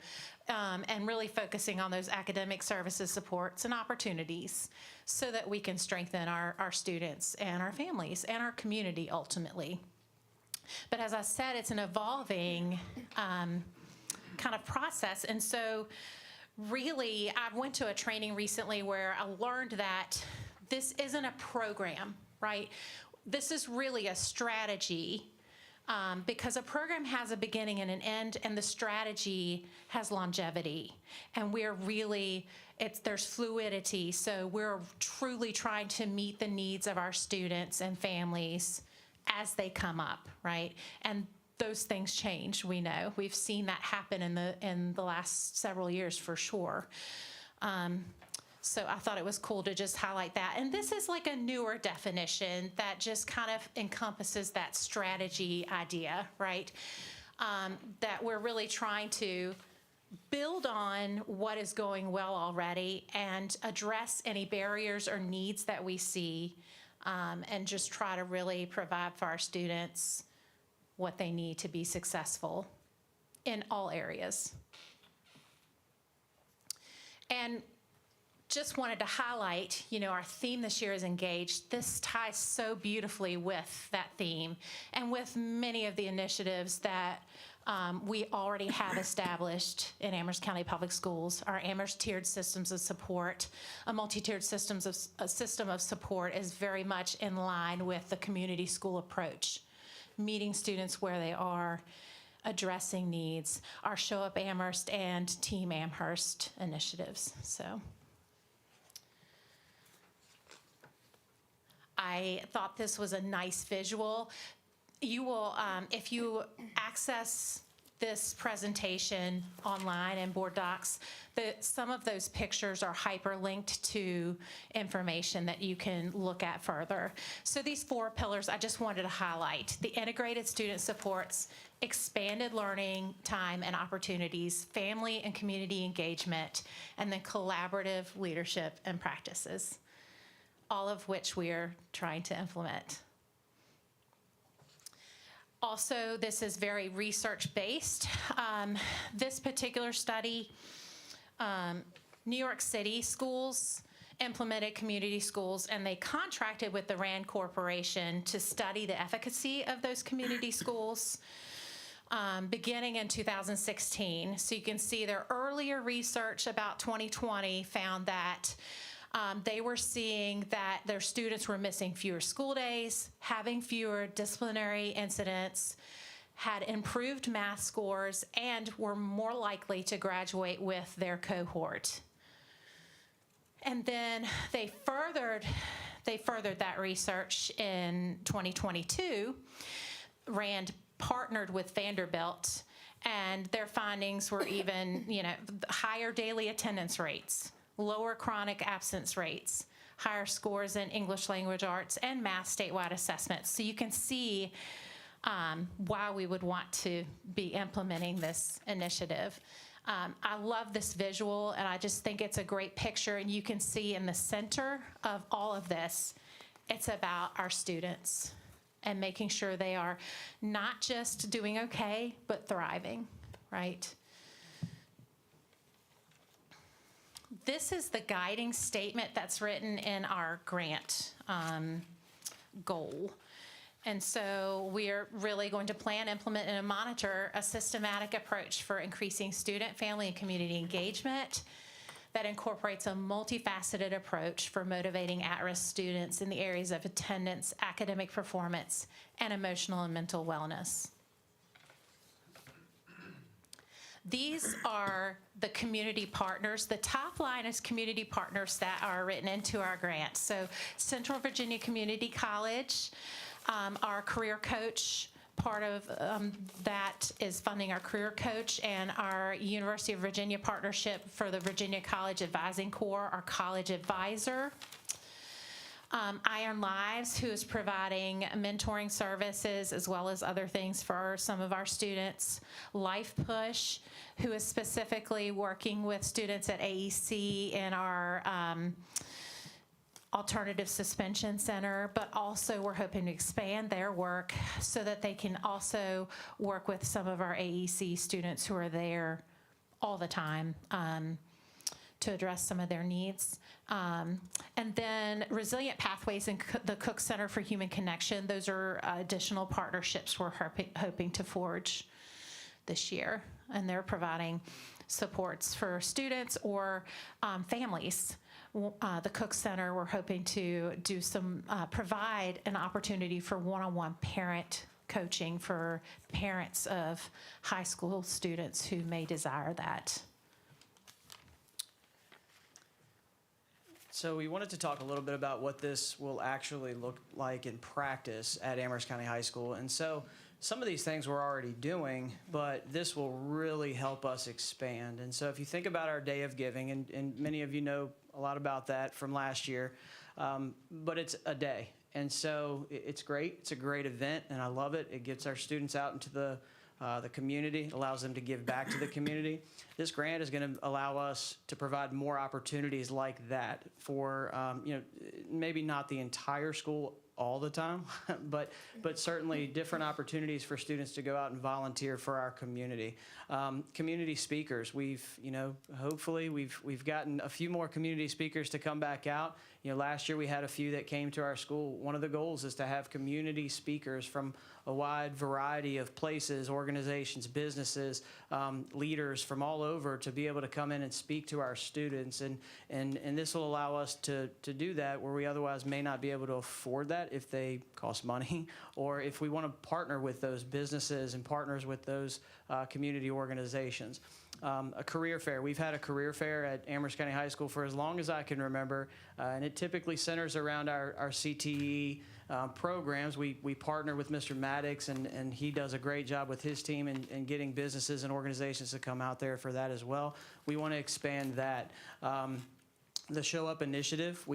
and really focusing on those academic services, supports, and opportunities so that we can strengthen our students and our families and our community ultimately. But as I said, it's an evolving kind of process. And so really, I went to a training recently where I learned that this isn't a program, right? This is really a strategy because a program has a beginning and an end, and the strategy has longevity. And we're really, there's fluidity. So we're truly trying to meet the needs of our students and families as they come up, right? And those things change, we know. We've seen that happen in the last several years for sure. So I thought it was cool to just highlight that. And this is like a newer definition that just kind of encompasses that strategy idea, right? That we're really trying to build on what is going well already and address any barriers or needs that we see, and just try to really provide for our students what they need to be successful in all areas. And just wanted to highlight, our theme this year is engaged. This ties so beautifully with that theme and with many of the initiatives that we already have established in Amherst County Public Schools. Our Amherst tiered systems of support, a multi-tiered system of support is very much in line with the community school approach, meeting students where they are, addressing needs, our Show Up Amherst and Team Amherst initiatives. So I thought this was a nice visual. You will, if you access this presentation online in Board Docs, some of those pictures are hyperlinked to information that you can look at further. So these 4 pillars I just wanted to highlight: the integrated student supports, expanded learning time and opportunities, family and community engagement, and then collaborative leadership and practices, all of which we are trying to implement. Also, this is very research-based. This particular study, New York City schools implemented community schools, and they contracted with the RAND Corporation to study the efficacy of those community schools beginning in 2016. So you can see their earlier research about 2020 found that they were seeing that their students were missing fewer school days, having fewer disciplinary incidents, had improved math scores, and were more likely to graduate with their cohort. And then they furthered that research in 2022. RAND partnered with Vanderbilt, and their findings were even, higher daily attendance rates, lower chronic absence rates, higher scores in English language arts and math statewide assessments. So you can see why we would want to be implementing this initiative. I love this visual, and I just think it's a great picture, and you can see in the center of all of this, it's about our students and making sure they are not just doing okay, but thriving, right? This is the guiding statement that's written in our grant goal. And so we are really going to plan, implement, and monitor a systematic approach for increasing student, family, and community engagement that incorporates a multifaceted approach for motivating at-risk students in the areas of attendance, academic performance, and emotional and mental wellness. These are the community partners. The top line is community partners that are written into our grant. So Central Virginia Community College, our career coach, part of that is funding our career coach, and our University of Virginia partnership for the Virginia College Advising Corps, our college advisor. Iron Lives, who is providing mentoring services as well as other things for some of our students. Life Push, who is specifically working with students at AEC in our Alternative Suspension Center, but also we're hoping to expand their work so that they can also work with some of our AEC students who are there all the time to address some of their needs. And then Resilient Pathways and the Cook Center for Human Connection. Those are additional partnerships we're hoping to forge this year. And they're providing supports for students or families. The Cook Center, we're hoping to do provide an opportunity for one-on-one parent coaching for parents of high school students who may desire that. So we wanted to talk a little bit about what this will actually look like in practice at Amherst County High School. And so some of these things we're already doing, but this will really help us expand. And so if you think about our Day of Giving, and many of you know a lot about that from last year, but it's a day. And so it's great. It's a great event, and I love it. It gets our students out into the community, allows them to give back to the community. This grant is going to allow us to provide more opportunities like that for, maybe not the entire school all the time, but certainly different opportunities for students to go out and volunteer for our community. Community speakers, hopefully we've gotten a few more community speakers to come back out. Last year we had a few that came to our school. One of the goals is to have community speakers from a wide variety of places, organizations, businesses, leaders from all over to be able to come in and speak to our students. And this will allow us to do that where we otherwise may not be able to afford that if they cost money, or if we want to partner with those businesses and partners with those community organizations. A career fair. We've had a career fair at Amherst County High School for as long as I can remember, and it typically centers around our CTE programs. We partner with Mr. Maddox, and he does a great job with his team in getting businesses and organizations to come out there for that as well. We want to expand that. The Show Up initiative,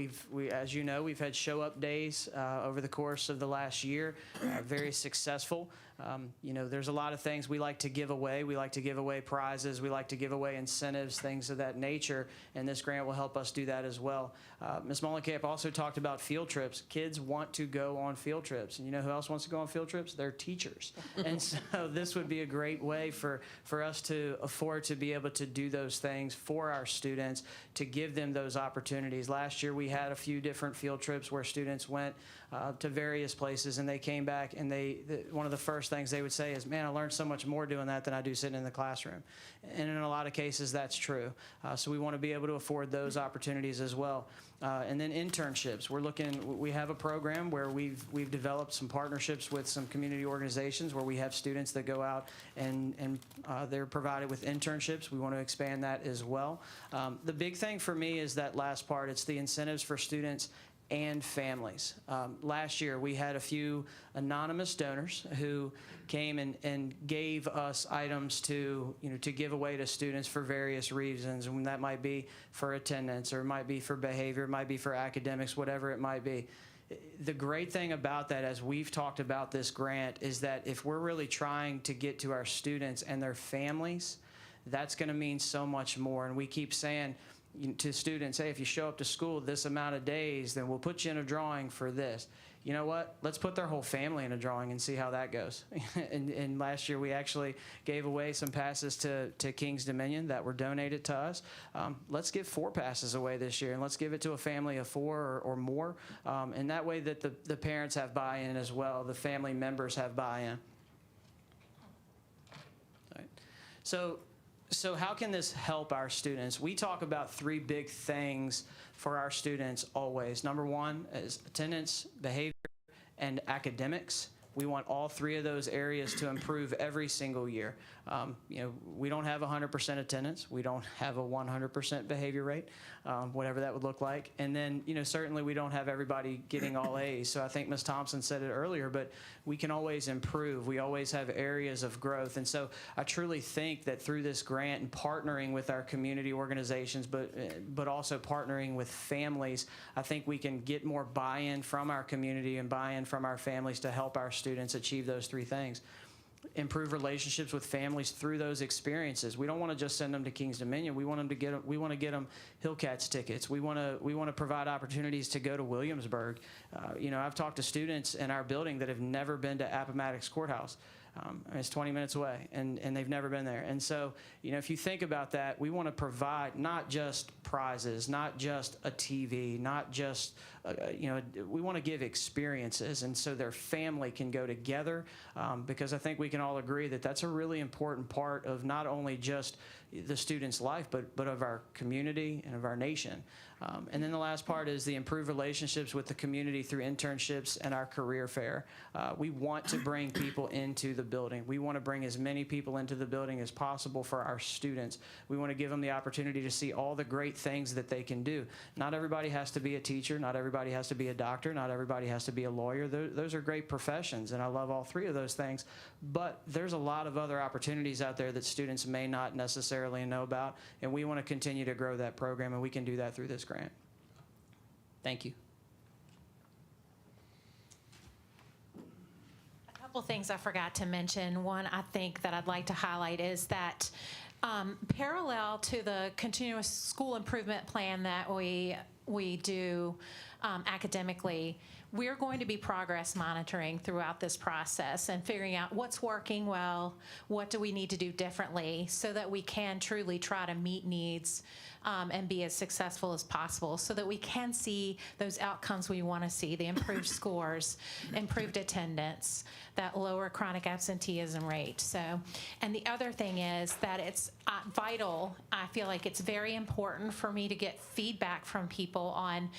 as you know, we've had Show Up days over the course of the last year, very successful. There's a lot of things we like to give away. We like to give away prizes. We like to give away incentives, things of that nature, and this grant will help us do that as well. Ms. Mollenkamp also talked about field trips. Kids want to go on field trips, and you know who else wants to go on field trips? Their teachers. And so this would be a great way for us to afford to be able to do those things for our students, to give them those opportunities. Last year we had a few different field trips where students went to various places, and they came back, and one of the first things they would say is, man, I learned so much more doing that than I do sitting in the classroom. And in a lot of cases, that's true. So we want to be able to afford those opportunities as well. And then internships. We have a program where we've developed some partnerships with some community organizations where we have students that go out and they're provided with internships. We want to expand that as well. The big thing for me is that last part. It's the incentives for students and families. Last year, we had a few anonymous donors who came and gave us items to give away to students for various reasons. And that might be for attendance, or it might be for behavior, it might be for academics, whatever it might be. The great thing about that, as we've talked about this grant, is that if we're really trying to get to our students and their families, that's going to mean so much more. And we keep saying to students, hey, if you show up to school this amount of days, then we'll put you in a drawing for this. You know what? Let's put their whole family in a drawing and see how that goes. And last year, we actually gave away some passes to King's Dominion that were donated to us. Let's give 4 passes away this year, and let's give it to a family of 4 or more. And that way that the parents have buy-in as well, the family members have buy-in. All right. So how can this help our students? We talk about 3 big things for our students always. Number 1 is attendance, behavior, and academics. We want all 3 of those areas to improve every single year. We don't have 100% attendance. We don't have a 100% behavior rate, whatever that would look like. And then, certainly we don't have everybody getting all A's. So I think Ms. Thompson said it earlier, but we can always improve. We always have areas of growth. And so I truly think that through this grant and partnering with our community organizations, but also partnering with families, I think we can get more buy-in from our community and buy-in from our families to help our students achieve those 3 things. Improve relationships with families through those experiences. We don't want to just send them to King's Dominion. We want to get them Hillcats tickets. We want to provide opportunities to go to Williamsburg. I've talked to students in our building that have never been to Appomattox Courthouse. It's 20 minutes away, and they've never been there. And so, if you think about that, we want to provide not just prizes, not just a TV, not just, we want to give experiences, and so their family can go together, because I think we can all agree that that's a really important part of not only just the student's life, but of our community and of our nation. And then the last part is the improved relationships with the community through internships and our career fair. We want to bring people into the building. We want to bring as many people into the building as possible for our students. We want to give them the opportunity to see all the great things that they can do. Not everybody has to be a teacher. Not everybody has to be a doctor. Not everybody has to be a lawyer. Those are great professions, and I love all 3 of those things. But there's a lot of other opportunities out there that students may not necessarily know about, and we want to continue to grow that program, and we can do that through this grant. Thank you. A couple things I forgot to mention. One, I think that I'd like to highlight is that parallel to the continuous school improvement plan that we do academically, we're going to be progress monitoring throughout this process and figuring out what's working well, what do we need to do differently, so that we can truly try to meet needs and be as successful as possible, so that we can see those outcomes we want to see, the improved scores, improved attendance, that lower chronic absenteeism rate. So, and the other thing is that it's vital. I feel like it's very important for me to get feedback from people on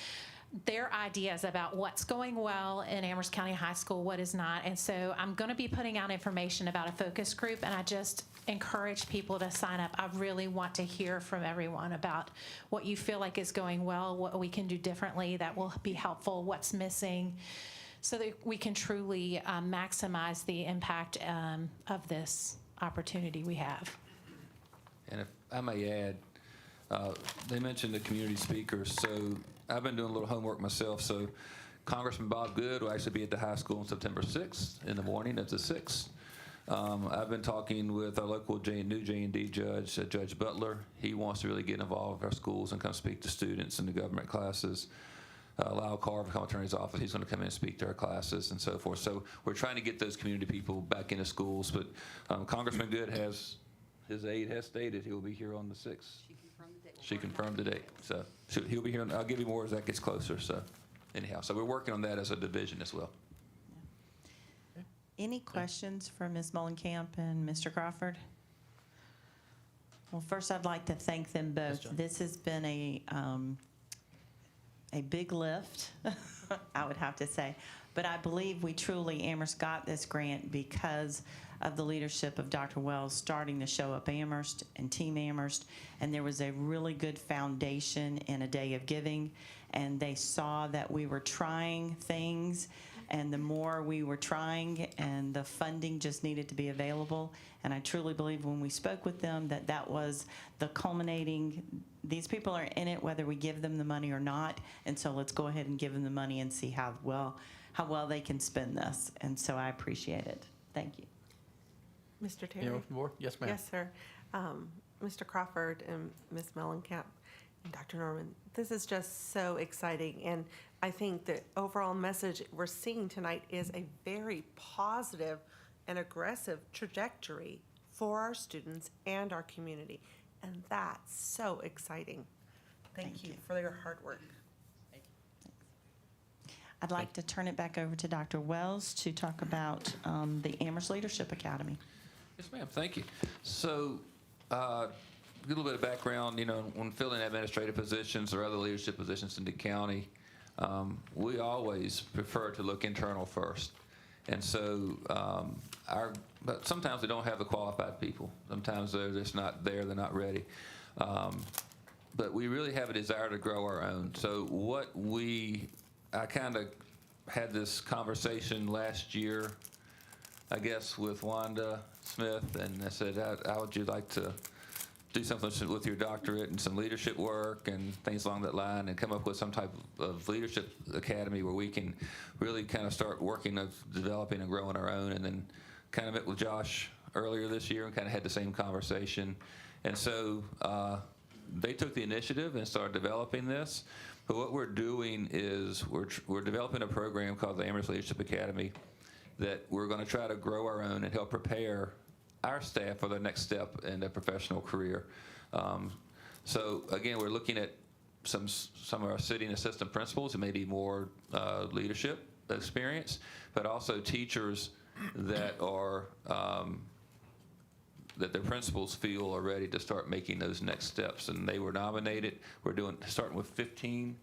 their ideas about what's going well in Amherst County High School, what is not. And so I'm going to be putting out information about a focus group, and I just encourage people to sign up. I really want to hear from everyone about what you feel like is going well, what we can do differently that will be helpful, what's missing, so that we can truly maximize the impact of this opportunity we have. And if I may add, they mentioned the community speakers, so I've been doing a little homework myself. So Congressman Bob Good will actually be at the high school on September 6th in the morning at the 6th. I've been talking with our local new J&D judge, Judge Butler. He wants to really get involved with our schools and come speak to students in the government classes. Lyle Carver, come attorney's office, he's going to come in and speak to our classes and so forth. So we're trying to get those community people back into schools. But Congressman Good has, his aide has stated he will be here on the 6th. She confirmed the date. So he'll be here. I'll give you more as that gets closer. So anyhow, so we're working on that as a division as well. Any questions for Ms. Mullenkamp and Mr. Crawford? Well, first I'd like to thank them both. This has been a big lift, I would have to say. But I believe we truly, Amherst got this grant because of the leadership of Dr. Wells starting to show up Amherst and Team Amherst, and there was a really good foundation in a day of giving, and they saw that we were trying things, and the more we were trying and the funding just needed to be available. And I truly believe when we spoke with them that that was the culminating, these people are in it whether we give them the money or not, and so let's go ahead and give them the money and see how well they can spend this. And so I appreciate it. Thank you. Mr. Terry? Anyone from the board? Yes, ma'am. Yes, sir. Mr. Crawford and Ms. Mellencamp and Dr. Norman, this is just so exciting. And I think the overall message we're seeing tonight is a very positive and aggressive trajectory for our students and our community. And that's so exciting. Thank you for your hard work. I'd like to turn it back over to Dr. Wells to talk about the Amherst Leadership Academy. Yes, ma'am. Thank you. So, a little bit of background, when filling administrative positions or other leadership positions in the county, we always prefer to look internal first. And so, but sometimes we don't have the qualified people. Sometimes they're just not there, they're not ready. But we really have a desire to grow our own. So I kind of had this conversation last year, I guess, with Wanda Smith, and I said, how would you like to do something with your doctorate and some leadership work and things along that line, and come up with some type of leadership academy where we can really kind of start working of developing and growing our own. And then kind of met with Josh earlier this year and kind of had the same conversation. And so they took the initiative and started developing this. But what we're doing is we're developing a program called the Amherst Leadership Academy that we're going to try to grow our own and help prepare our staff for their next step in their professional career. So again, we're looking at some of our sitting assistant principals who may be more leadership experience, but also teachers that are that their principals feel are ready to start making those next steps. And they were nominated. We're starting with 15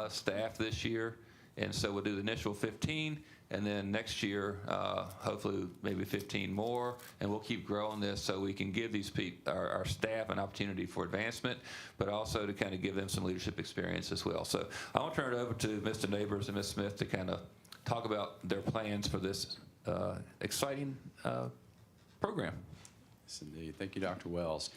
staff this year. And so we'll do the initial 15, and then next year, hopefully maybe 15 more, and we'll keep growing this so we can give these our staff an opportunity for advancement, but also to kind of give them some leadership experience as well. So I want to turn it over to Mr. Neighbors and Ms. Smith to kind of talk about their plans for this exciting program. Yes, indeed. Thank you, Dr. Wells.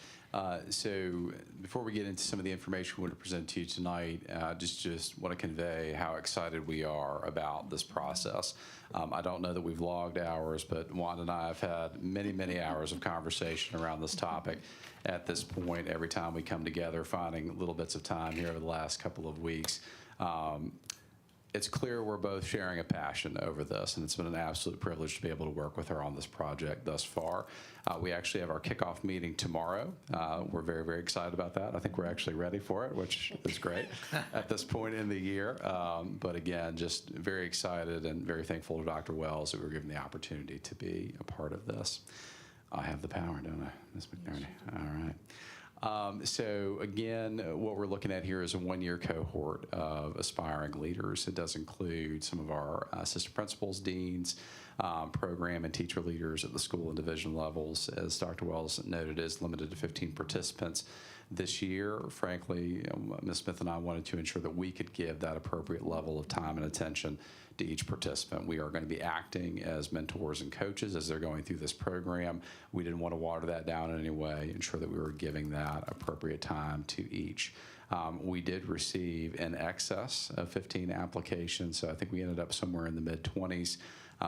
So before we get into some of the information we want to present to you tonight, just want to convey how excited we are about this process. I don't know that we've logged hours, but Wanda and I have had many, many hours of conversation around this topic at this point, every time we come together, finding little bits of time here over the last couple of weeks. It's clear we're both sharing a passion over this, and it's been an absolute privilege to be able to work with her on this project thus far. We actually have our kickoff meeting tomorrow. We're very, very excited about that. I think we're actually ready for it, which is great at this point in the year. But again, just very excited and very thankful to Dr. Wells that we were given the opportunity to be a part of this. I have the power, don't I, Ms. McNerney? All right. So again, what we're looking at here is a one-year cohort of aspiring leaders. It does include some of our assistant principals, deans, program and teacher leaders at the school and division levels. As Dr. Wells noted, is limited to 15 participants this year. Frankly, Ms. Smith and I wanted to ensure that we could give that appropriate level of time and attention to each participant. We are going to be acting as mentors and coaches as they're going through this program. We didn't want to water that down in any way, ensure that we were giving that appropriate time to each. We did receive in excess of 15 applications, so I think we ended up somewhere in the mid-20s.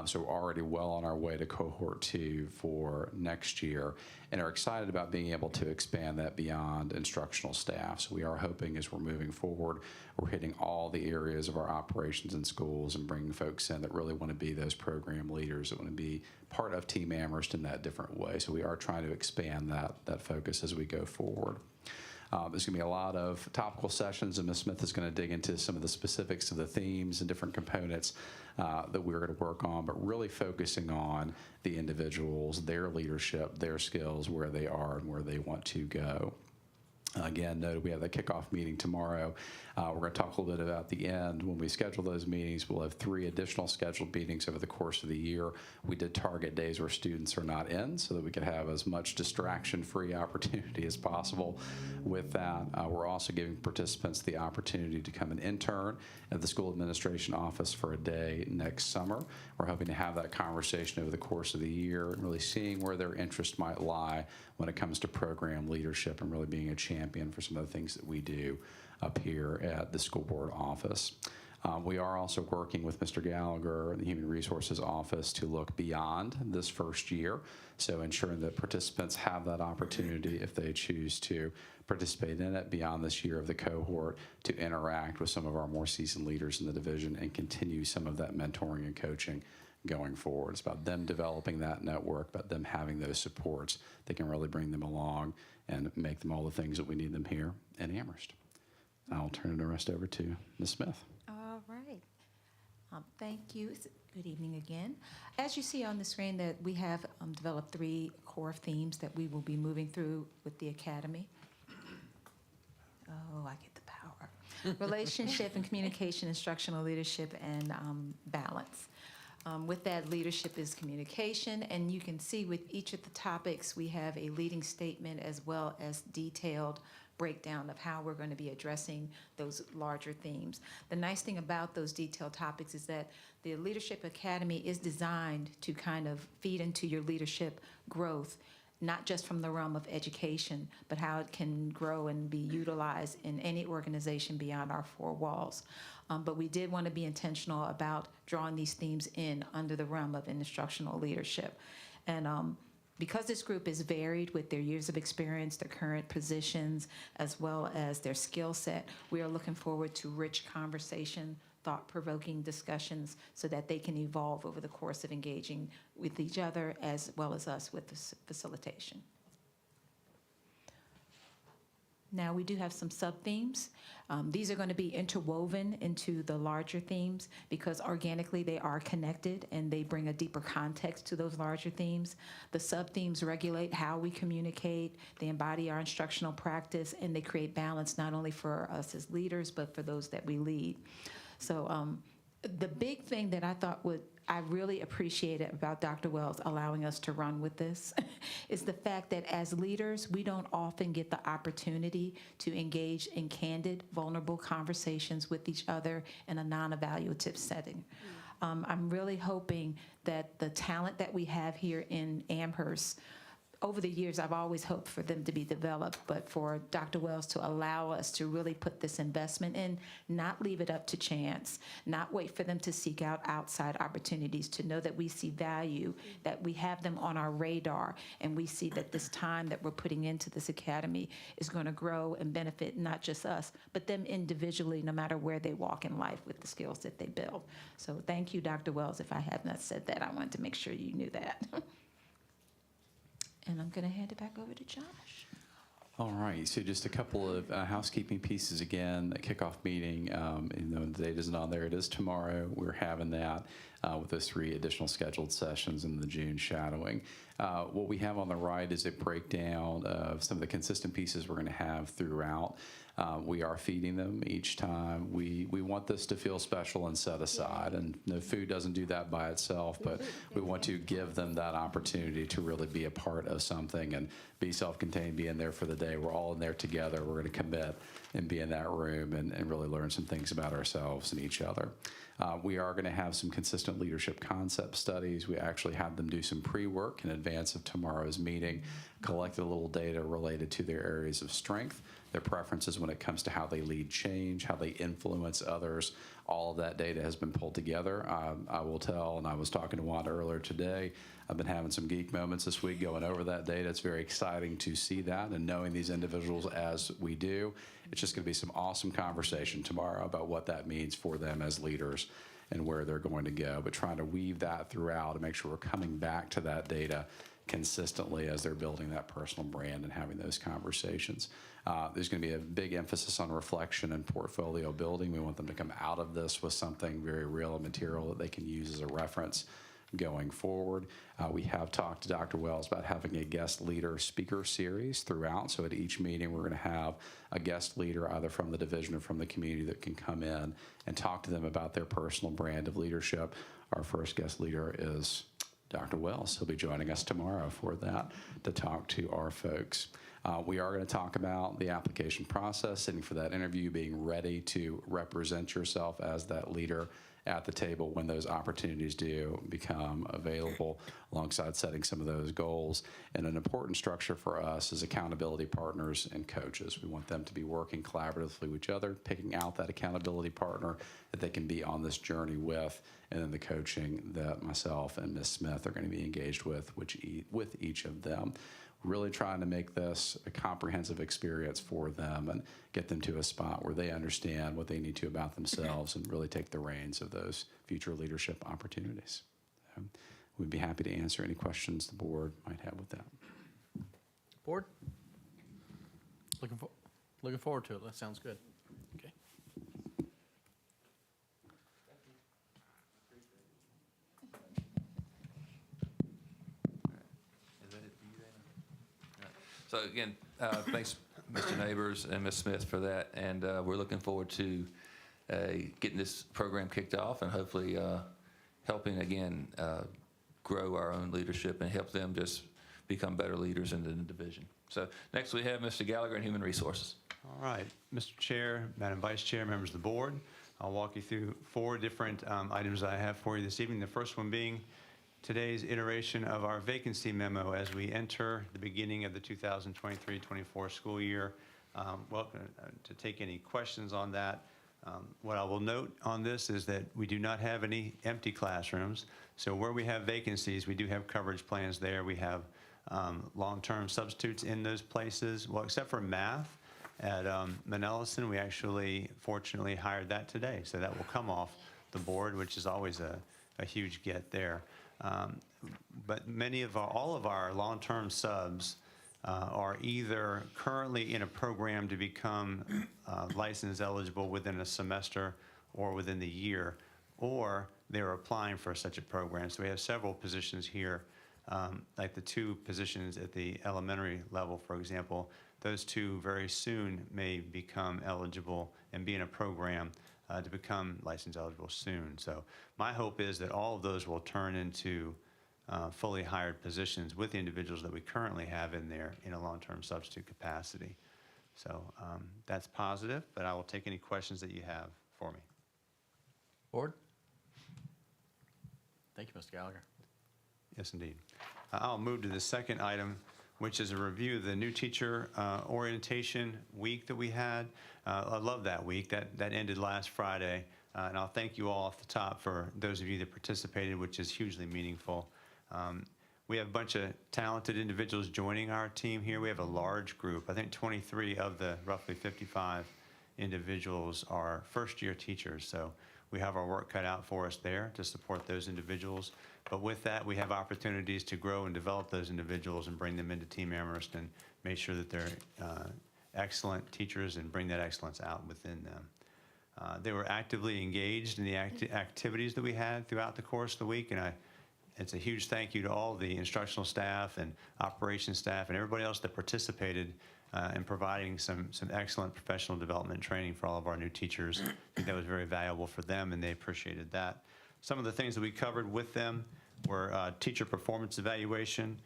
So we're already well on our way to cohort 2 for next year, and are excited about being able to expand that beyond instructional staff. So we are hoping as we're moving forward, we're hitting all the areas of our operations in schools and bringing folks in that really want to be those program leaders, that want to be part of Team Amherst in that different way. So we are trying to expand that focus as we go forward. There's going to be a lot of topical sessions, and Ms. Smith is going to dig into some of the specifics of the themes and different components that we're going to work on, but really focusing on the individuals, their leadership, their skills, where they are and where they want to go. Again, noted we have the kickoff meeting tomorrow. We're going to talk a little bit about the end. When we schedule those meetings, we'll have 3 additional scheduled meetings over the course of the year. We did target days where students are not in so that we could have as much distraction-free opportunity as possible. With that, we're also giving participants the opportunity to come and intern at the school administration office for a day next summer. We're hoping to have that conversation over the course of the year and really seeing where their interest might lie when it comes to program leadership and really being a champion for some of the things that we do up here at the school board office. We are also working with Mr. Gallagher and the Human Resources Office to look beyond this first year, so ensuring that participants have that opportunity if they choose to participate in it beyond this year of the cohort to interact with some of our more seasoned leaders in the division and continue some of that mentoring and coaching going forward. It's about them developing that network, about them having those supports that can really bring them along and make them all the things that we need them here in Amherst. I'll turn the rest over to Ms. Smith. All right. Thank you. Good evening again. As you see on the screen, that we have developed 3 core themes that we will be moving through with the Academy. Oh, I get the power. Relationship and communication, instructional leadership, and balance. With that, leadership is communication, and you can see with each of the topics, we have a leading statement as well as detailed breakdown of how we're going to be addressing those larger themes. The nice thing about those detailed topics is that the Leadership Academy is designed to kind of feed into your leadership growth, not just from the realm of education, but how it can grow and be utilized in any organization beyond our 4 walls. But we did want to be intentional about drawing these themes in under the realm of instructional leadership. And because this group is varied with their years of experience, their current positions, as well as their skill set, we are looking forward to rich conversation, thought-provoking discussions so that they can evolve over the course of engaging with each other as well as us with the facilitation. Now, we do have some sub-themes. These are going to be interwoven into the larger themes because organically they are connected and they bring a deeper context to those larger themes. The sub-themes regulate how we communicate, they embody our instructional practice, and they create balance not only for us as leaders, but for those that we lead. So the big thing that I really appreciated about Dr. Wells allowing us to run with this is the fact that as leaders, we don't often get the opportunity to engage in candid, vulnerable conversations with each other in a non-evaluative setting. I'm really hoping that the talent that we have here in Amherst, over the years, I've always hoped for them to be developed, but for Dr. Wells to allow us to really put this investment in, not leave it up to chance, not wait for them to seek out outside opportunities, to know that we see value, that we have them on our radar, and we see that this time that we're putting into this academy is going to grow and benefit not just us, but them individually, no matter where they walk in life with the skills that they build. So thank you, Dr. Wells. If I have not said that, I wanted to make sure you knew that. And I'm going to hand it back over to Josh. All right, so just a couple of housekeeping pieces again. The kickoff meeting, even though the date isn't on there, it is tomorrow. We're having that with those 3 additional scheduled sessions in the June shadowing. What we have on the right is a breakdown of some of the consistent pieces we're going to have throughout. We are feeding them each time. We want this to feel special and set aside, and no, food doesn't do that by itself, but we want to give them that opportunity to really be a part of something and be self-contained, be in there for the day. We're all in there together. We're going to commit and be in that room and really learn some things about ourselves and each other. We are going to have some consistent leadership concept studies. We actually had them do some pre-work in advance of tomorrow's meeting, collected a little data related to their areas of strength, their preferences when it comes to how they lead change, how they influence others. All of that data has been pulled together. I will tell, and I was talking to Wanda earlier today, I've been having some geek moments this week going over that data. It's very exciting to see that and knowing these individuals as we do. It's just going to be some awesome conversation tomorrow about what that means for them as leaders and where they're going to go, but trying to weave that throughout and make sure we're coming back to that data consistently as they're building that personal brand and having those conversations. There's going to be a big emphasis on reflection and portfolio building. We want them to come out of this with something very real and material that they can use as a reference going forward. We have talked to Dr. Wells about having a guest leader speaker series throughout. So at each meeting, we're going to have a guest leader either from the division or from the community that can come in and talk to them about their personal brand of leadership. Our first guest leader is Dr. Wells. He'll be joining us tomorrow for that to talk to our folks. We are going to talk about the application process, sitting for that interview, being ready to represent yourself as that leader at the table when those opportunities do become available, alongside setting some of those goals. And an important structure for us is accountability partners and coaches. We want them to be working collaboratively with each other, picking out that accountability partner that they can be on this journey with, and then the coaching that myself and Ms. Smith are going to be engaged with each of them. Really trying to make this a comprehensive experience for them and get them to a spot where they understand what they need to about themselves and really take the reins of those future leadership opportunities. We'd be happy to answer any questions the board might have with that. Board? Looking forward to it. That sounds good. Okay. So again, thanks, Mr. Neighbors and Ms. Smith for that, and we're looking forward to getting this program kicked off and hopefully helping, again, grow our own leadership and help them just become better leaders in the division. So next we have Mr. Gallagher in Human Resources. All right, Mr. Chair, Madam Vice Chair, members of the board, I'll walk you through 4 different items I have for you this evening. The first one being today's iteration of our vacancy memo as we enter the beginning of the 2023-24 school year. Welcome to take any questions on that. What I will note on this is that we do not have any empty classrooms. So where we have vacancies, we do have coverage plans there. We have long-term substitutes in those places. Well, except for math at Manellison, we actually fortunately hired that today. So that will come off the board, which is always a huge get there. But all of our long-term subs are either currently in a program to become license eligible within a semester or within the year, or they're applying for such a program. So we have several positions here, like the 2 positions at the elementary level, for example. Those 2 very soon may become eligible and be in a program to become license eligible soon. So my hope is that all of those will turn into fully hired positions with the individuals that we currently have in there in a long-term substitute capacity. So that's positive, but I will take any questions that you have for me. Board? Thank you, Mr. Gallagher. Yes, indeed. I'll move to the second item, which is a review of the new teacher orientation week that we had. I love that week. That ended last Friday. And I'll thank you all off the top for those of you that participated, which is hugely meaningful. We have a bunch of talented individuals joining our team here. We have a large group. I think 23 of the roughly 55 individuals are first-year teachers. So we have our work cut out for us there to support those individuals. But with that, we have opportunities to grow and develop those individuals and bring them into Team Amherst and make sure that they're excellent teachers and bring that excellence out within them. They were actively engaged in the activities that we had throughout the course of the week, and it's a huge thank you to all the instructional staff and operations staff and everybody else that participated in providing some excellent professional development training for all of our new teachers. I think that was very valuable for them, and they appreciated that. Some of the things that we covered with them were teacher performance evaluation,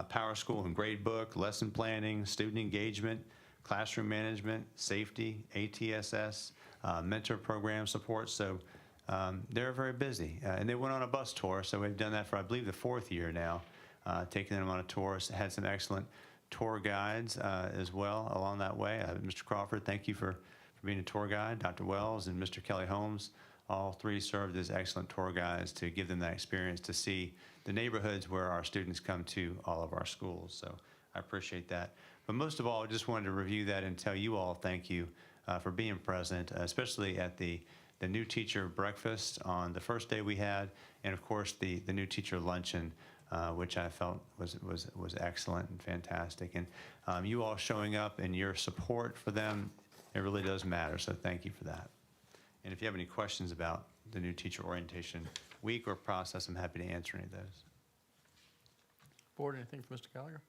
Power School and grade book, lesson planning, student engagement, classroom management, safety, ATSS, mentor program support. So they're very busy. And they went on a bus tour, so we've done that for, I believe, the 4th year now, taking them on a tour. So had some excellent tour guides as well along that way. Mr. Crawford, thank you for being a tour guide. Dr. Wells and Mr. Kelly Holmes, all 3 served as excellent tour guides to give them that experience to see the neighborhoods where our students come to all of our schools. So I appreciate that. But most of all, I just wanted to review that and tell you all thank you for being present, especially at the new teacher breakfast on the first day we had, and of course the new teacher luncheon, which I felt was excellent and fantastic. And you all showing up and your support for them, it really does matter. So thank you for that. And if you have any questions about the new teacher orientation week or process, I'm happy to answer any of those. Board, anything for Mr. Gallagher?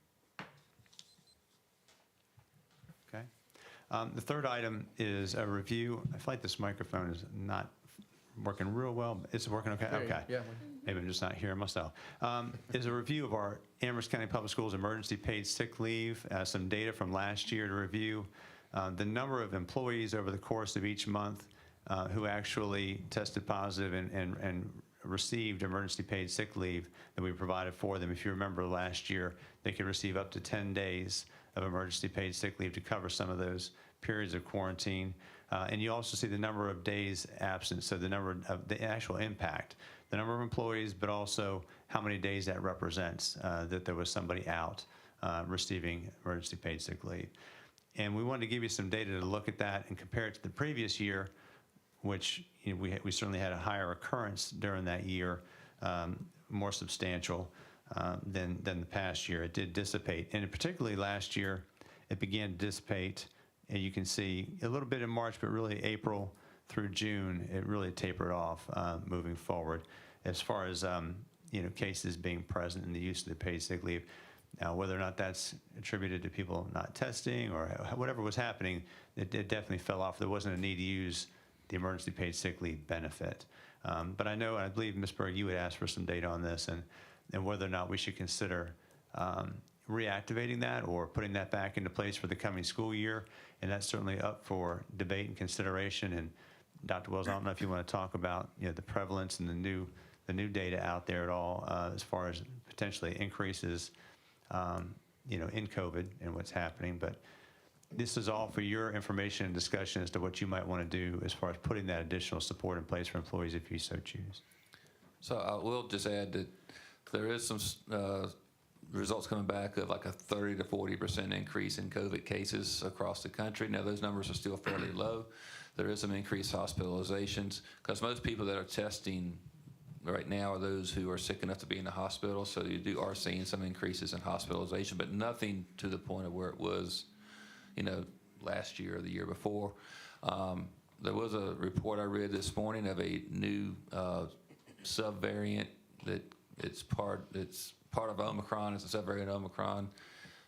Okay. The third item is a review. I feel like this microphone is not working real well. It's working okay? There you- Okay. yeah, Maybe I'm just not hearing myself. Is a review of our Amherst County Public Schools emergency paid sick leave, some data from last year to review, the number of employees over the course of each month who actually tested positive and received emergency paid sick leave that we provided for them. If you remember last year, they could receive up to 10 days of emergency paid sick leave to cover some of those periods of quarantine. And you also see the number of days absent, so the number of the actual impact, the number of employees, but also how many days that represents that there was somebody out receiving emergency paid sick leave. And we wanted to give you some data to look at that and compare it to the previous year, which we certainly had a higher occurrence during that year, more substantial than the past year. It did dissipate, and particularly last year, it began to dissipate. And you can see a little bit in March, but really April through June, it really tapered off moving forward. As far as cases being present in the use of the paid sick leave, whether or not that's attributed to people not testing or whatever was happening, it definitely fell off. There wasn't a need to use the emergency paid sick leave benefit. But I know, and I believe, Ms. Berg, you would ask for some data on this and whether or not we should consider reactivating that or putting that back into place for the coming school year. And that's certainly up for debate and consideration. And Dr. Wells, I don't know if you want to talk about the prevalence and the new data out there at all as far as potentially increases in COVID and what's happening. But this is all for your information and discussion as to what you might want to do as far as putting that additional support in place for employees if you so choose. So I will just add that there is some results coming back of like a 30 to 40% increase in COVID cases across the country. Now, those numbers are still fairly low. There is some increased hospitalizations because most people that are testing right now are those who are sick enough to be in the hospital. So you are seeing some increases in hospitalization, but nothing to the point of where it was, last year or the year before. There was a report I read this morning of a new subvariant that it's part of Omicron. It's a subvariant of Omicron,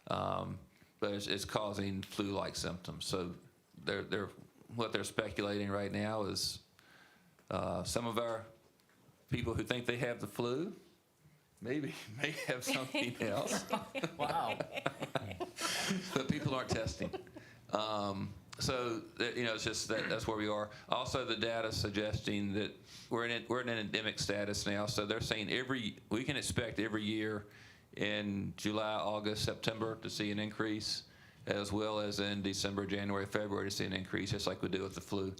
but it's causing flu-like symptoms. So what they're speculating right now is some of our people who think they have the flu may have something else. Wow. But people aren't testing. So it's just that's where we are. Also, the data suggesting that we're in an endemic status now. So they're saying we can expect every year in July, August, September to see an increase, as well as in December, January, February to see an increase, just like we do with the flu.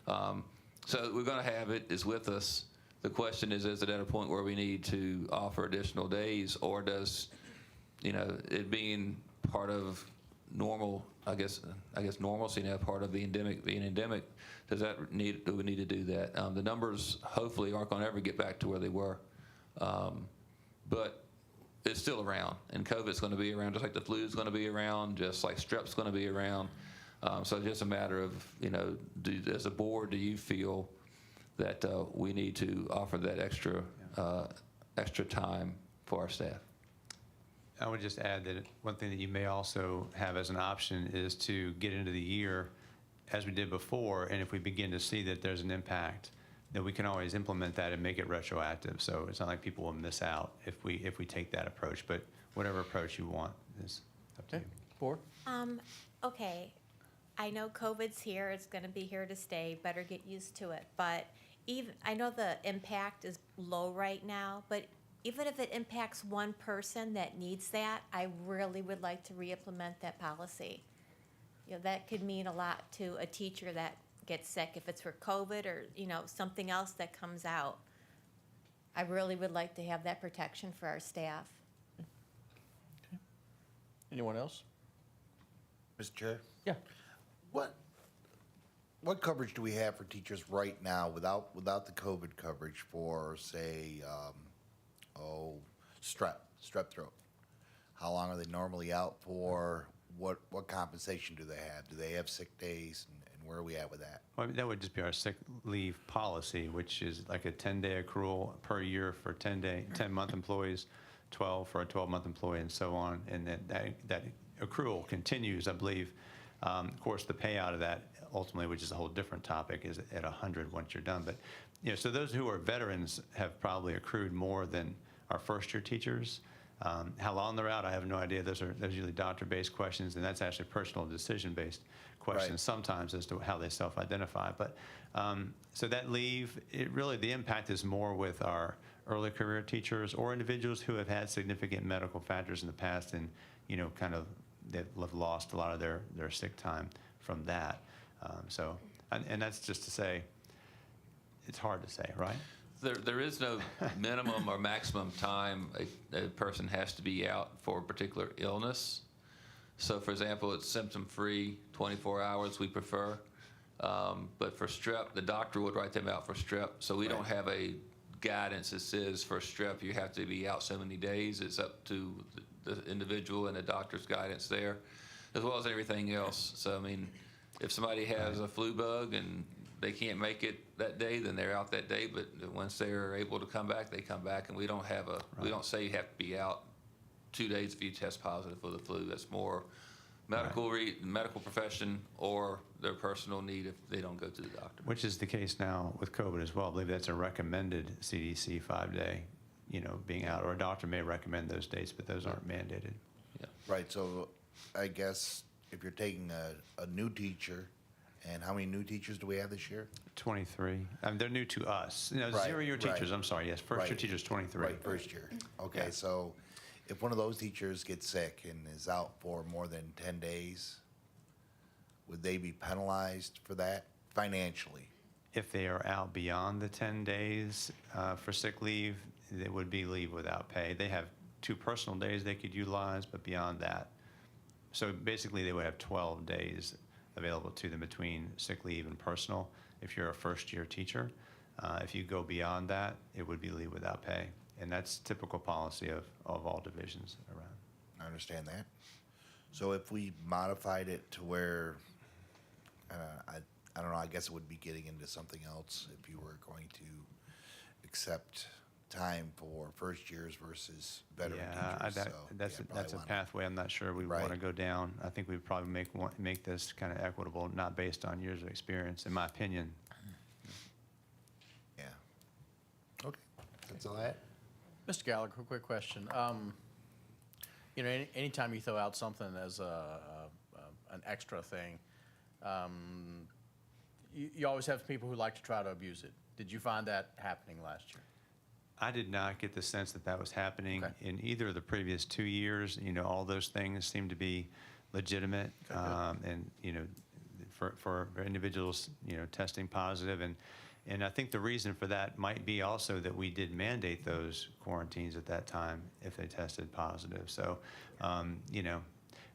So we're going to have it. It's with us. The question is it at a point where we need to offer additional days, or does it being part of normal, I guess normalcy now, part of the being endemic, do we need to do that? The numbers hopefully aren't going to ever get back to where they were, but it's still around, and COVID's going to be around, just like the flu's going to be around, just like strep's going to be around. So it's just a matter of, as a board, do you feel that we need to offer that extra time for our staff? I would just add that one thing that you may also have as an option is to get into the year as we did before, and if we begin to see that there's an impact, then we can always implement that and make it retroactive. So it's not like people will miss out if we take that approach, but whatever approach you want is up to you. Board? Okay, I know COVID's here, it's gonna be here to stay, better get used to it, but I know the impact is low right now, but even if it impacts one person that needs that, I really would like to re-implement that policy. That could mean a lot to a teacher that gets sick, if it's for COVID or, something else that comes out. I really would like to have that protection for our staff. Anyone else? Mr. Chair? Yeah. What coverage do we have for teachers right now without the COVID coverage for, say, strep throat? How long are they normally out for? What compensation do they have? Do they have sick days, and Where are we at with that? Well, that would just be our sick leave policy, which is like a 10-day accrual per year for 10-month employees, 12 for a 12-month employee, and so on. And that accrual continues, I believe. Of course, the payout of that ultimately, which is a whole different topic, is at 100 once you're done. But so those who are veterans have probably accrued more than our first-year teachers. How long they're out, I have no idea. Those are usually doctor-based questions, and that's actually personal decision-based questions Right. sometimes as to how they self-identify. But so that leave, the impact is more with our early career teachers or individuals who have had significant medical factors in the past and, they've lost a lot of their sick time from that. And that's just to say, it's hard to say, right? There is no minimum or maximum time a person has to be out for a particular illness. So, for example, it's symptom-free, 24 hours we prefer. But for strep, the doctor would write them out for strep. So we don't have a guidance that says for strep you have to be out so many days. It's up to the individual and the doctor's guidance there, as well as everything else. So, I mean, if somebody has a flu bug and they can't make it that day, then they're out that day. But once they're able to come back, they come back, and we don't have we don't say you have to be out 2 days if you test positive for the flu. That's more medical medical profession or their personal need if they don't go to the doctor. Which is the case now with COVID as well. I believe that's a recommended CDC 5-day, being out, or a doctor may recommend those dates, but those aren't mandated. Yeah. Right, so I guess if you're taking a new teacher, and how many new teachers do we have this year? 23. They're new to us. Right, 0-year teachers, right. I'm sorry, yes. First-year teachers, 23. Right, first year. Okay, Yeah. so if one of those teachers gets sick and is out for more than 10 days, would they be penalized for that financially? If they are out beyond the 10 days for sick leave, it would be leave without pay. They have 2 personal days they could utilize, but beyond that. So basically, they would have 12 days available to them between sick leave and personal if you're a first-year teacher. If you go beyond that, it would be leave without pay. And that's typical policy of all divisions around. I understand that. So if we modified it to where, I don't know, I guess it would be getting into something else if you were going to accept time for first years versus veteran teachers. So, that's probably a wanna- pathway I'm not sure we Right. want to go down. I think we'd probably make this kind of equitable, not based on years of experience, in my opinion. Yeah. Okay, that's all I had. Mr. Gallagher, quick question. Anytime you throw out something as an extra thing, you always have people who like to try to abuse it. Did you find that happening last year? I did not get the sense that was happening Okay. in either of the previous 2 years. All those things seem to be legitimate, and for individuals, testing positive, and I think the reason for that might be also that we did mandate those quarantines at that time if they tested positive. So,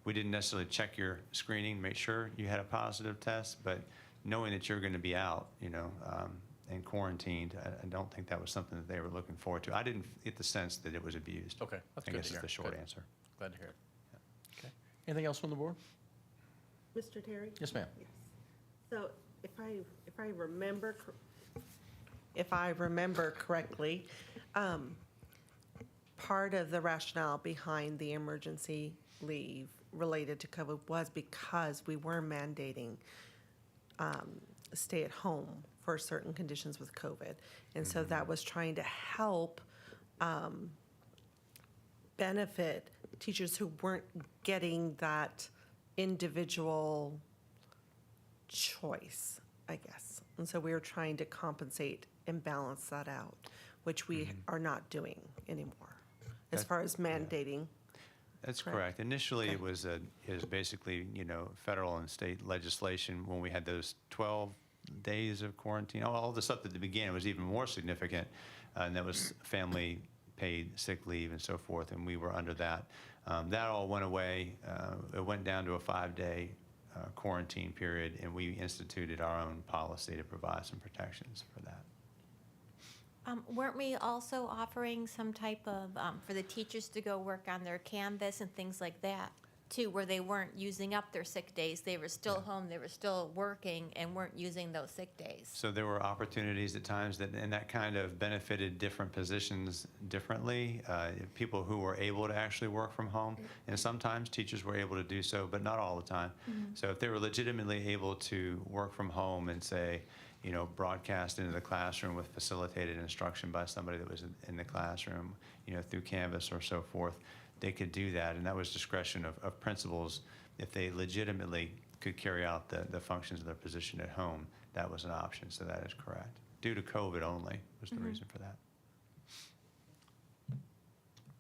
we didn't necessarily check your screening, make sure you had a positive test, but knowing that you're going to be out, and quarantined, I don't think that was something that they were looking forward to. I didn't get the sense that it was abused. Okay, that's I good guess to hear. is the short Good. answer. Glad to hear it. Okay. Anything else from the board? Mr. Terry? Yes, ma'am. Yes. So if I remember correctly, part of the rationale behind the emergency leave related to COVID was because we were mandating stay at home for certain conditions with COVID. And so that was trying to help benefit teachers who weren't getting that individual choice, I guess. And so we were trying to compensate and balance that out, which we are not doing anymore, as That- far as mandating. That's Correct. correct. Initially, it was basically, federal and state legislation when we had those 12 days of quarantine. All the stuff at the beginning was even more significant, and that was family paid sick leave and so forth, and we were under that. That all went away. It went down to a 5-day quarantine period, and we instituted our own policy to provide some protections for that. Weren't we also offering some type of, for the teachers to go work on their Canvas and things like that too, where they weren't using up their sick days. They were still home, they were still working and weren't using those sick days. So there were opportunities at times and that kind of benefited different positions differently. People who were able to actually work from home, and sometimes teachers were able to do so, but not all the time. So if they were legitimately able to work from home and say, broadcast into the classroom with facilitated instruction by somebody that was in the classroom, through Canvas or so forth, they could do that, and that was discretion of principals. If they legitimately could carry out the functions of their position at home, that was an option, so that is correct. Due to COVID only was the reason for that.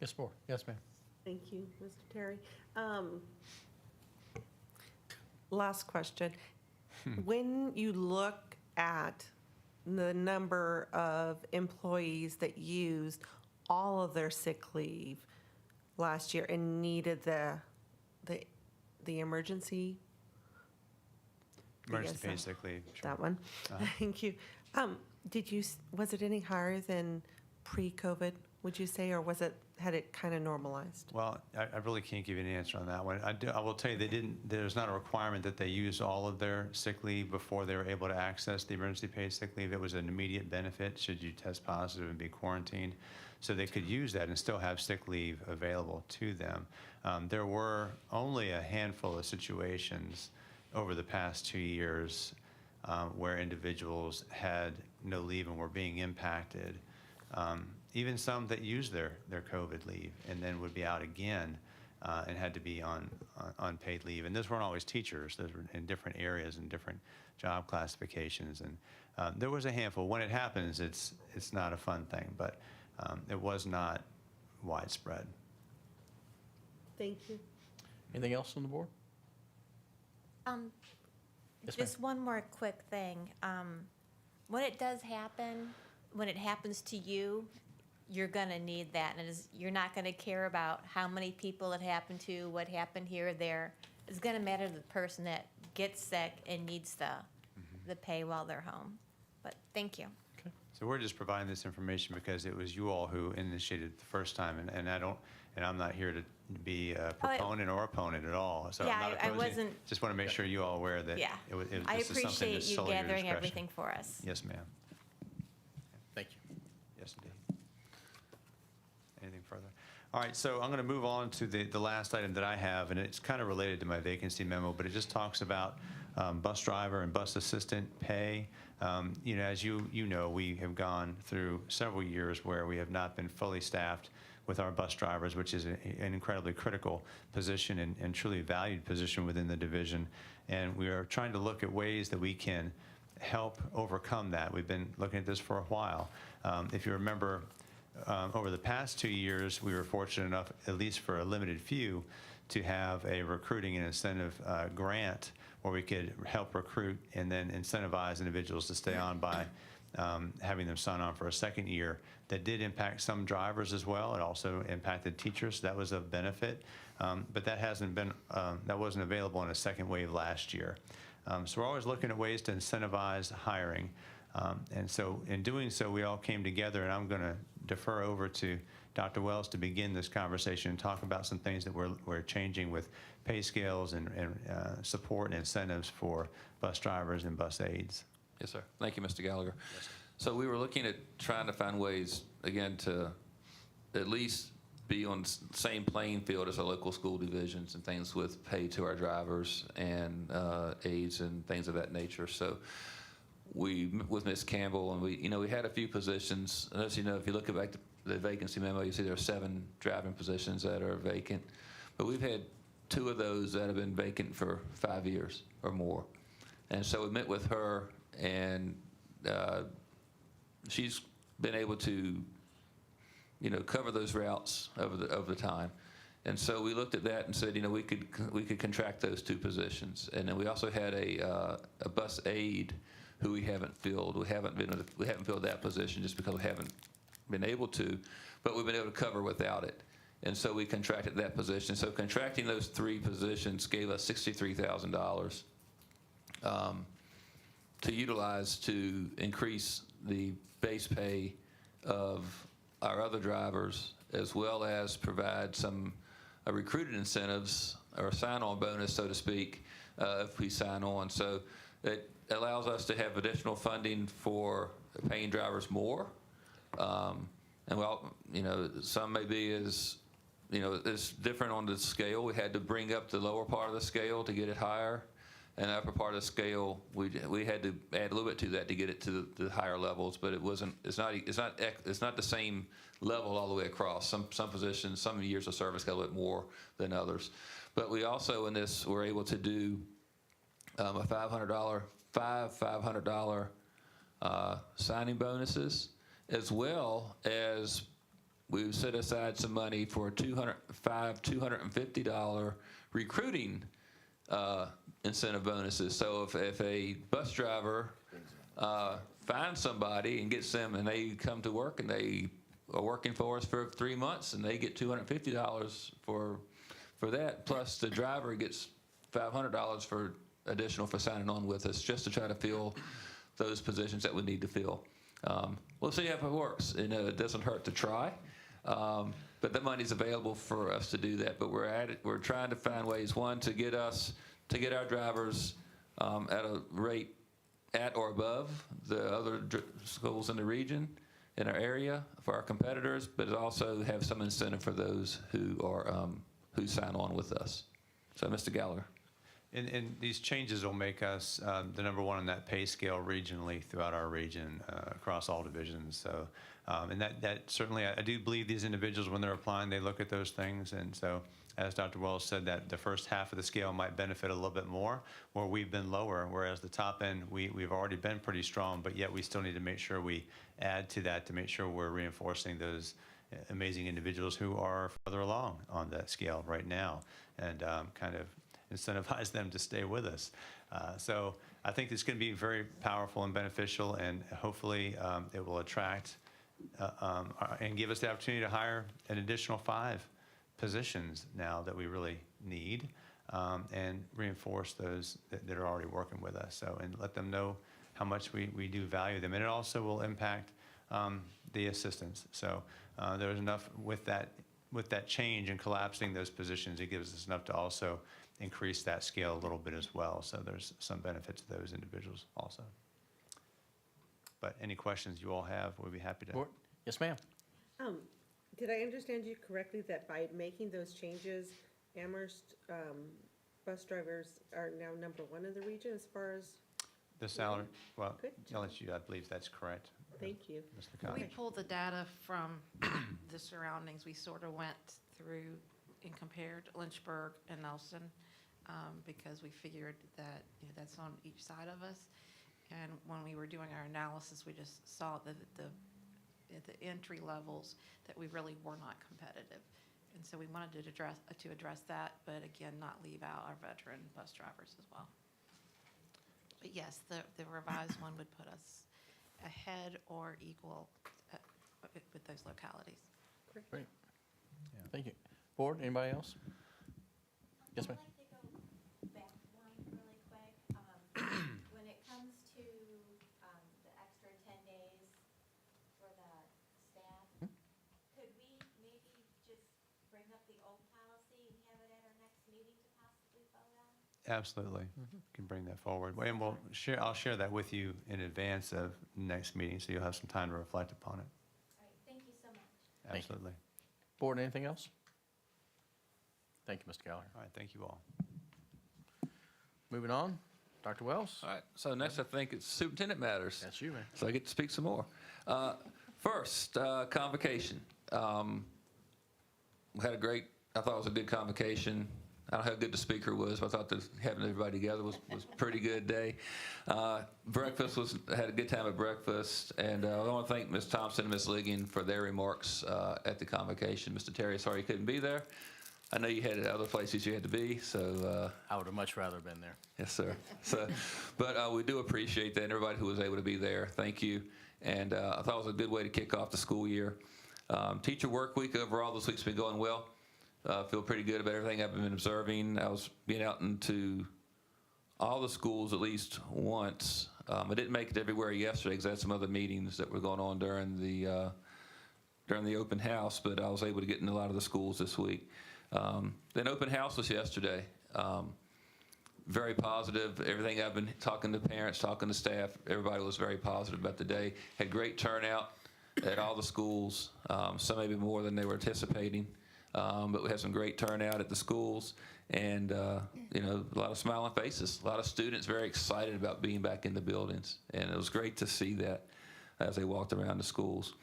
Yes, Board. Yes, ma'am. Thank you, Mr. Terry. Last question. When you look at the number of employees that used all of their sick leave last year and needed the emergency? Emergency paid sick leave. Sure. That one. Thank you. Was it any higher than pre-COVID, would you say, or had it kind of normalized? Well, I really can't give you an answer on that one. I will tell you, there's not a requirement that they use all of their sick leave before they were able to access the emergency paid sick leave. It was an immediate benefit should you test positive and be quarantined. So they could use that and still have sick leave available to them. There were only a handful of situations over the past 2 years where individuals had no leave and were being impacted. Even some that used their COVID leave and then would be out again and had to be on unpaid leave. And those weren't always teachers. Those were in different areas and different job classifications. And there was a handful. When it happens, it's not a fun thing, but it was not widespread. Thank you. Anything else on the board? Yes, Just one more quick thing. When it does happen, when it happens to you, you're gonna need that, and you're not gonna care about how many people it happened to, what happened here or there. It's gonna matter to the person that gets sick and needs the pay while they're home. But thank you. So we're just providing this information because it was you all who initiated it the first time, and I'm not here to be a proponent or opponent at all. So Yeah, I'm not I opposing. wasn't- Just want to make sure you all aware that Yeah. I this is something appreciate that's you solely your gathering discretion. everything for us. Yes, ma'am. Thank you. Yes, indeed. Anything further? All right, so I'm going to move on to the last item that I have, and it's kind of related to my vacancy memo, but it just talks about bus driver and bus assistant pay. As you know, we have gone through several years where we have not been fully staffed with our bus drivers, which is an incredibly critical position and truly valued position within the division. And we are trying to look at ways that we can help overcome that. We've been looking at this for a while. If you remember, over the past 2 years, we were fortunate enough, at least for a limited few, to have a recruiting and incentive grant where we could help recruit and then incentivize individuals to stay on by having them sign on for a second year. That did impact some drivers as well. It also impacted teachers. That was of benefit, but that wasn't available in a second wave last year. So we're always looking at ways to incentivize hiring. And so in doing so, we all came together, and I'm going to defer over to Dr. Wells to begin this conversation and talk about some things that we're changing with pay scales and support and incentives for bus drivers and bus aides. Yes, sir. Thank you, Mr. Gallagher. So we were looking at trying to find ways, again, to at least be on the same playing field as our local school divisions and things with pay to our drivers and aides and things of that nature. So we met with Ms. Campbell, and we had a few positions. And as you know, if you look back to the vacancy memo, you see there are 7 driving positions that are vacant. But we've had 2 of those that have been vacant for 5 years or more. And so we met with her, and she's been able to, cover those routes over the time. And so we looked at that and said, we could contract those 2 positions. And then we also had a bus aide who we haven't filled. We haven't filled that position just because we haven't been able to, but we've been able to cover without it. And so we contracted that position. So contracting those 3 positions gave us $63,000 to utilize to increase the base pay of our other drivers, as well as provide some recruiting incentives or sign-on bonus, so to speak, if we sign on. So it allows us to have additional funding for paying drivers more. And well, some may be as, it's different on the scale. We had to bring up the lower part of the scale to get it higher. And the upper part of the scale, we had to add a little bit to that to get it to the higher levels, but it's not the same level all the way across. Some positions, some years of service got a little bit more than others. But we also in this were able to do a $500 signing bonuses, as well as we set aside some money for $250 recruiting incentive bonuses. So if a bus driver finds somebody and gets them, and they come to work and they are working for us for 3 months, and they get $250 for that, plus the driver gets $500 for additional for signing on with us, just to try to fill those positions that we need to fill. We'll see how it works. It doesn't hurt to try. But the money's available for us to do that. But we're at it. We're trying to find ways, one, to get our drivers at a rate at or above the other schools in the region, in our area, for our competitors, but also have some incentive for those who sign on with us. So, Mr. Gallagher. And these changes will make us the number one on that pay scale regionally throughout our region, across all divisions. So, and that certainly, I do believe these individuals, when they're applying, they look at those things. And so, as Dr. Wells said, that the first half of the scale might benefit a little bit more, where we've been lower, whereas the top end, we've already been pretty strong, but yet we still need to make sure we add to that to make sure we're reinforcing those amazing individuals who are further along on that scale right now, and kind of incentivize them to stay with us. So I think it's going to be very powerful and beneficial, and hopefully it will attract and give us the opportunity to hire an additional 5 positions now that we really need, and reinforce those that are already working with us. So, and let them know how much we do value them. And it also will impact the assistants. So there's enough with that change and collapsing those positions, it gives us enough to also increase that scale a little bit as well. So there's some benefit to those individuals also. But any questions you all have, we'll be happy to. Yes, ma'am. Did I understand you correctly that by making those changes, Amherst bus drivers are now #1 in the region as far as? The salary, well, Good I'll let you, I believe that's correct. Thank you. Mr. We Cottage. pulled the data from the surroundings. We sort of went through and compared Lynchburg and Nelson, because we figured that that's on each side of us. And when we were doing our analysis, we just saw that at the entry levels that we really were not competitive. And so we wanted to address that, but again, not leave out our veteran bus drivers as well. But yes, the revised one would put us ahead or equal with those localities. Great. Thank you. Board, anybody else? Yes, ma'am. I'd like to go back one really quick. When it comes to the extra 10 days for the staff, could we maybe just bring up the old policy and have it at our next meeting to possibly vote on? Absolutely. Can bring that forward. And I'll share that with you in advance of next meeting, so you'll have some time to reflect upon it. All right, thank you so much. Absolutely. Board, anything else? Thank you, Mr. Gallagher. All right, thank you all. Moving on, Dr. Wells. All right, so next I think it's superintendent matters. That's you, man. So I get to speak some more. First, convocation. We had I thought it was a good convocation. I don't know how good the speaker was, but I thought that having everybody together was a pretty good day. Breakfast had a good time at breakfast, and I want to thank Ms. Thompson and Ms. Ligging for their remarks at the convocation. Mr. Terry, sorry you couldn't be there. I know you had other places you had to be, so. I would have much rather been there. Yes, sir. So, but we do appreciate that, and everybody who was able to be there. Thank you. And I thought it was a good way to kick off the school year. Teacher work week overall this week's been going well. Feel pretty good about everything I've been observing. I was being out into all the schools at least once. I didn't make it everywhere yesterday because I had some other meetings that were going on during the open house, but I was able to get in a lot of the schools this week. Then open house was yesterday. Very positive. Everything I've been talking to parents, talking to staff, everybody was very positive about the day. Had great turnout at all the schools, some maybe more than they were anticipating. But we had some great turnout at the schools, and you know, a lot of smiling faces, a lot of students very excited about being back in the buildings, and it was great to see that as they walked around the schools.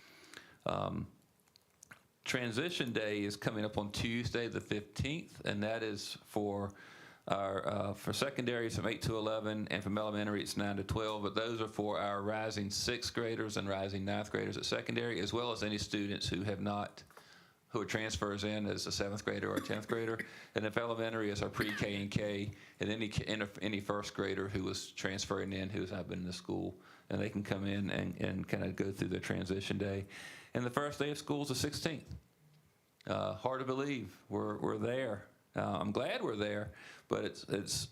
Transition Day is coming up on Tuesday the 15th, and that is for our for secondary it's from 8 to 11, and from elementary it's 9 to 12. But those are for our rising 6th graders and rising 9th graders at secondary, as well as any students who are transfers in as a 7th grader or a 10th grader. And if elementary is our pre-K and K, and any first grader who was transferring in who's not been in the school, and they can come in and kind of go through their transition day. And the first day of school is the 16th. Hard to believe we're there. I'm glad we're there, but it's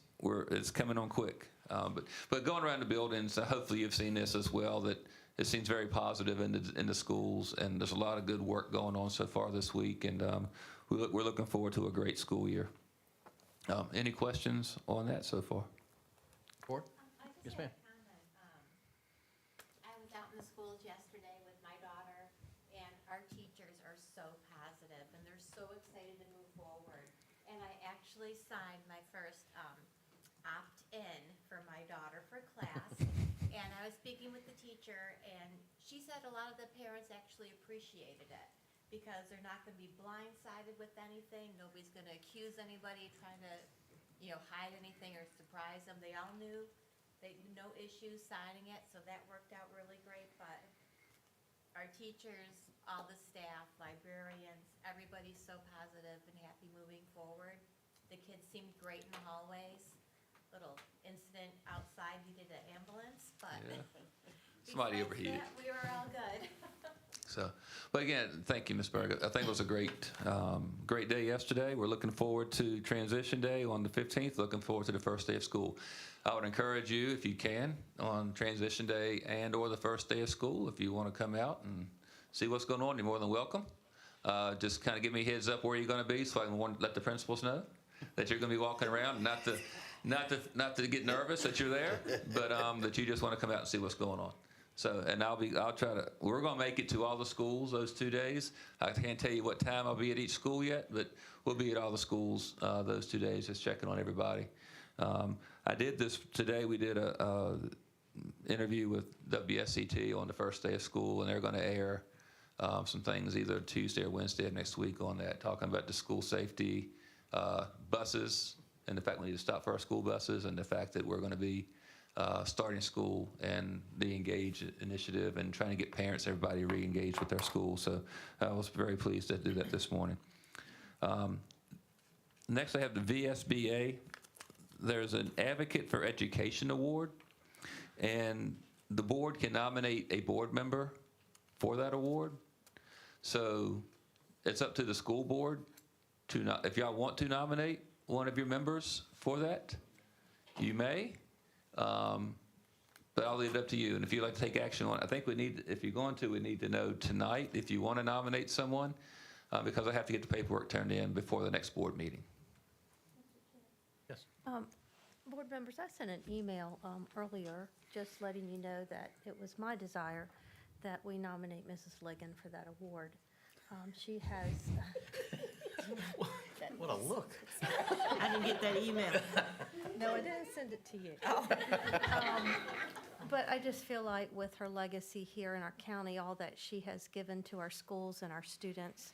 coming on quick. But going around the buildings, hopefully you've seen this as well, that it seems very positive in the schools, and there's a lot of good work going on so far this week, and we're looking forward to a great school year. Any questions on that so far? Board? Yes, ma'am. I was out in the schools yesterday with my daughter, and our teachers are so positive, and they're so excited to move forward. And I actually signed my first opt-in for my daughter for class. And I was speaking with the teacher, and she said a lot of the parents actually appreciated it, because they're not going to be blindsided with anything. Nobody's going to accuse anybody trying to, hide anything or surprise them. They all knew. No issues signing it, so that worked out really great. But our teachers, all the staff, librarians, everybody's so positive and happy moving forward. The kids seemed great in the hallways. Little incident outside, needed an ambulance, but Yeah. Somebody besides overheated. that, we were all good. So, but again, thank you, Ms. Berger. I think it was a great day yesterday. We're looking forward to Transition Day on the 15th, looking forward to the first day of school. I would encourage you, if you can, on Transition Day and or the first day of school, if you want to come out and see what's going on, you're more than welcome. Just kind of give me a heads up where you're going to be, so I can let the principals know that you're going to be walking around, not to get nervous that you're there, but that you just want to come out and see what's going on. So, and we're going to make it to all the schools those 2 days. I can't tell you what time I'll be at each school yet, but we'll be at all the schools those 2 days, just checking on everybody. I did this today. We did a interview with WSCT on the first day of school, and they're going to air some things either Tuesday or Wednesday of next week on that, talking about the school safety, buses, and the fact we need to stop for our school buses, and the fact that we're going to be starting school and the Engage initiative and trying to get parents, everybody re-engaged with their school. So I was very pleased to do that this morning. Next, I have the VSBA. There's an Advocate for Education Award, and the board can nominate a board member for that award. So it's up to the school board if y'all want to nominate one of your members for that, you may. But I'll leave it up to you. And if you'd like to take action on it, I think if you're going to, we need to know tonight if you want to nominate someone, because I have to get the paperwork turned in before the next board meeting. Yes. Board members, I sent an email earlier just letting you know that it was my desire that we nominate Mrs. Ligon for that award. She has... What a look. I didn't get that email. No, I didn't send it to you. But I just feel like with her legacy here in our county, all that she has given to our schools and our students,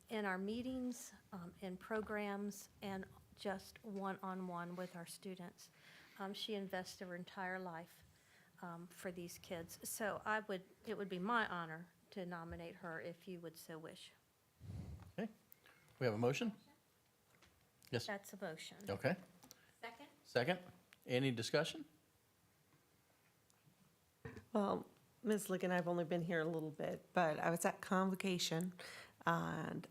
in our meetings, in programs, and just one-on-one with our students. She invested her entire life for these kids. So it would be my honor to nominate her if you would so wish. Okay. We have a motion? Yes. That's a motion. Okay. Second? Second. Any discussion? Well, Ms. Ligon, I've only been here a little bit, but I was at convocation, and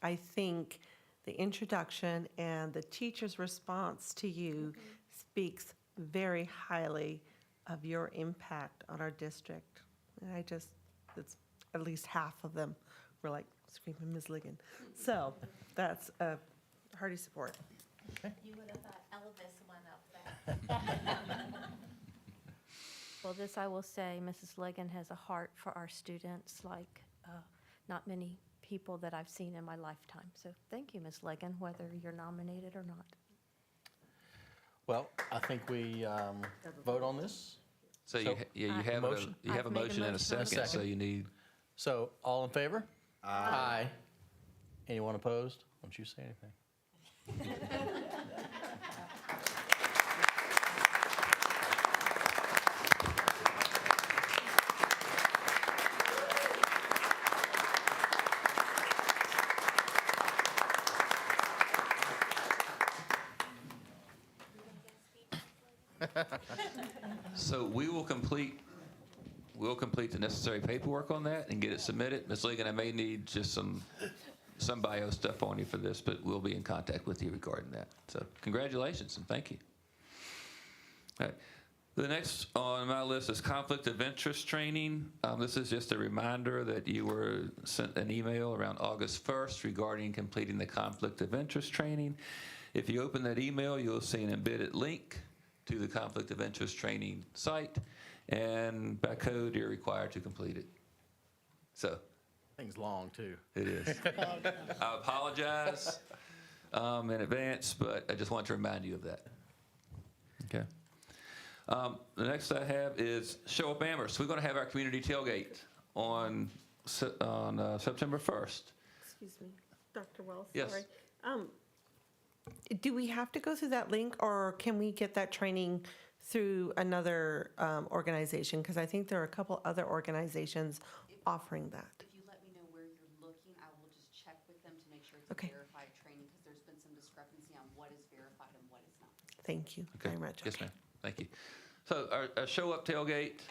I think the introduction and the teacher's response to you speaks very highly of your impact on our district. And it's at least half of them were like, screaming Ms. Ligon. So that's a hearty support. You would have thought Elvis went up there. Well, this I will say, Mrs. Ligon has a heart for our students like not many people that I've seen in my lifetime. So thank you, Ms. Ligon, whether you're nominated or not. Well, I think we vote on this. So you have motion? you have a I've made a motion and a motion. second, so you need, So all in favor? Aye. Anyone opposed? Don't you say anything. so we'll complete the necessary paperwork on that and get it submitted. Ms. Ligon, I may need just some bio stuff on you for this, but we'll be in contact with you regarding that. So congratulations and thank you. All right. The next on my list is conflict of interest training. This is just a reminder that you were sent an email around August 1st regarding completing the conflict of interest training. If you open that email, you'll see an embedded link to the conflict of interest training site, and by code, you're required to complete it. So. Thing's long, too. It is. I apologize in advance, but I just want to remind you of that. Okay. The next I have is Show Up Amherst. We're going to have our community tailgate on September 1st. Excuse me, Dr. Wells, Yes. sorry. Do we have to go through that link, or can we get that training through another organization? Because I think there are a couple other organizations offering that. If you let me know where you're looking, I will just check with them to make sure it's Okay. verified training, because there's been some discrepancy on what is verified and what is not. Thank you Okay. very much. Yes, ma'am. Thank you. So our Show Up tailgate,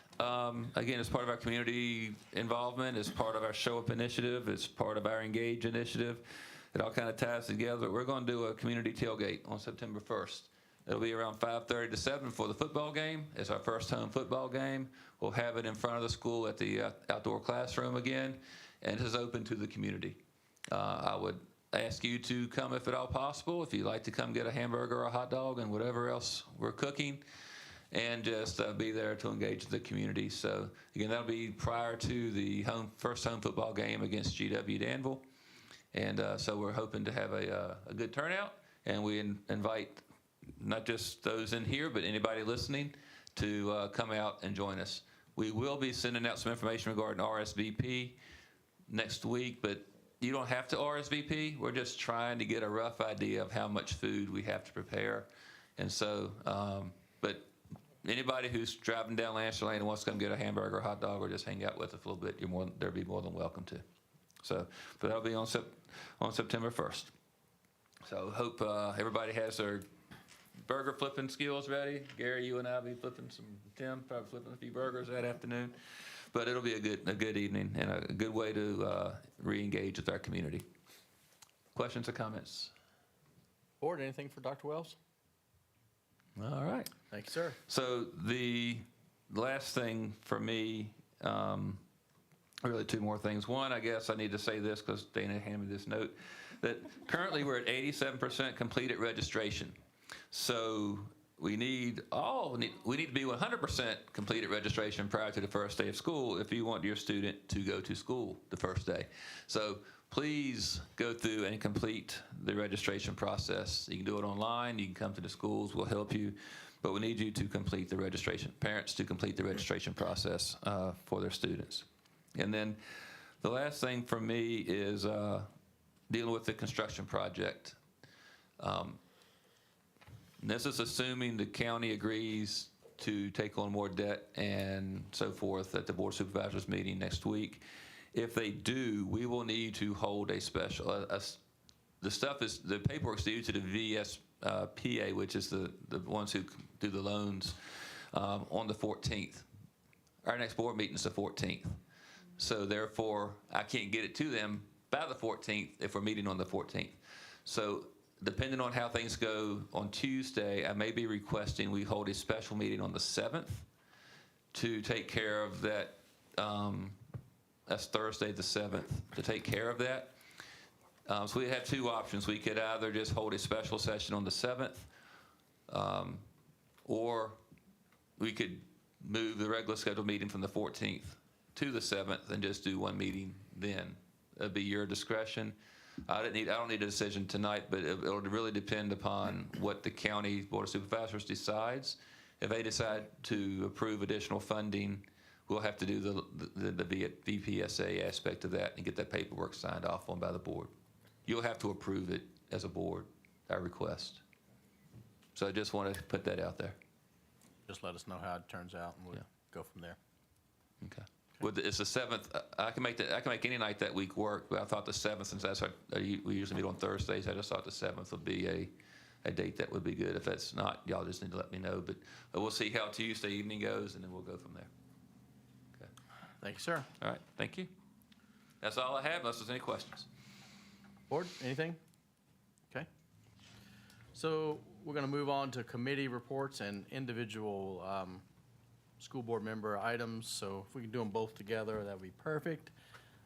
again, is part of our community involvement, is part of our Show Up initiative, it's part of our Engage initiative. It all kind of ties together. We're going to do a community tailgate on September 1st. It'll be around 5:30 to 7 for the football game. It's our first home football game. We'll have it in front of the school at the outdoor classroom again, and it is open to the community. I would ask you to come if at all possible. If you'd like to come get a hamburger or a hot dog and whatever else we're cooking, and just be there to engage the community. So again, that'll be prior to the first home football game against GW Danville. And so we're hoping to have a good turnout, and we invite not just those in here, but anybody listening to come out and join us. We will be sending out some information regarding RSVP next week, but you don't have to RSVP. We're just trying to get a rough idea of how much food we have to prepare. And so, but anybody who's driving down Lancer Lane and wants to come get a hamburger or hot dog or just hang out with us a little bit, they'll be more than welcome to. So, but that'll be on September 1st. So hope everybody has their burger flipping skills ready. Gary, you and I will be flipping Tim probably flipping a few burgers that afternoon. But it'll be a good evening and a good way to re-engage with our community. Questions or comments? Board, anything for Dr. Wells? All right. Thank you, sir. So the last thing for me, really two more things. One, I guess I need to say this because Dana handed me this note, that currently we're at 87% completed registration. So we need to be 100% completed registration prior to the first day of school if you want your student to go to school the first day. So please go through and complete the registration process. You can do it online, you can come to the schools, we'll help you, but we need you to complete the registration, parents to complete the registration process for their students. And then the last thing for me is dealing with the construction project. This is assuming the county agrees to take on more debt and so forth at the Board of Supervisors meeting next week. If they do, we will need to hold a special, the paperwork's due to the VSPA, which is the ones who do the loans, on the 14th. Our next board meeting is the 14th. So therefore, I can't get it to them by the 14th if we're meeting on the 14th. So depending on how things go on Tuesday, I may be requesting we hold a special meeting on the 7th to take care of that that's Thursday the 7th, to take care of that. So we have two options. We could either just hold a special session on the 7th, or we could move the regular scheduled meeting from the 14th to the 7th and just do one meeting then. That'd be your discretion. I don't need a decision tonight, but it'll really depend upon what the county Board of Supervisors decides. If they decide to approve additional funding, we'll have to do the VPSA aspect of that and get that paperwork signed off on by the board. You'll have to approve it as a board, I request. So I just want to put that out there. Just let us know how it turns out, and we'll go from there. Okay. Well, it's the 7th. I can make any night that week work, but I thought the 7th, since that's we usually meet on Thursdays, I just thought the 7th would be a date that would be good. If that's not, y'all just need to let me know. But we'll see how Tuesday evening goes, and then we'll go from there. Okay. Thank you, sir. All right. Thank you. That's all I have, unless there's any questions. Board, anything? Okay. So we're going to move on to committee reports and individual school board member items. So if we can do them both together, that would be perfect.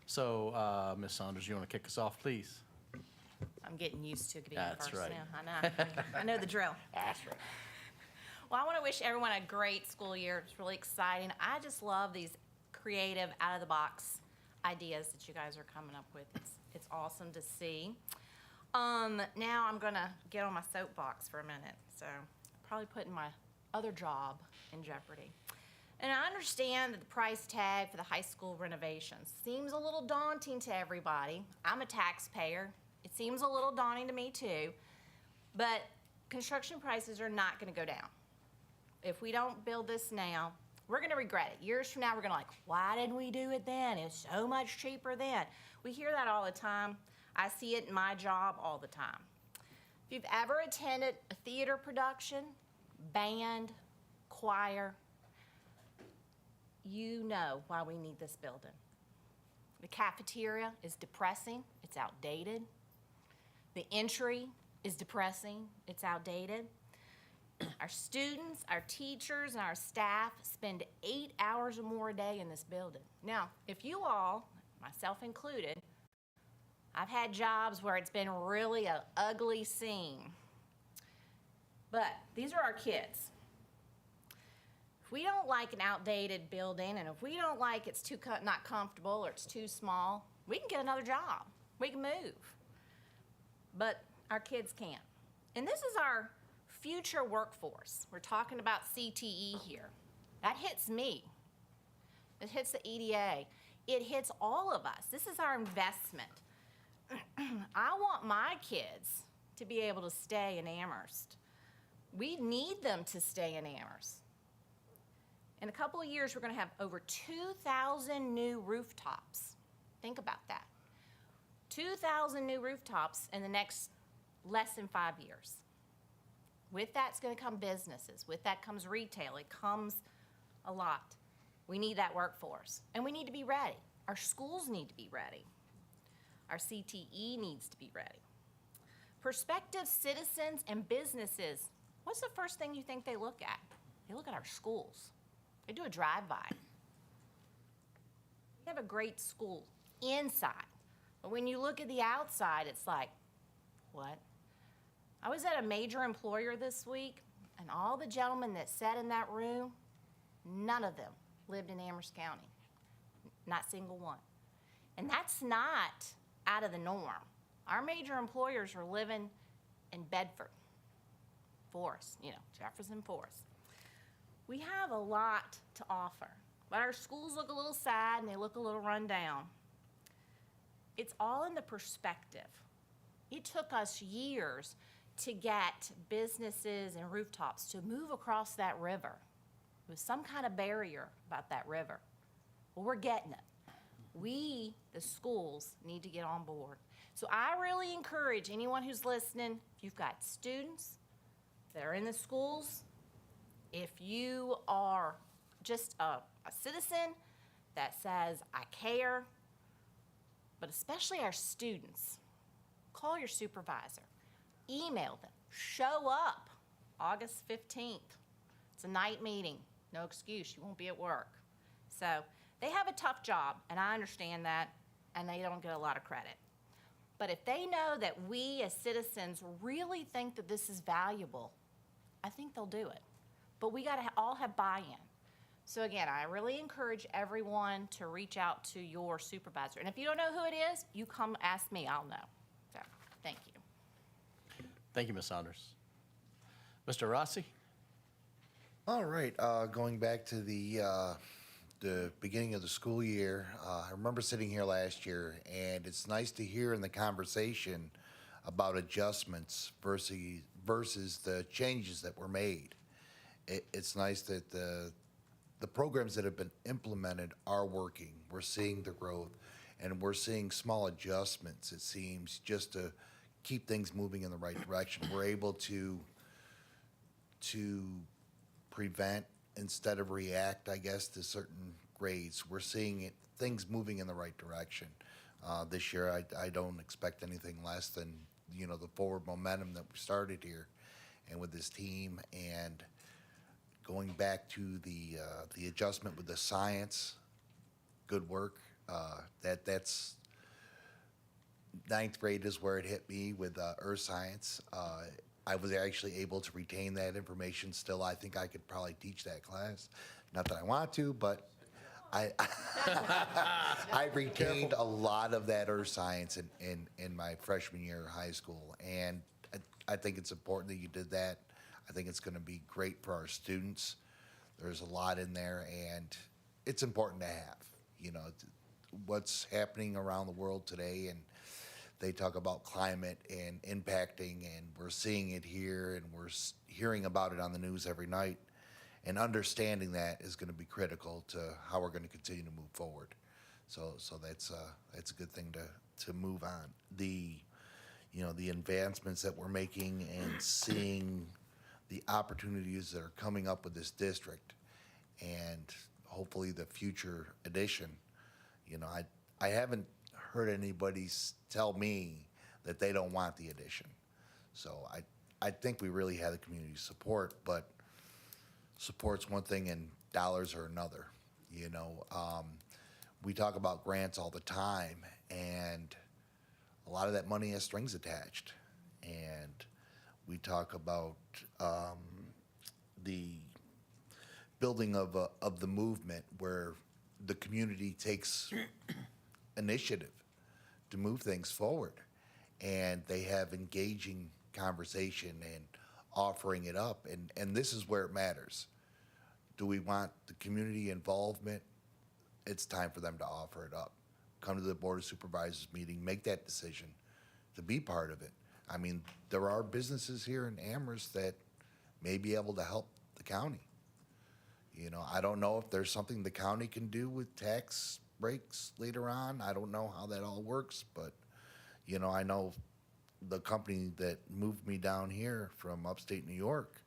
So, Ms. Saunders, you want to kick us off, please? I'm getting used to being That's first right. now. I know. I know the drill. That's right. Well, I want to wish everyone a great school year. It's really exciting. I just love these creative, out-of-the-box ideas that you guys are coming up with. It's awesome to see. Now I'm going to get on my soapbox for a minute. So probably putting my other job in jeopardy. And I understand that the price tag for the high school renovations seems a little daunting to everybody. I'm a taxpayer. It seems a little daunting to me too. But construction prices are not going to go down. If we don't build this now, we're going to regret it. Years from now, we're going to like, why didn't we do it then? It's so much cheaper then. We hear that all the time. I see it in my job all the time. If you've ever attended a theater production, band, choir, you know why we need this building. The cafeteria is depressing. It's outdated. The entry is depressing. It's outdated. Our students, our teachers, and our staff spend 8 hours or more a day in this building. Now, if you all, myself included, I've had jobs where it's been really an ugly scene. But these are our kids. If we don't like an outdated building, and if we don't like it's too not comfortable or it's too small, we can get another job. We can move. But our kids can't. And this is our future workforce. We're talking about CTE here. That hits me. It hits the EDA. It hits all of us. This is our investment. I want my kids to be able to stay in Amherst. We need them to stay in Amherst. In a couple of years, we're going to have over 2,000 new rooftops. Think about that. 2,000 new rooftops in the next less than 5 years. With that's going to come businesses. With that comes retail. It comes a lot. We need that workforce. And we need to be ready. Our schools need to be ready. Our CTE needs to be ready. Prospective citizens and businesses, what's the first thing you think they look at? They look at our schools. They do a drive-by. We have a great school inside. But when you look at the outside, it's like, what? I was at a major employer this week, and all the gentlemen that sat in that room, none of them lived in Amherst County. Not a single one. And that's not out of the norm. Our major employers are living in Bedford, Forest, Jefferson Forest. We have a lot to offer, but our schools look a little sad and they look a little run down. It's all in the perspective. It took us years to get businesses and rooftops to move across that river. There was some kind of barrier about that river. Well, we're getting it. We, the schools, need to get on board. So I really encourage anyone who's listening, if you've got students that are in the schools, if you are just a citizen that says, I care, but especially our students, call your supervisor, email them, show up August 15th. It's a night meeting, no excuse, you won't be at work. So They have a tough job, and I understand that, and they don't get a lot of credit. But if they know that we as citizens really think that this is valuable, I think they'll do it. But we gotta all have buy-in. So again, I really encourage everyone to reach out to your supervisor. And if you don't know who it is, you come ask me, I'll know. So, thank you. Thank you, Ms. Saunders. Mr. Rossi? All right, going back to the beginning of the school year, I remember sitting here last year, and it's nice to hear in the conversation about adjustments versus the changes that were made. It's nice that the programs that have been implemented are working. We're seeing the growth, and we're seeing small adjustments, it seems, just to keep things moving in the right direction. We're able to prevent instead of react, I guess, to certain grades. We're seeing things moving in the right direction. This year, I don't expect anything less than, the forward momentum that we started here and with this team, and going back to the adjustment with the science, good work. That's ninth grade is where it hit me with earth science. I was actually able to retain that information still. I think I could probably teach that class. Not that I want to, but I retained a lot of that earth science in my freshman year of high school. And I think it's important that you did that. I think it's going to be great for our students. There's a lot in there, and it's important to have. What's happening around the world today, and they talk about climate and impacting, and we're seeing it here, and we're hearing about it on the news every night. And understanding that is going to be critical to how we're going to continue to move forward. So that's a good thing to move on. The advancements that we're making and seeing the opportunities that are coming up with this district, and hopefully the future addition. I haven't heard anybody tell me that they don't want the addition. So I think we really have the community support, but support's one thing and dollars are another. We talk about grants all the time, and a lot of that money has strings attached. And we talk about the building of the movement where the community takes initiative to move things forward, and they have engaging conversation and offering it up, and this is where it matters. Do we want the community involvement? It's time for them to offer it up. Come to the Board of Supervisors meeting, make that decision to be part of it. I mean, there are businesses here in Amherst that may be able to help the county. I don't know if there's something the county can do with tax breaks later on. I don't know how that all works, but, I know the company that moved me down here from upstate New York,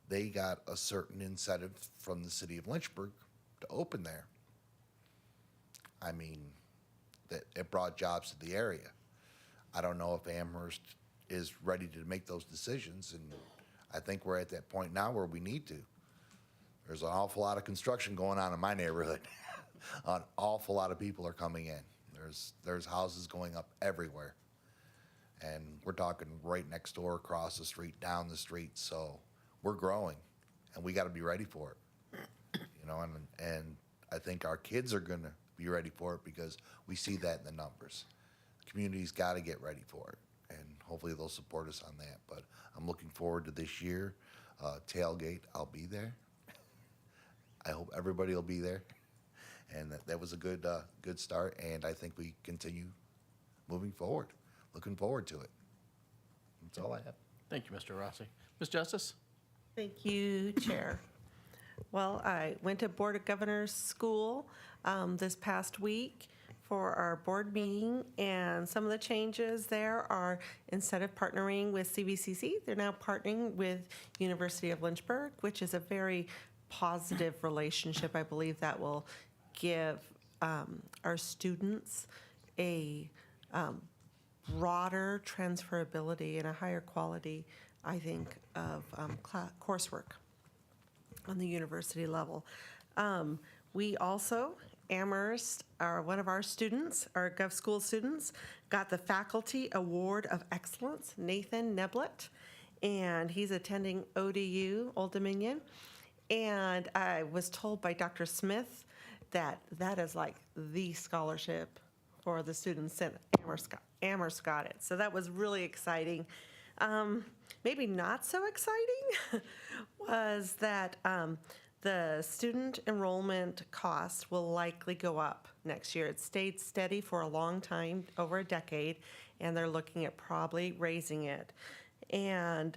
they got a certain incentive from the city of Lynchburg to open there. I mean, that it brought jobs to the area. I don't know if Amherst is ready to make those decisions, and I think we're at that point now where we need to. There's an awful lot of construction going on in my neighborhood. An awful lot of people are coming in. There's houses going up everywhere. And we're talking right next door, across the street, down the street. So we're growing, and we got to be ready for it. And I think our kids are going to be ready for it because we see that in the numbers. The community's got to get ready for it, and hopefully they'll support us on that. But I'm looking forward to this year. Tailgate, I'll be there. I hope everybody will be there. And that was a good start, and I think we continue moving forward. Looking forward to it. That's all I have. Thank you, Mr. Rossi. Ms. Justice? Thank you, Chair. Well, I went to Board of Governors School this past week for our board meeting, and some of the changes there are, instead of partnering with CVCC, they're now partnering with University of Lynchburg, which is a very positive relationship. I believe that will give our students a broader transferability and a higher quality, I think, of coursework on the university level. We also, Amherst, one of our students, our Gov School students, got the Faculty Award of Excellence, Nathan Neblett, and he's attending ODU, Old Dominion. And I was told by Dr. Smith that that is like the scholarship for the students, and Amherst got it. So that was really exciting. Maybe not so exciting was that the student enrollment costs will likely go up next year. It stayed steady for a long time, over a decade, and they're looking at probably raising it. And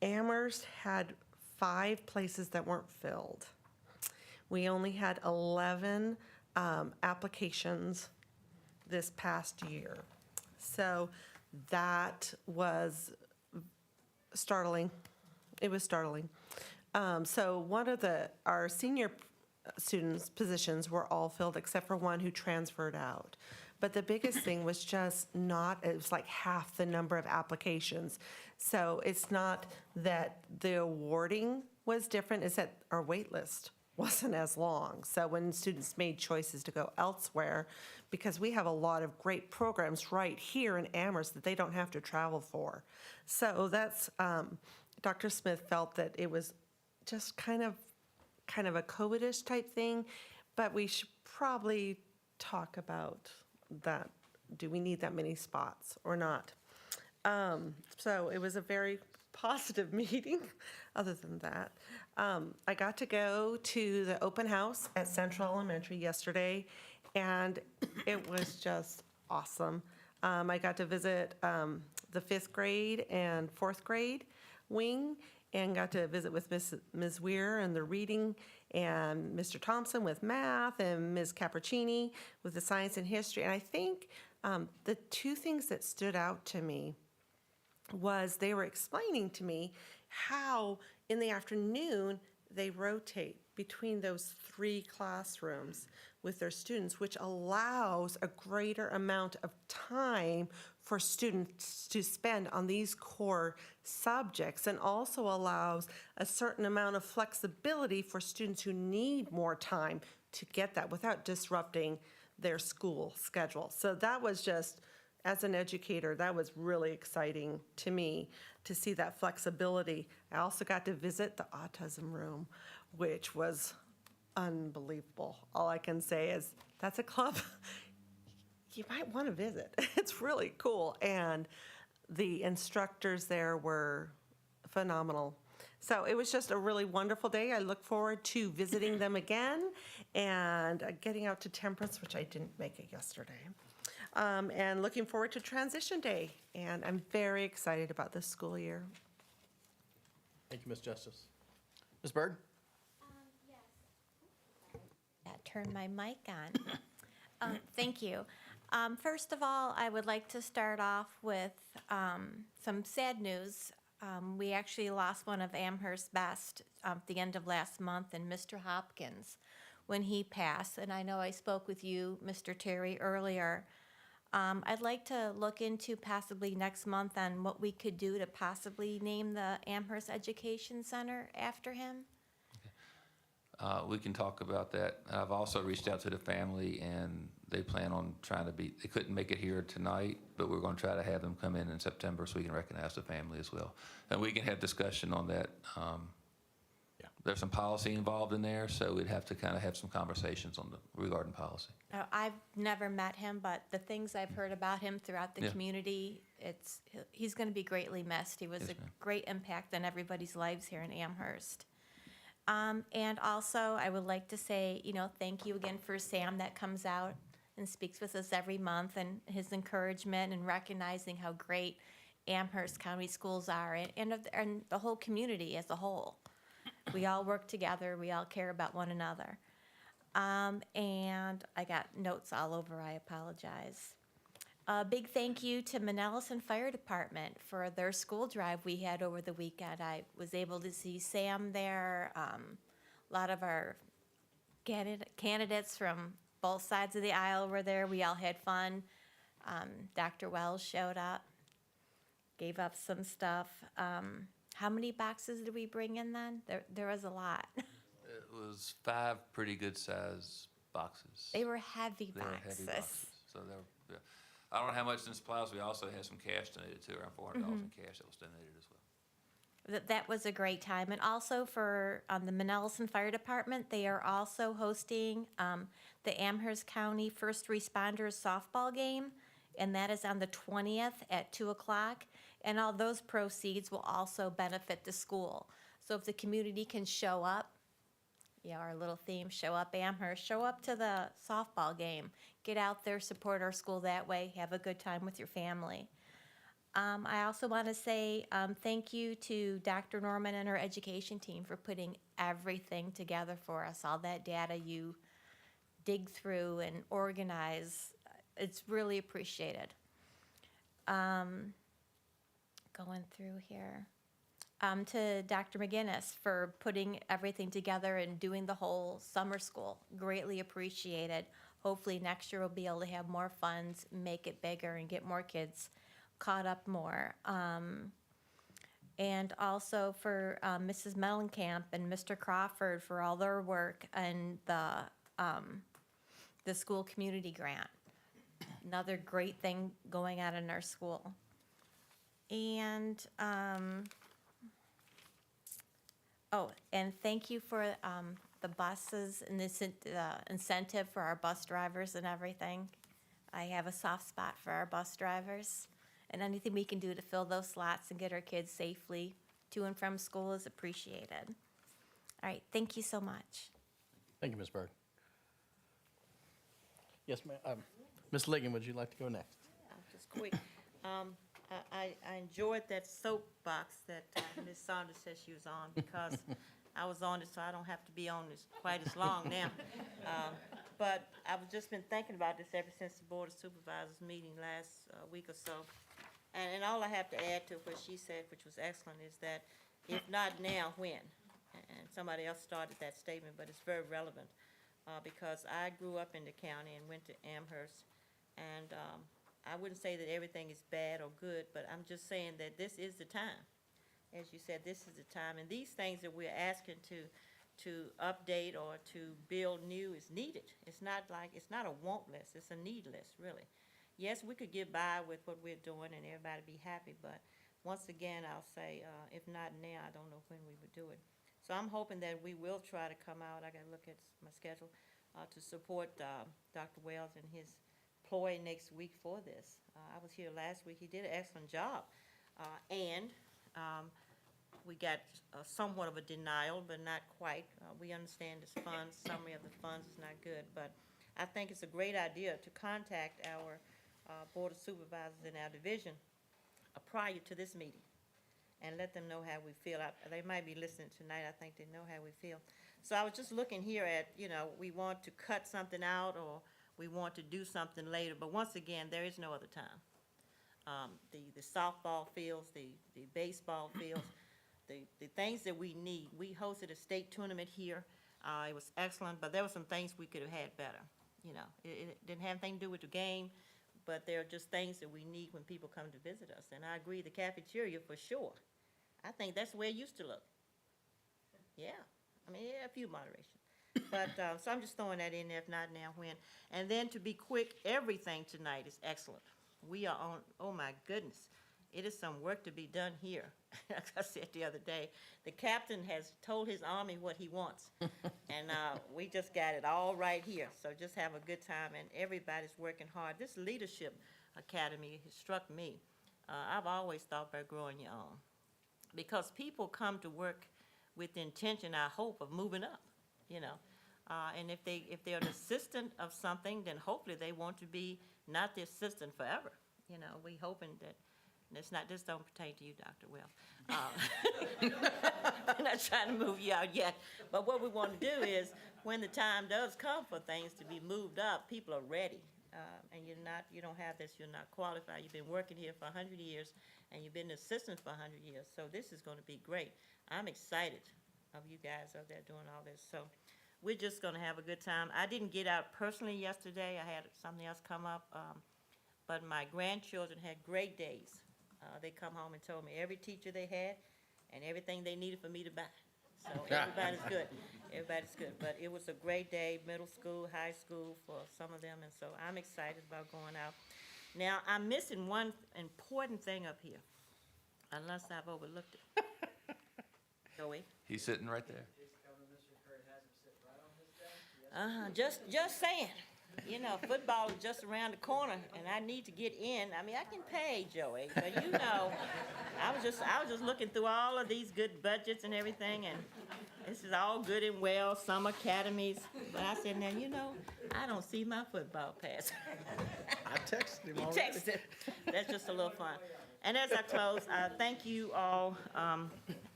Amherst had 5 places that weren't filled. We only had 11 applications this past year. So that was startling. It was startling. So one of our senior students' positions were all filled except for one who transferred out. But the biggest thing was just it was like half the number of applications. So it's not that the awarding was different, it's that our wait list wasn't as long. So when students made choices to go elsewhere, because we have a lot of great programs right here in Amherst that they don't have to travel for. So that's, Dr. Smith felt that it was just kind of a COVID-ish type thing, but we should probably talk about that. Do we need that many spots or not? So it was a very positive meeting. Other than that, I got to go to the open house at Central Elementary yesterday, and it was just awesome. I got to visit the 5th grade and 4th grade wing, and got to visit with Ms. Weir and the reading, and Mr. Thompson with math, and Ms. Capricini with the science and history. And I think the 2 things that stood out to me was they were explaining to me how in the afternoon they rotate between those 3 classrooms with their students, which allows a greater amount of time for students to spend on these core subjects, and also allows a certain amount of flexibility for students who need more time to get that without disrupting their school schedule. So that was just, as an educator, that was really exciting to me to see that flexibility. I also got to visit the autism room, which was unbelievable. All I can say is that's a club you might want to visit. It's really cool. And the instructors there were phenomenal. So it was just a really wonderful day. I look forward to visiting them again and getting out to Temperance, which I didn't make it yesterday. And looking forward to Transition Day. And I'm very excited about this school year. Thank you, Ms. Justice. Ms. Byrd? Turn my mic on. Thank you. First of all, I would like to start off with some sad news. We actually lost one of Amherst's best at the end of last month, and Mr. Hopkins, when he passed. And I know I spoke with you, Mr. Terry, earlier. I'd like to look into possibly next month on what we could do to possibly name the Amherst Education Center after him. We can talk about that. I've also reached out to the family, and they plan on they couldn't make it here tonight, but we're going to try to have them come in September so we can recognize the family as well. And we can have discussion on that. There's some policy involved in there, so we'd have to kind of have some conversations regarding policy. I've never met him, but the things I've heard about him throughout the community, he's going to be greatly missed. He was a great impact on everybody's lives here in Amherst. And also, I would like to say, thank you again for Sam that comes out and speaks with us every month, and his encouragement and recognizing how great Amherst County schools are, and the whole community as a whole. We all work together. We all care about one another. And I got notes all over. I apologize. A big thank you to Manelison Fire Department for their school drive we had over the weekend. I was able to see Sam there. A lot of our candidates from both sides of the aisle were there. We all had fun. Dr. Wells showed up, gave up some stuff. How many boxes did we bring in then? There was a lot. It was 5 pretty good size boxes? They were heavy They were heavy boxes. boxes. So they were, yeah. I don't know how much in supplies. We also had some cash donated too, around $400 in cash that was donated as well. That was a great time. And also for the Manelson Fire Department, they are also hosting the Amherst County First Responders Softball Game, and that is on the 20th at 2 o'clock. And all those proceeds will also benefit the school. So if the community can show up, yeah, our little theme, show up Amherst, show up to the softball game, get out there, support our school that way, have a good time with your family. I also want to say thank you to Dr. Norman and her education team for putting everything together for us, all that data you dig through and organize. It's really appreciated. Going through here. To Dr. McGinnis for putting everything together and doing the whole summer school. Greatly appreciated. Hopefully next year we'll be able to have more funds, make it bigger, and get more kids caught up more. And also for Mrs. Mellencamp and Mr. Crawford for all their work and the school community grant. Another great thing going on in our school. And and thank you for the buses and the incentive for our bus drivers and everything. I have a soft spot for our bus drivers, and anything we can do to fill those slots and get our kids safely to and from school is appreciated. All right, thank you so much. Thank you, Ms. Berg. Yes, ma'am. Ms. Ligon, would you like to go next? Just quick. I enjoyed that soapbox that Ms. Saunders said she was on, because I was on it, so I don't have to be on this quite as long now. But I've just been thinking about this ever since the Board of Supervisors meeting last week or so. And all I have to add to what she said, which was excellent, is that if not now, when? And somebody else started that statement, but it's very relevant, because I grew up in the county and went to Amherst, and I wouldn't say that everything is bad or good, but I'm just saying that this is the time. As you said, this is the time, and these things that we're asking to update or to build new is needed. It's not a want list, it's a need list, really. Yes, we could get by with what we're doing and everybody be happy, but once again, I'll say, if not now, I don't know when we would do it. So I'm hoping that we will try to come out, I gotta look at my schedule, to support Dr. Wells and his ploy next week for this. I was here last week. He did an excellent job. We got somewhat of a denial, but not quite. We understand this funds, summary of the funds is not good, but I think it's a great idea to contact our Board of Supervisors in our division prior to this meeting and let them know how we feel. They might be listening tonight. I think they know how we feel. So I was just looking here at, we want to cut something out or we want to do something later, but once again, there is no other time. The softball fields, the baseball fields, the things that we need. We hosted a state tournament here. It was excellent, but there were some things we could have had better. It didn't have anything to do with the game, but there are just things that we need when people come to visit us. And I agree, the cafeteria for sure. I think that's the way it used to look. Yeah, a few moderation. But, so I'm just throwing that in there, if not now, when. And then to be quick, everything tonight is excellent. We are on, oh my goodness, it is some work to be done here. Like I said the other day, the captain has told his army what he wants. And we just got it all right here. So just have a good time, and everybody's working hard. This Leadership Academy has struck me. I've always thought about growing your own, because people come to work with the intention, I hope, of moving up. And if they're an assistant of something, then hopefully they want to be not the assistant forever. We hoping that, and it's not, this don't pertain to you, Dr. Wells. I'm not trying to move you out yet, but what we want to do is, when the time does come for things to be moved up, people are ready. And you don't have this, you're not qualified. You've been working here for 100 years, and you've been an assistant for 100 years. So this is going to be great. I'm excited of you guys out there doing all this. So we're just going to have a good time. I didn't get out personally yesterday. I had something else come up. But my grandchildren had great days. They come home and told me every teacher they had and everything they needed for me to buy. so everybody's good. Everybody's good, but it was a great day, middle school, high school for some of them, and so I'm excited about going out. Now, I'm missing one important thing up here, unless I've overlooked it. Joey? He's sitting right there. Just saying. You know, football is just around the corner, and I need to get in. I mean, I can pay, Joey, but you know, I was just looking through all of these good budgets and everything, and this is all good and well, some academies. But I said, now, you know, I don't see my football pass. I texted him You already. texted. That's just a little fun. And as I close, thank you all.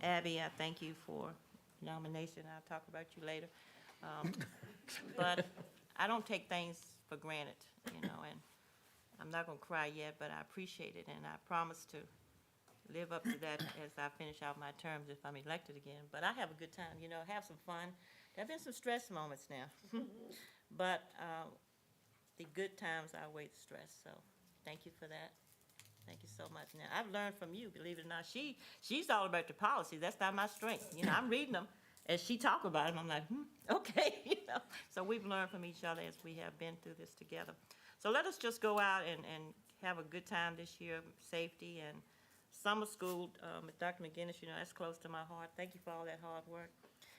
Abby, I thank you for nomination. I'll talk about you later. But I don't take things for granted, you know, and I'm not gonna cry yet, but I appreciate it, and I promise to live up to that as I finish out my terms if I'm elected again. But I have a good time, you know, have some fun. There have been some stress moments now, but the good times outweigh the stress, so thank you for that. Thank you so much. Now, I've learned from you, believe it or not. She's all about the policy. That's not my strength. You know, I'm reading them as she talk about them. I'm like, okay, you know. So we've learned from each other as we have been through this together. So let us just go out and have a good time this year, safety and summer school. Dr. McGinnis, you know, that's close to my heart. Thank you for all that hard work.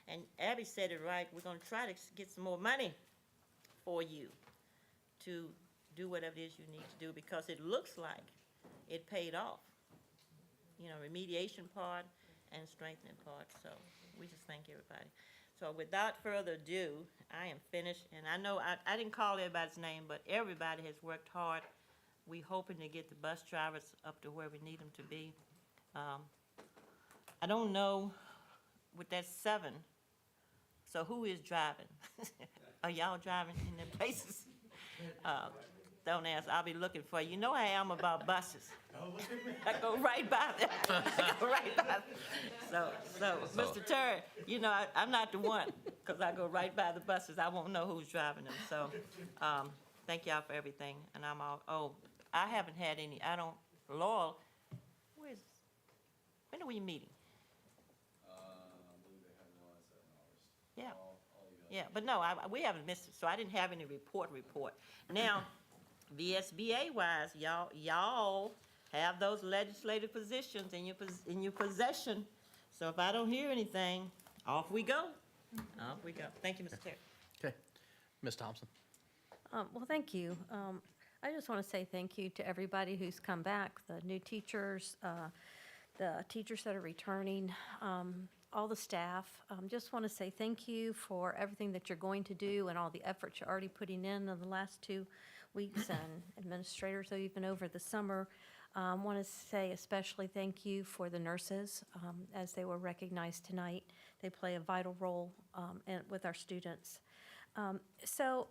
And Abby said it right. We're going to try to get some more money for you to do whatever it is you need to do, because it looks like it paid off. You know, remediation part and strengthening part. So we just thank everybody. So without further ado, I am finished. And I know I didn't call everybody's name, but everybody has worked hard. We hoping to get the bus drivers up to where we need them to be. I don't know, with that 7, so who is driving? Are y'all driving in them places? Don't ask, I'll be looking for you. You know I am about buses. I go right by them. I go right by them. So, Mr. Terry, you know, I'm not the one, because I go right by the buses. I won't know who's driving them. So, thank y'all for everything. And I'm all, I haven't had any, Laurel, when are we meeting? Yeah. Yeah, but no, we haven't missed it, so I didn't have any report. Now, VSBA wise, y'all have those legislative positions in your possession. So if I don't hear anything, off we go. Off we go. Thank you, Mr. Terry. Okay. Ms. Thompson? Well, thank you. I just want to say thank you to everybody who's come back, the new teachers, the teachers that are returning, all the staff. Just want to say thank you for everything that you're going to do and all the efforts you're already putting in the last 2 weeks, and administrators even over the summer. Want to say especially thank you for the nurses, as they were recognized tonight. They play a vital role with our students. So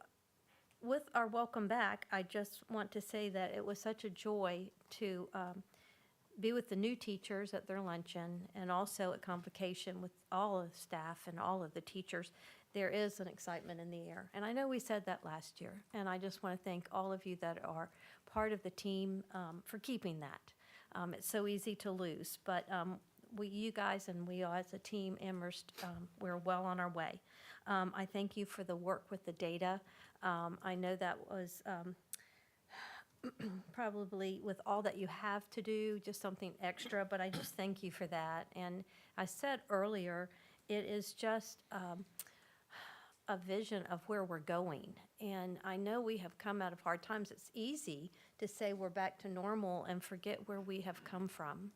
with our welcome back, I just want to say that it was such a joy to be with the new teachers at their luncheon, and also at convocation with all of the staff and all of the teachers. There is an excitement in the air, and I know we said that last year, and I just want to thank all of you that are part of the team for keeping that. It's so easy to lose, but you guys and we all as a team, Amherst, we're well on our way. I thank you for the work with the data. I know that was probably, with all that you have to do, just something extra, but I just thank you for that. And I said earlier, it is just a vision of where we're going. And I know we have come out of hard times. It's easy to say we're back to normal and forget where we have come from.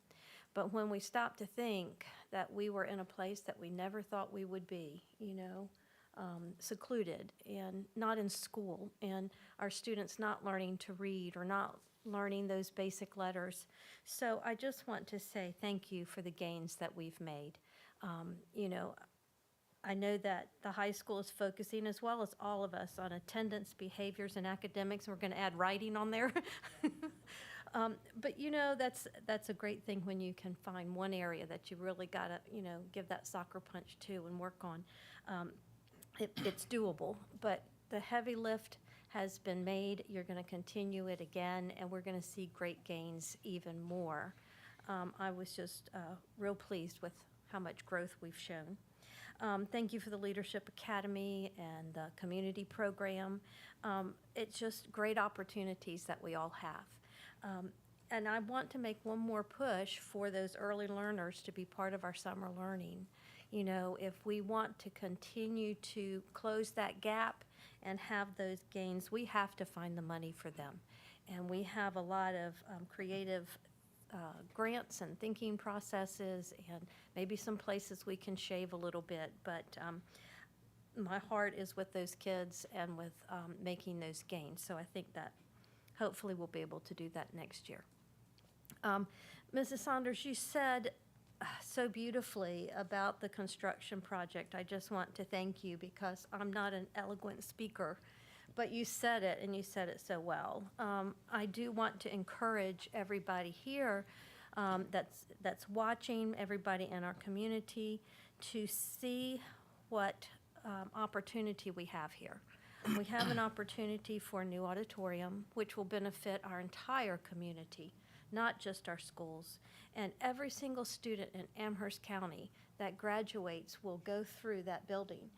But when we stop to think that we were in a place that we never thought we would be, you know, secluded and not in school, and our students not learning to read or not learning those basic letters. So I just want to say thank you for the gains that we've made. You know, I know that the high school is focusing, as well as all of us, on attendance, behaviors, and academics. We're going to add writing on there. But you know, that's a great thing when you can find one area that you really got to, you know, give that soccer punch to and work on. It's doable, but the heavy lift has been made. You're going to continue it again, and we're going to see great gains even more. I was just real pleased with how much growth we've shown. Thank you for the Leadership Academy and the community program. It's just great opportunities that we all have. And I want to make one more push for those early learners to be part of our summer learning. You know, if we want to continue to close that gap and have those gains, we have to find the money for them. And we have a lot of creative grants and thinking processes, and maybe some places we can shave a little bit, but my heart is with those kids and with making those gains. So I think that hopefully we'll be able to do that next year. Mrs. Saunders, you said so beautifully about the construction project. I just want to thank you because I'm not an eloquent speaker, but you said it, and you said it so well. I do want to encourage everybody here that's watching, everybody in our community, to see what opportunity we have here. We have an opportunity for a new auditorium, which will benefit our entire community, not just our schools. And every single student in Amherst County that graduates will go through that building.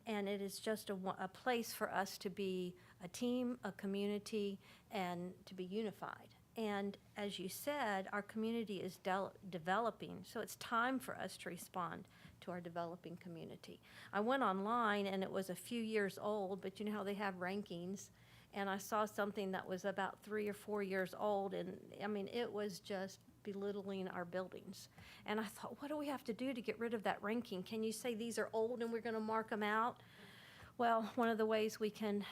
And it is just a place for us to be a team, a community, and to be unified. And as you said, our community is developing, so it's time for us to respond to our developing community. I went online, and it was a few years old, but you know how they have rankings, and I saw something that was about 3 or 4 years old, and I mean, it was just belittling our buildings. And I thought, what do we have to do to get rid of that ranking? Can you say these are old and we're going to mark them out? Well, one of the ways we can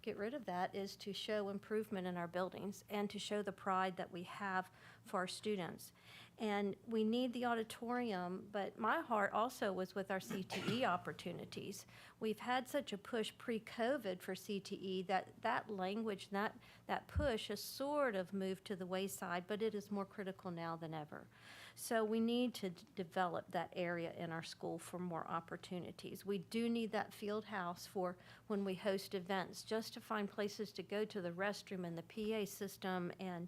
get rid of that is to show improvement in our buildings and to show the pride that we have for our students. And we need the auditorium, but my heart also was with our CTE opportunities. We've had such a push pre-COVID for CTE that language, that push has sort of moved to the wayside, but it is more critical now than ever. So we need to develop that area in our school for more opportunities. We do need that field house for when we host events, just to find places to go to the restroom and the PA system and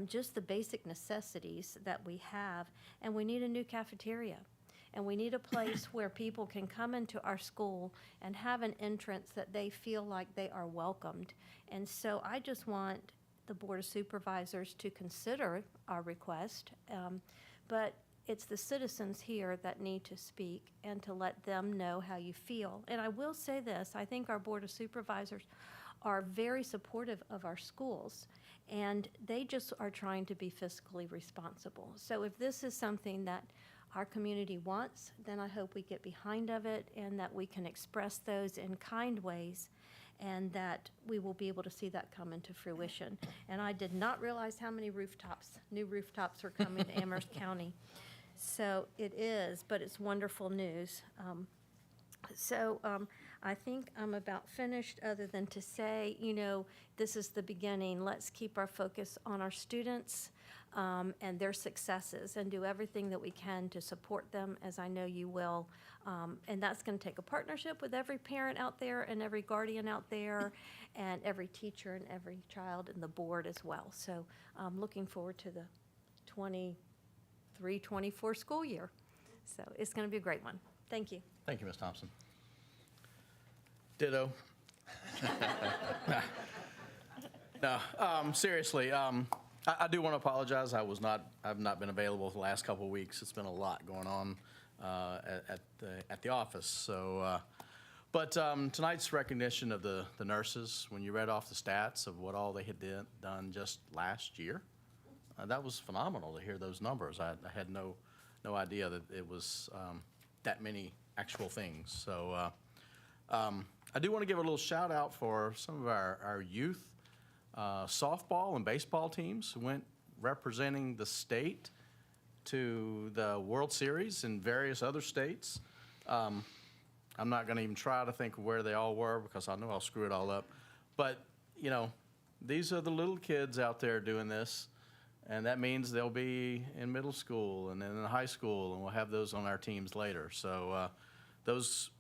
just the basic necessities that we have. And we need a new cafeteria. And we need a place where people can come into our school and have an entrance that they feel like they are welcomed. And so I just want the Board of Supervisors to consider our request. But it's the citizens here that need to speak and to let them know how you feel. And I will say this, I think our Board of Supervisors are very supportive of our schools, and they just are trying to be fiscally responsible. So if this is something that our community wants, then I hope we get behind of it and that we can express those in kind ways, and that we will be able to see that come into fruition. And I did not realize how many new rooftops are coming to Amherst County. So it is, but it's wonderful news. I think I'm about finished, other than to say, you know, this is the beginning. Let's keep our focus on our students and their successes, and do everything that we can to support them, as I know you will. And that's going to take a partnership with every parent out there and every guardian out there and every teacher and every child and the board as well. So I'm looking forward to the 23-24 school year. So it's going to be a great one. Thank you. Thank you, Ms. Thompson. Ditto. No, seriously, I do want to apologize. I've not been available the last couple of weeks. It's been a lot going on at the office. So, but tonight's recognition of the nurses, when you read off the stats of what all they had done just last year, that was phenomenal to hear those numbers. I had no idea that it was that many actual things. So I do want to give a little shout out for some of our youth softball and baseball teams who went representing the state to the World Series in various other states. I'm not going to even try to think of where they all were because I know I'll screw it all up. But, you know, these are the little kids out there doing this, and that means they'll be in middle school and then in high school, and we'll have those on our teams later. So those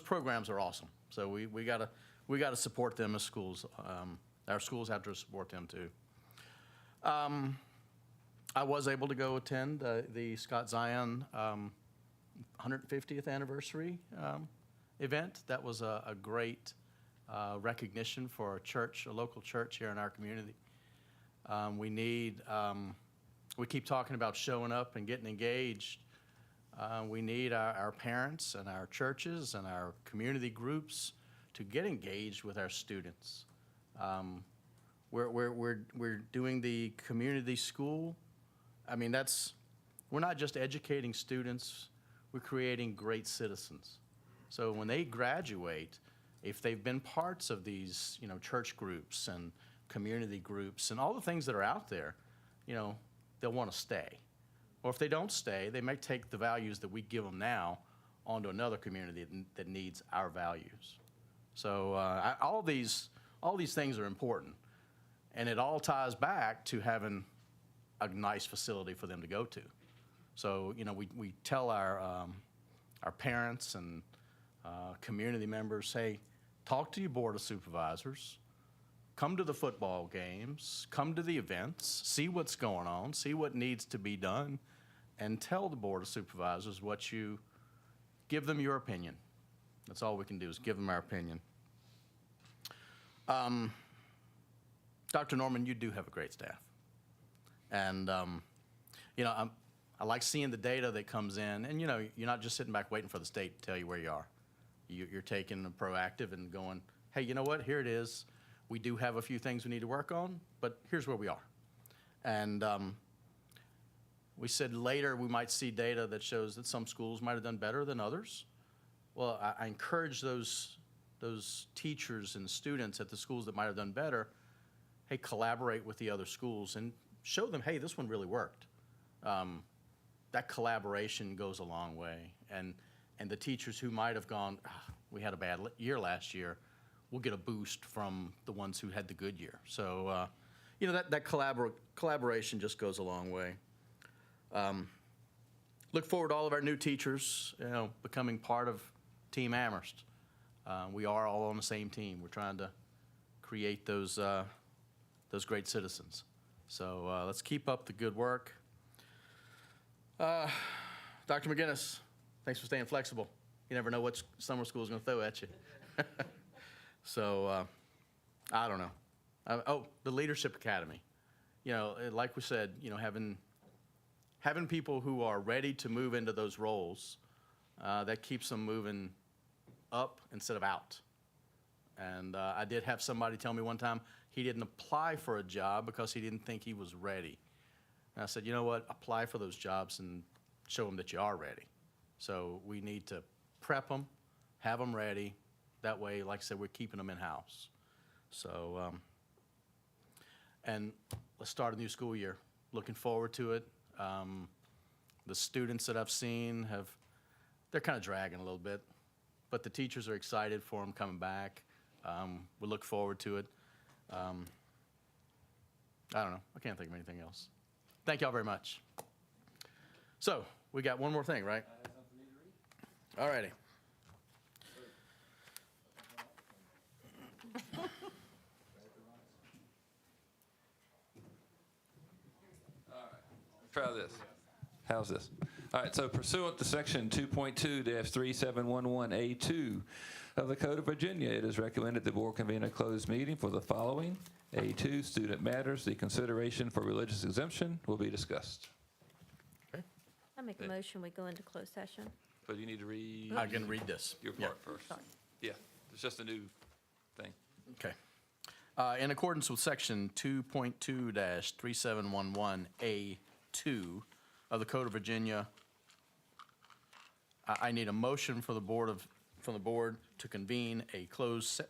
programs are awesome. So we gotta support them as schools. Our schools have to support them too. I was able to go attend the Scott Zion 150th anniversary event. That was a great recognition for a church, a local church here in our community. We keep talking about showing up and getting engaged. We need our parents and our churches and our community groups to get engaged with our students. We're doing the community school. I mean, we're not just educating students, we're creating great citizens. So when they graduate, if they've been parts of these, church groups and community groups and all the things that are out there, they'll want to stay. Or if they don't stay, they may take the values that we give them now onto another community that needs our values. So all these things are important, and it all ties back to having a nice facility for them to go to. So we tell our parents and community members, hey, talk to your board of supervisors, come to the football games, come to the events, see what's going on, see what needs to be done, and tell the board of supervisors give them your opinion. That's all we can do is give them our opinion. Dr. Norman, you do have a great staff. And, I like seeing the data that comes in, and, you're not just sitting back waiting for the state to tell you where you are. You're taking a proactive and going, hey, you know what, here it is. We do have a few things we need to work on, but here's where we are. And we said later we might see data that shows that some schools might have done better than others. Well, I encourage those teachers and students at the schools that might have done better, hey, collaborate with the other schools and show them, hey, this one really worked. That collaboration goes a long way. And the teachers who might have gone, we had a bad year last year, will get a boost from the ones who had the good year. So, that collaboration just goes a long way. Look forward to all of our new teachers, becoming part of Team Amherst. We are all on the same team. We're trying to create those great citizens. So let's keep up the good work. Dr. McGinnis, thanks for staying flexible. You never know what summer school is going to throw at you. So, I don't know. The Leadership Academy. Like we said, having people who are ready to move into those roles, that keeps them moving up instead of out. And I did have somebody tell me one time he didn't apply for a job because he didn't think he was ready. And I said, you know what, apply for those jobs and show them that you are ready. So we need to prep them, have them ready. That way, like I said, we're keeping them in-house. So, and let's start a new school year. Looking forward to it. The students that I've seen they're kind of dragging a little bit, but the teachers are excited for them coming back. We look forward to it. I don't know. I can't think of anything else. Thank y'all very much. So, we got one more thing, right? All righty. Try this. How's this? All right, so pursuant to section 2.2-3711A2 of the Code of Virginia, it is recommended the board convene a closed meeting for the following. A2, student matters. The consideration for religious exemption will be discussed. Okay. I make a motion, we go into closed session. But you need to read. I can read this. Your part first. Sorry. Yeah, it's just a new thing. Okay. In accordance with section 2.2-3711A2 of the Code of Virginia, I need a motion from the board to convene a closed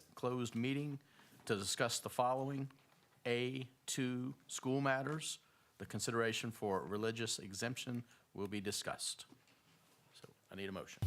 meeting to discuss the following. A2, school matters. The consideration for religious exemption will be discussed. So I need a motion.